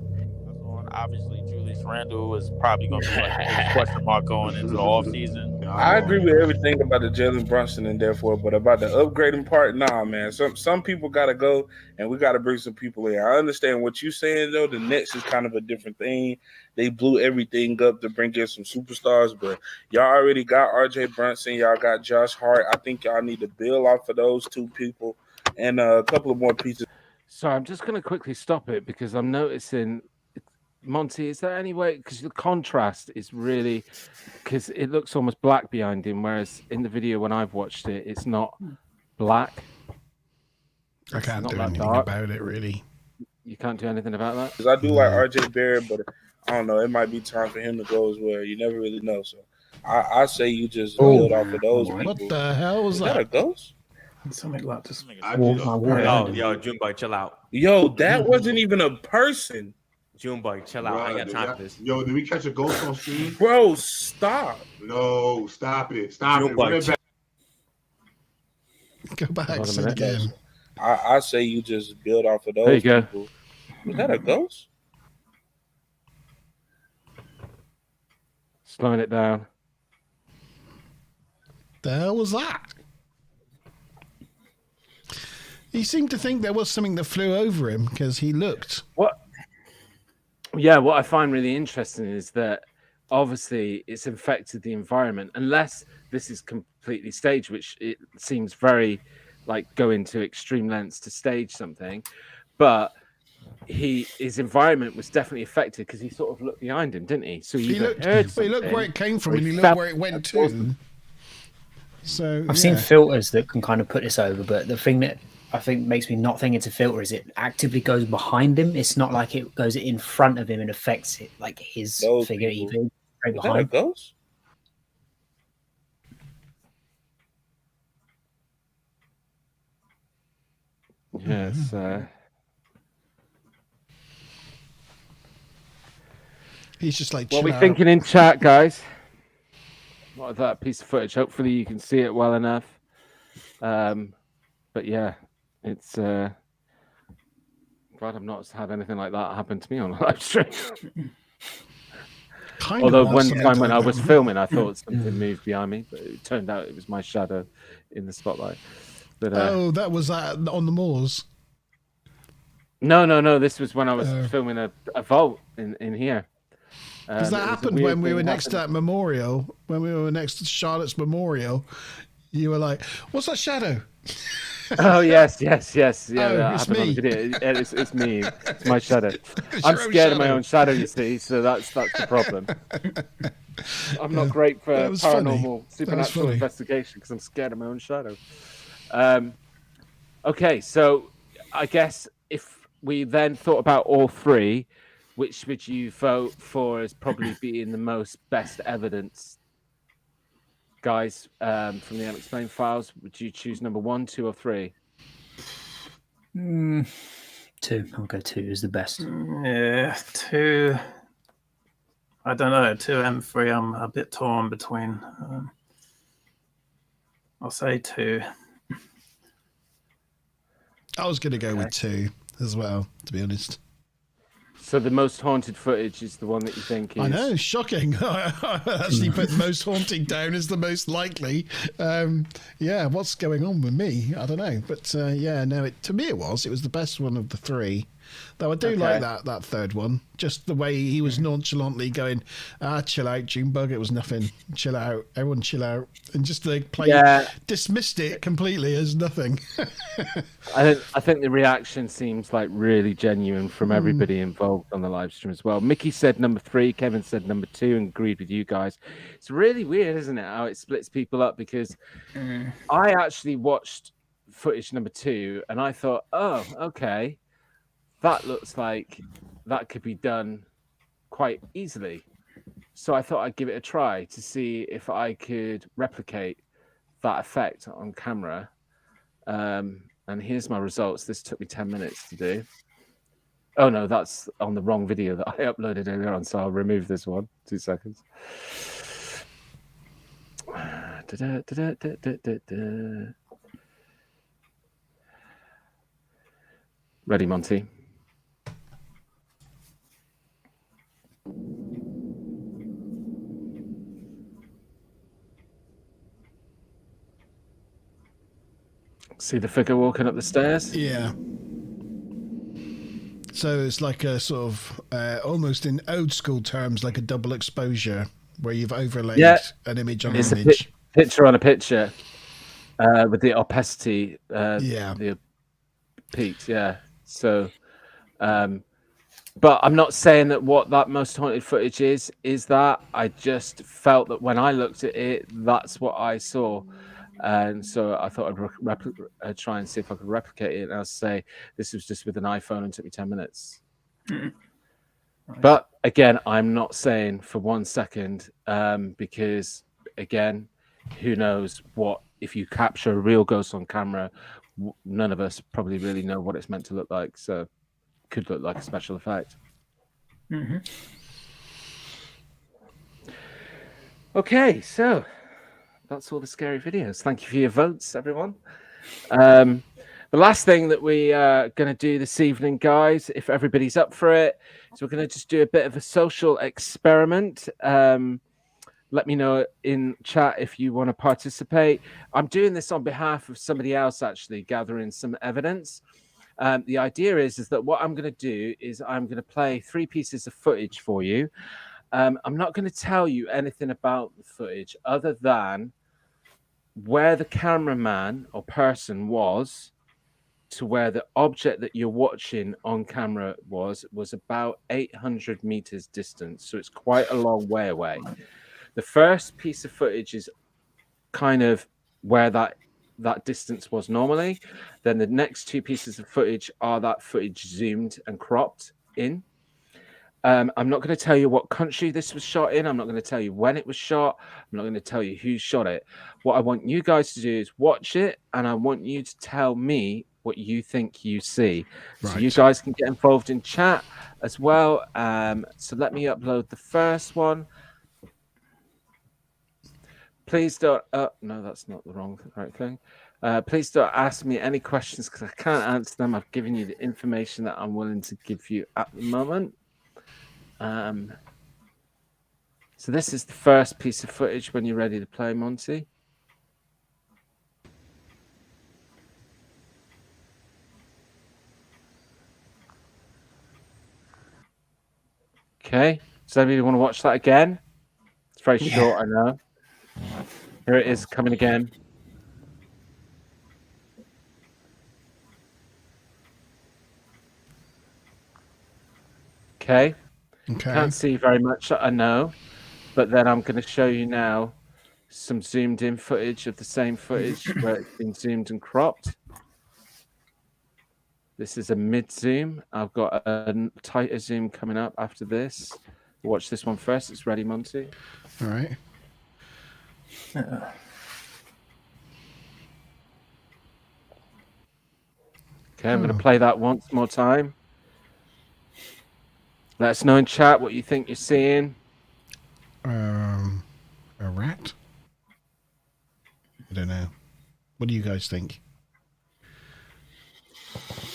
Obviously, Julius Randle is probably going to be like the biggest question mark going into the offseason. I agree with everything about the Jalen Brunson and therefore, but about the upgrading part, nah, man. Some people got to go, and we got to bring some people in. I understand what you're saying, though. The Nets is kind of a different thing. They blew everything up to bring in some superstars, but y'all already got R.J. Brunson. Y'all got Josh Hart. I think y'all need to build off of those 2 people and a couple of more pieces. Sorry, I'm just going to quickly stop it because I'm noticing, Monty, is there any way, because the contrast is really, because it looks almost black behind him, whereas in the video when I've watched it, it's not black. I can't do anything about it, really. You can't do anything about that? Because I do like R.J. Barrett, but I don't know. It might be time for him to go as well. You never really know. So I say you just build off of those people. What the hell was Is that a ghost? Something like this. Yo, Junebug, chill out. Yo, that wasn't even a person. Junebug, chill out. I ain't got time for this. Yo, did we catch a ghost on stream? Bro, stop. No, stop it. Stop it. Run it back. Go back, say it again. I say you just build off of those There you go. people. Was that a ghost? Slowing it down. The hell was that? He seemed to think there was something that flew over him because he looked. What I find really interesting is that obviously it's infected the environment, unless this is completely staged, which it seems very like going to extreme lengths to stage something. But his environment was definitely affected because he sort of looked behind him, didn't he? So He looked where it came from and he looked felt where it went to. So I've seen filters that can kind of put this over, but the thing that I think makes me not think it's a filter is it actively goes behind him. It's not like it goes in front of him and affects it, like his figure even right Is that a behind. ghost? Yes. He's just like, What are we chill out. thinking in chat, guys? What of that piece of footage? Hopefully you can see it well enough. But yeah, it's glad I've not had anything like that happen to me on a live stream. Although one time when I was filming, I thought something moved behind me, but it turned out it was my shadow in the spotlight. But that was on the moors. No. This was when I was filming a vault in here. Because that happened when we were next to that memorial. When we were next to Charlotte's memorial, you were like, "What's that shadow?" Oh yes. Yeah, Oh, that it's happened on me. the video. It's me. It's my shadow. It's I'm your own scared of my shadow. own shadow, you see. So that's the problem. I'm not great for That was funny. paranormal, That was supernatural funny. investigation because I'm scared of my own shadow. Okay, so I guess if we then thought about all three, which would you vote for as probably being the most best evidence? Guys, from the Unexplained Files, would you choose number 1, 2, or 3? 2. I'll go 2 is the best. Yeah, 2. I don't know. 2 and 3. I'm a bit torn between. I'll say 2. I was going to go with 2 as well, to be honest. So the most haunted footage is the one that you think is... I know, shocking. I actually put most haunting down as the most likely. Yeah, what's going on with me? I don't know. But yeah, no, to me it was the best one of the 3. Though I do like that third one. Just the way he was nonchalantly going, chill out, Junebug, it was nothing. Chill out, everyone chill out. And just like dismissed it completely as nothing. I think the reaction seems like really genuine from everybody involved on the live stream as well. Mickey said number 3, Kevin said number 2, and agreed with you guys. It's really weird, isn't it, how it splits people up, because I actually watched footage number 2 and I thought, oh, okay, that looks like that could be done quite easily. So I thought I'd give it a try to see if I could replicate that effect on camera. And here's my results. This took me 10 minutes to do. Oh no, that's on the wrong video that I uploaded earlier on, so I'll remove this one. 2 seconds. Ready, Monty? See the figure walking up the stairs? Yeah. So it's like a sort of, almost in old school terms, like a double exposure, where you've overlaid an image on an image. Picture on a picture with the opacity, the peaks, yeah. So, but I'm not saying that what that most haunted footage is that. I just felt that when I looked at it, that's what I saw. And so I thought I'd try and see if I could replicate it. And I'll say this was just with an iPhone and took me 10 minutes. Right. But again, I'm not saying for 1 second, because again, who knows what, if you capture a real ghost on camera, none of us probably really know what it's meant to look like. So it could look like a special effect. Okay, so that's all the scary videos. Thank you for your votes, everyone. The last thing that we are going to do this evening, guys, if everybody's up for it, is we're going to just do a bit of a social experiment. Let me know in chat if you want to participate. I'm doing this on behalf of somebody else, actually, gathering some evidence. The idea is that what I'm going to do is I'm going to play 3 pieces of footage for you. I'm not going to tell you anything about the footage other than where the cameraman or person was to where the object that you're watching on camera was about 800 meters distance. So it's quite a long way away. The first piece of footage is kind of where that distance was normally. Then the next 2 pieces of footage are that footage zoomed and cropped in. I'm not going to tell you what country this was shot in. I'm not going to tell you when it was shot. I'm not going to tell you who shot it. What I want you guys to do is watch it, and I want you to tell me what you think you see. Right. So you guys can get involved in chat as well. So let me upload the first one. Please don't... no, that's not the right thing. Please don't ask me any questions because I can't answer them. I've given you the information that I'm willing to give you at the moment. So this is the first piece of footage when you're ready to play, Monty. Okay, does anybody want to watch that again? It's very short, I know. Here it is coming again. Okay. Okay. Can't see very much, I know, but then I'm going to show you now some zoomed in footage of the same footage where it's been zoomed and cropped. This is a mid zoom. I've got a tighter zoom coming up after this. Watch this one first. It's ready, Monty. All right. Okay, I'm going to play that once more time. Let us know in chat what you think you're seeing. A rat? I don't know. What do you guys think?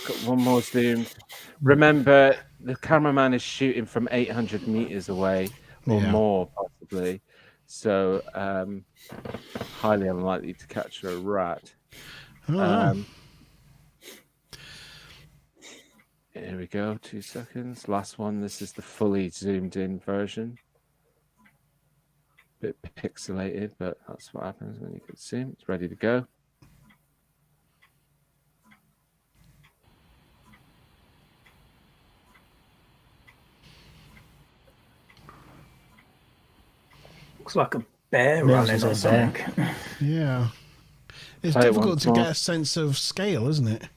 Got one more zoom. Remember, the cameraman is shooting from 800 meters away or more, possibly. So, highly unlikely to capture a rat. Here we go. 2 seconds. Last one. This is the fully zoomed in version. Bit pixelated, but that's what happens when you can zoom. It's ready to go. Looks like a bear running or something. Yeah. It's Play it difficult once to more. get a sense of scale, isn't it?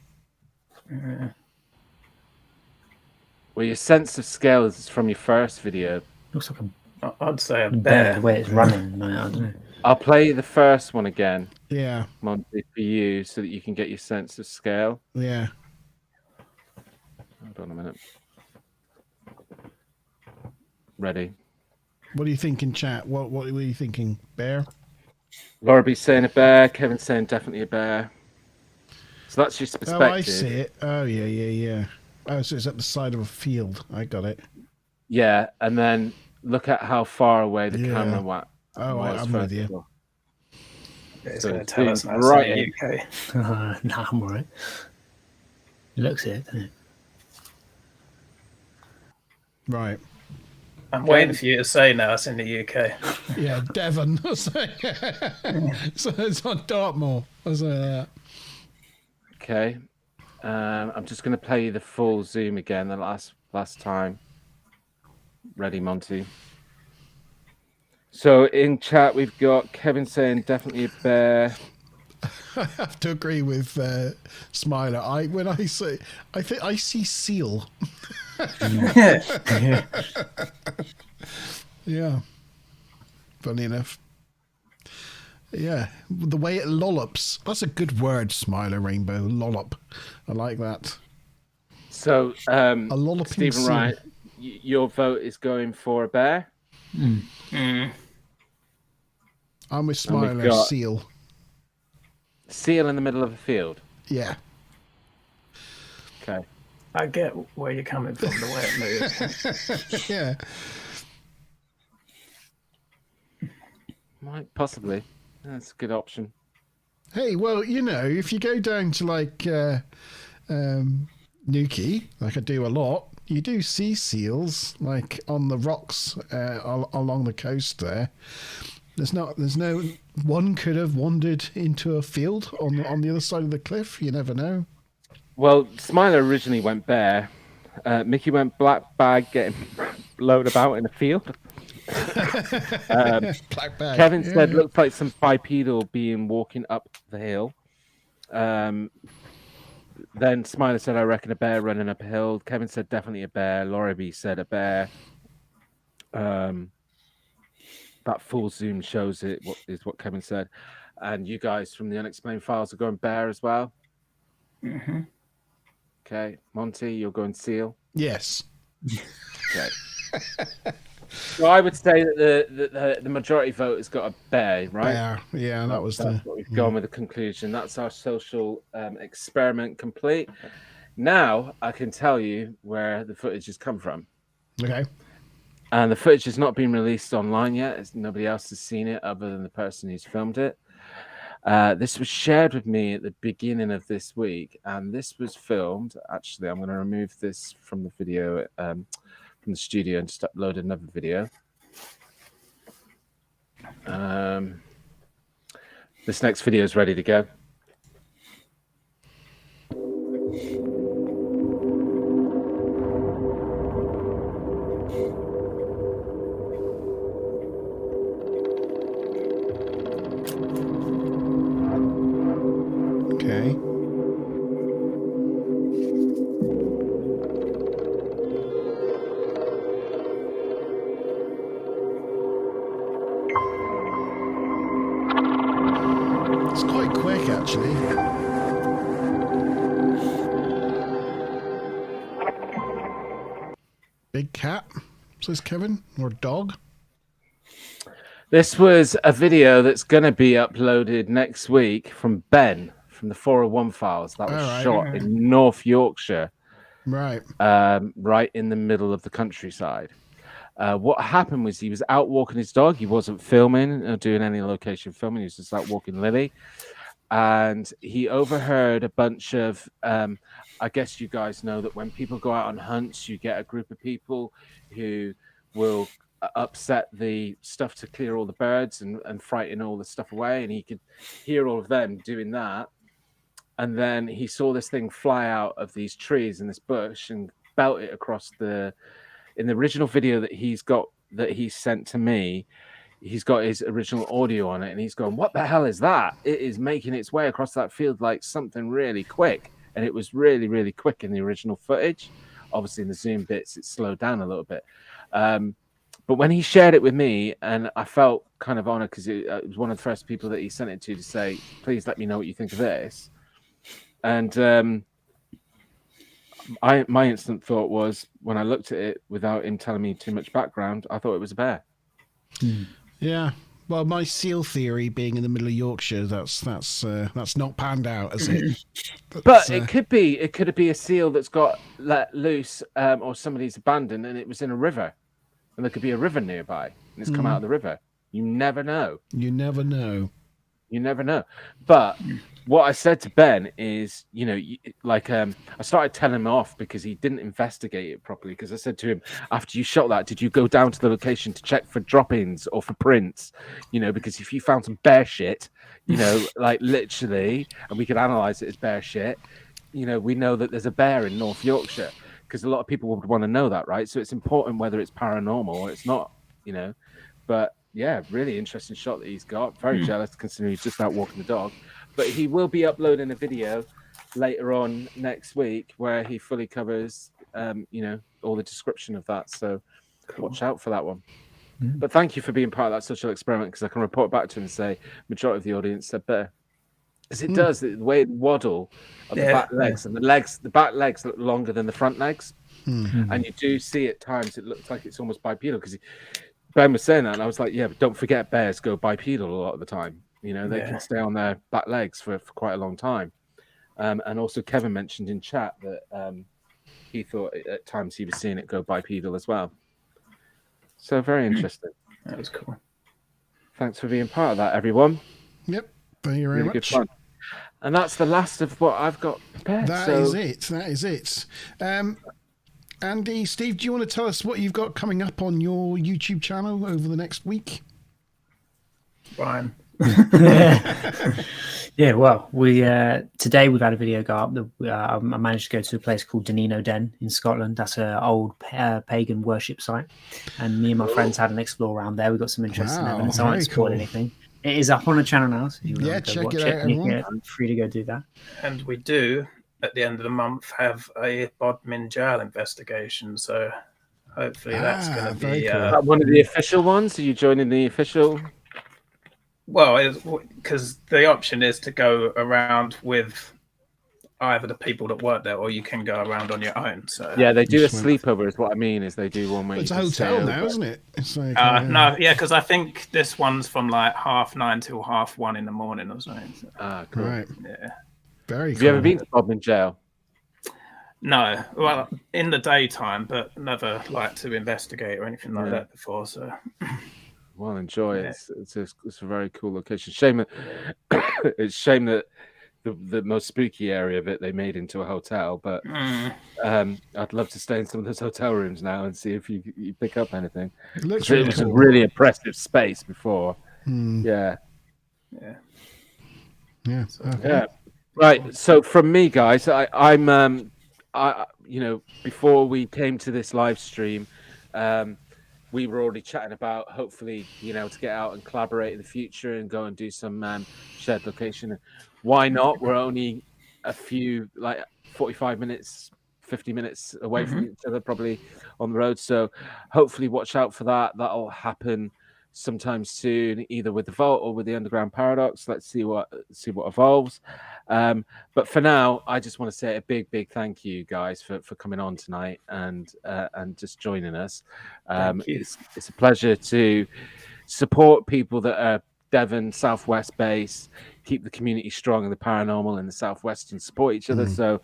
Well, your sense of scale is from your first video. Looks like I'd say a bear bear. the way it's running. I don't know. I'll play the first one again. Yeah. Monty, for you, so that you can get your sense of scale. Yeah. Hold on a minute. Ready. What do you think in chat? What were you thinking? Bear? Laura B saying a bear. Kevin saying definitely a bear. So that's your perspective. Oh, I see it. Oh, yeah. Oh, so it's at the side of a field. I got it. Yeah, and then look at how far away the camera went. Oh, I'm with you. It's So going to it's tell us zoomed now it's right in in. the UK. Nah, I'm alright. It looks it, doesn't it? Right. I'm waiting for you to say now it's in the UK. Yeah, Devon. So it's on Dartmoor. I'll say that. Okay. I'm just going to play you the full zoom again, the last time. Ready, Monty? So in chat, we've got Kevin saying definitely a bear. I have to agree with Smiler. I think I see seal. Yeah. Funny enough. Yeah. The way it lollops. That's a good word, Smiler Rainbow. Lollop. I like that. So, a lolloping Stephen seal. Wright, your vote is going for a bear. I'm with And we've Smiler. got- Seal. Seal in the middle of a field. Yeah. Okay. I get where you're coming from, the way it moves. Yeah. Might possibly. That's a good option. Hey, well, if you go down to like Nuki, like I do a lot, you do see seals like on the rocks along the coast there. There's no one could have wandered into a field on the other side of the cliff. You never know. Well, Smiler originally went bear. Mickey went black bag, getting blown about in a field. Black bag. Kevin Yeah, said yeah. looks like some bipedal being walking up the hill. Then Smiler said, I reckon a bear running up a hill. Kevin said definitely a bear. Laura B said a bear. That full zoom shows it. What is what Kevin said, and you guys from the Unexplained Files are going bear as well. Mm-hmm. Okay, Monty, you're going seal. Yes. Okay. So I would say that the majority vote has got a bear, right? Bear. Yeah, that was That's what we've gone with the conclusion. That's our social experiment complete. Now I can tell you where the footage has come from. Okay. And the footage has not been released online yet. Nobody else has seen it other than the person who's filmed it. This was shared with me at the beginning of this week, and this was filmed. Actually, I'm going to remove this from the video, from the studio, and just upload another video. This next video is ready to go. Okay. It's quite quick, actually. Big cat, says Kevin, or dog. This was a video that's going to be uploaded next week from Ben from the 401 files. That was shot in North Yorkshire. Right. Right in the middle of the countryside. What happened was he was out walking his dog. He wasn't filming or doing any location filming. He was just out walking Lily. And he overheard a bunch of, I guess you guys know that when people go out on hunts, you get a group of people who will upset the stuff to clear all the birds and frighten all the stuff away. And he could hear all of them doing that. And then he saw this thing fly out of these trees in this bush and belt it across in the original video that he's got, that he sent to me, he's got his original audio on it, and he's going, "What the hell is that? It is making its way across that field like something really quick." And it was really, really quick in the original footage. Obviously, in the zoom bits, it slowed down a little bit. But when he shared it with me, and I felt kind of honored because it was one of the first people that he sent it to say, "Please let me know what you think of this." And my instant thought was, when I looked at it without him telling me too much background, I thought it was a bear. Yeah. Well, my seal theory being in the middle of Yorkshire, that's not panned out, has it? But it could be a seal that's got let loose, or somebody's abandoned, and it was in a river, and there could be a river nearby, and it's come out of the river. You never know. You never know. You never know. But what I said to Ben is, I started telling him off because he didn't investigate it properly. Because I said to him, after you shot that, did you go down to the location to check for drop-ins or for prints? Because if you found some bear shit, like literally, and we could analyze it as bear shit, we know that there's a bear in North Yorkshire, because a lot of people would want to know that, right? So it's important whether it's paranormal or it's not, But yeah, really interesting shot that he's got. Very jealous considering he's just out walking the dog. But he will be uploading a video later on next week where he fully covers, all the description of that. So watch out for that one. But thank you for being part of that social experiment, because I can report back to him and say majority of the audience said bear. Because it does, the way it waddle of the back legs, and the back legs look longer than the front legs. And you do see at times it looks like it's almost bipedal, because Ben was saying that, and I was like, yeah, but don't forget bears go bipedal a lot of the time. They can stay on their back legs for quite a long time. And also Kevin mentioned in chat that he thought at times he was seeing it go bipedal as well. So very interesting. That was cool. Thanks for being part of that, everyone. Yep. Thank you very really much. Good fun. And that's the last of what I've got prepared. That is it. Andy, Steve, do you want to tell us what you've got coming up on your YouTube channel over the next week? Brian. Yeah, well, we today we've had a video go up. I managed to go to a place called Danino Den in Scotland. That's an old pagan worship site, and me and my friends had an explore around there. We got some interesting evidence. I won't spoil anything. It is up on the channel now, so if you want to go watch it, everyone. I'm free to go do that. And we do, at the end of the month, have a Bodmin jail investigation. So hopefully that's going to be cool. Is that one of the official ones? Are you joining the official? Well, because the option is to go around with either the people that work there, or you can go around on your own. So yeah, they do a sleepover. Is what I mean. Is they do one where it's a hotel now, isn't it? It's like, no, yeah, because I think this one's from like 9:30 till 1:30 in the morning or something. So. Cool. Right. Yeah. Very. Have you ever been to Bodmin jail? No, well, in the daytime, but never like to investigate or anything like that before. So. Well, enjoy it. It's a very cool location. Shame that the most spooky area of it they made into a hotel. But I'd love to stay in some of those hotel rooms now and see if you pick up anything. It looks it was a really impressive space before. Yeah. Right. So from me, guys, I'm before we came to this live stream, we were already chatting about hopefully being able to get out and collaborate in the future and go and do some shared location. Why not? We're only a few, like 45 minutes, 50 minutes away from each other, probably on the road. So hopefully watch out for that. That'll happen sometime soon, either with the Vault or with the Underground Paradox. Let's see what evolves. But for now, I just want to say a big thank you, guys, for coming on tonight and just joining us. Thank you. It's a pleasure to support people that are Devon, Southwest based, keep the community strong in the paranormal in the Southwest and support each other. So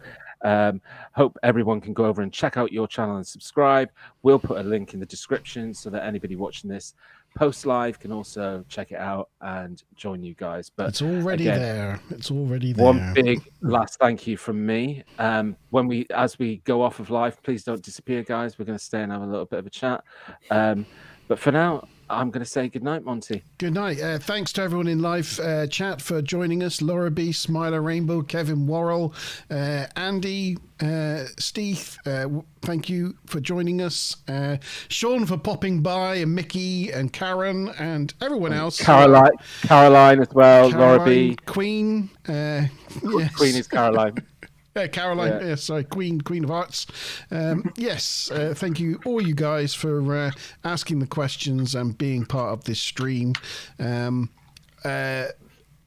hope everyone can go over and check out your channel and subscribe. We'll put a link in the description so that anybody watching this post live can also check it out and join you guys. But it's already again, there. It's already there. One big last thank you from me. As we go off of live, please don't disappear, guys. We're going to stay and have a little bit of a chat. But for now, I'm going to say good night, Monty. Good night. Thanks to everyone in live chat for joining us. Laura B, Smiler Rainbow, Kevin Worrell, Andy, Steve, thank you for joining us. Sean for popping by, and Mickey and Karen and everyone else. Caroline as well, Laura B. Queen. Yes. Queen is Caroline. Caroline, sorry, Queen of Hearts. Yes, thank you, all you guys, for asking the questions and being part of this stream.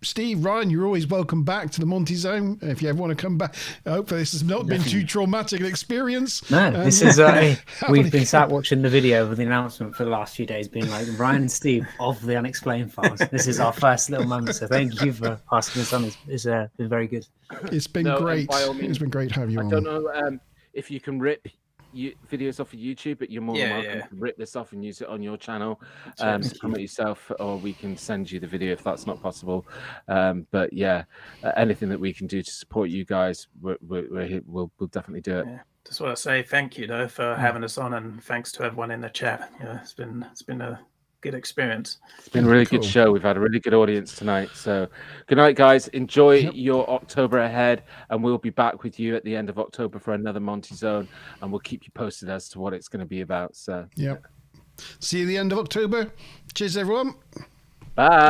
Steve, Ryan, you're always welcome back to the Monte Zone if you ever want to come back. Hopefully this has not been too traumatic an experience. No, this is we've been sat watching the video with the announcement for the last few days, being like Ryan and Steve of the Unexplained Files. This is our first little moment, so thank you for passing this on. It's been very good. It's been great. It's been great to have you on. I don't know if you can rip videos off of YouTube, but you're more than welcome to rip this off and use it on your channel. Promote yourself, or we can send you the video if that's not possible. But anything that we can do to support you guys, we'll definitely do it. Just want to say thank you though for having us on, and thanks to everyone in the chat. It's been a good experience. It's been a really good show. We've had a really good audience tonight. So good night, guys. Enjoy your October ahead, and we'll be back with you at the end of October for another Monte Zone, and we'll keep you posted as to what it's going to be about. So see you at the end of October. Cheers, everyone. Bye.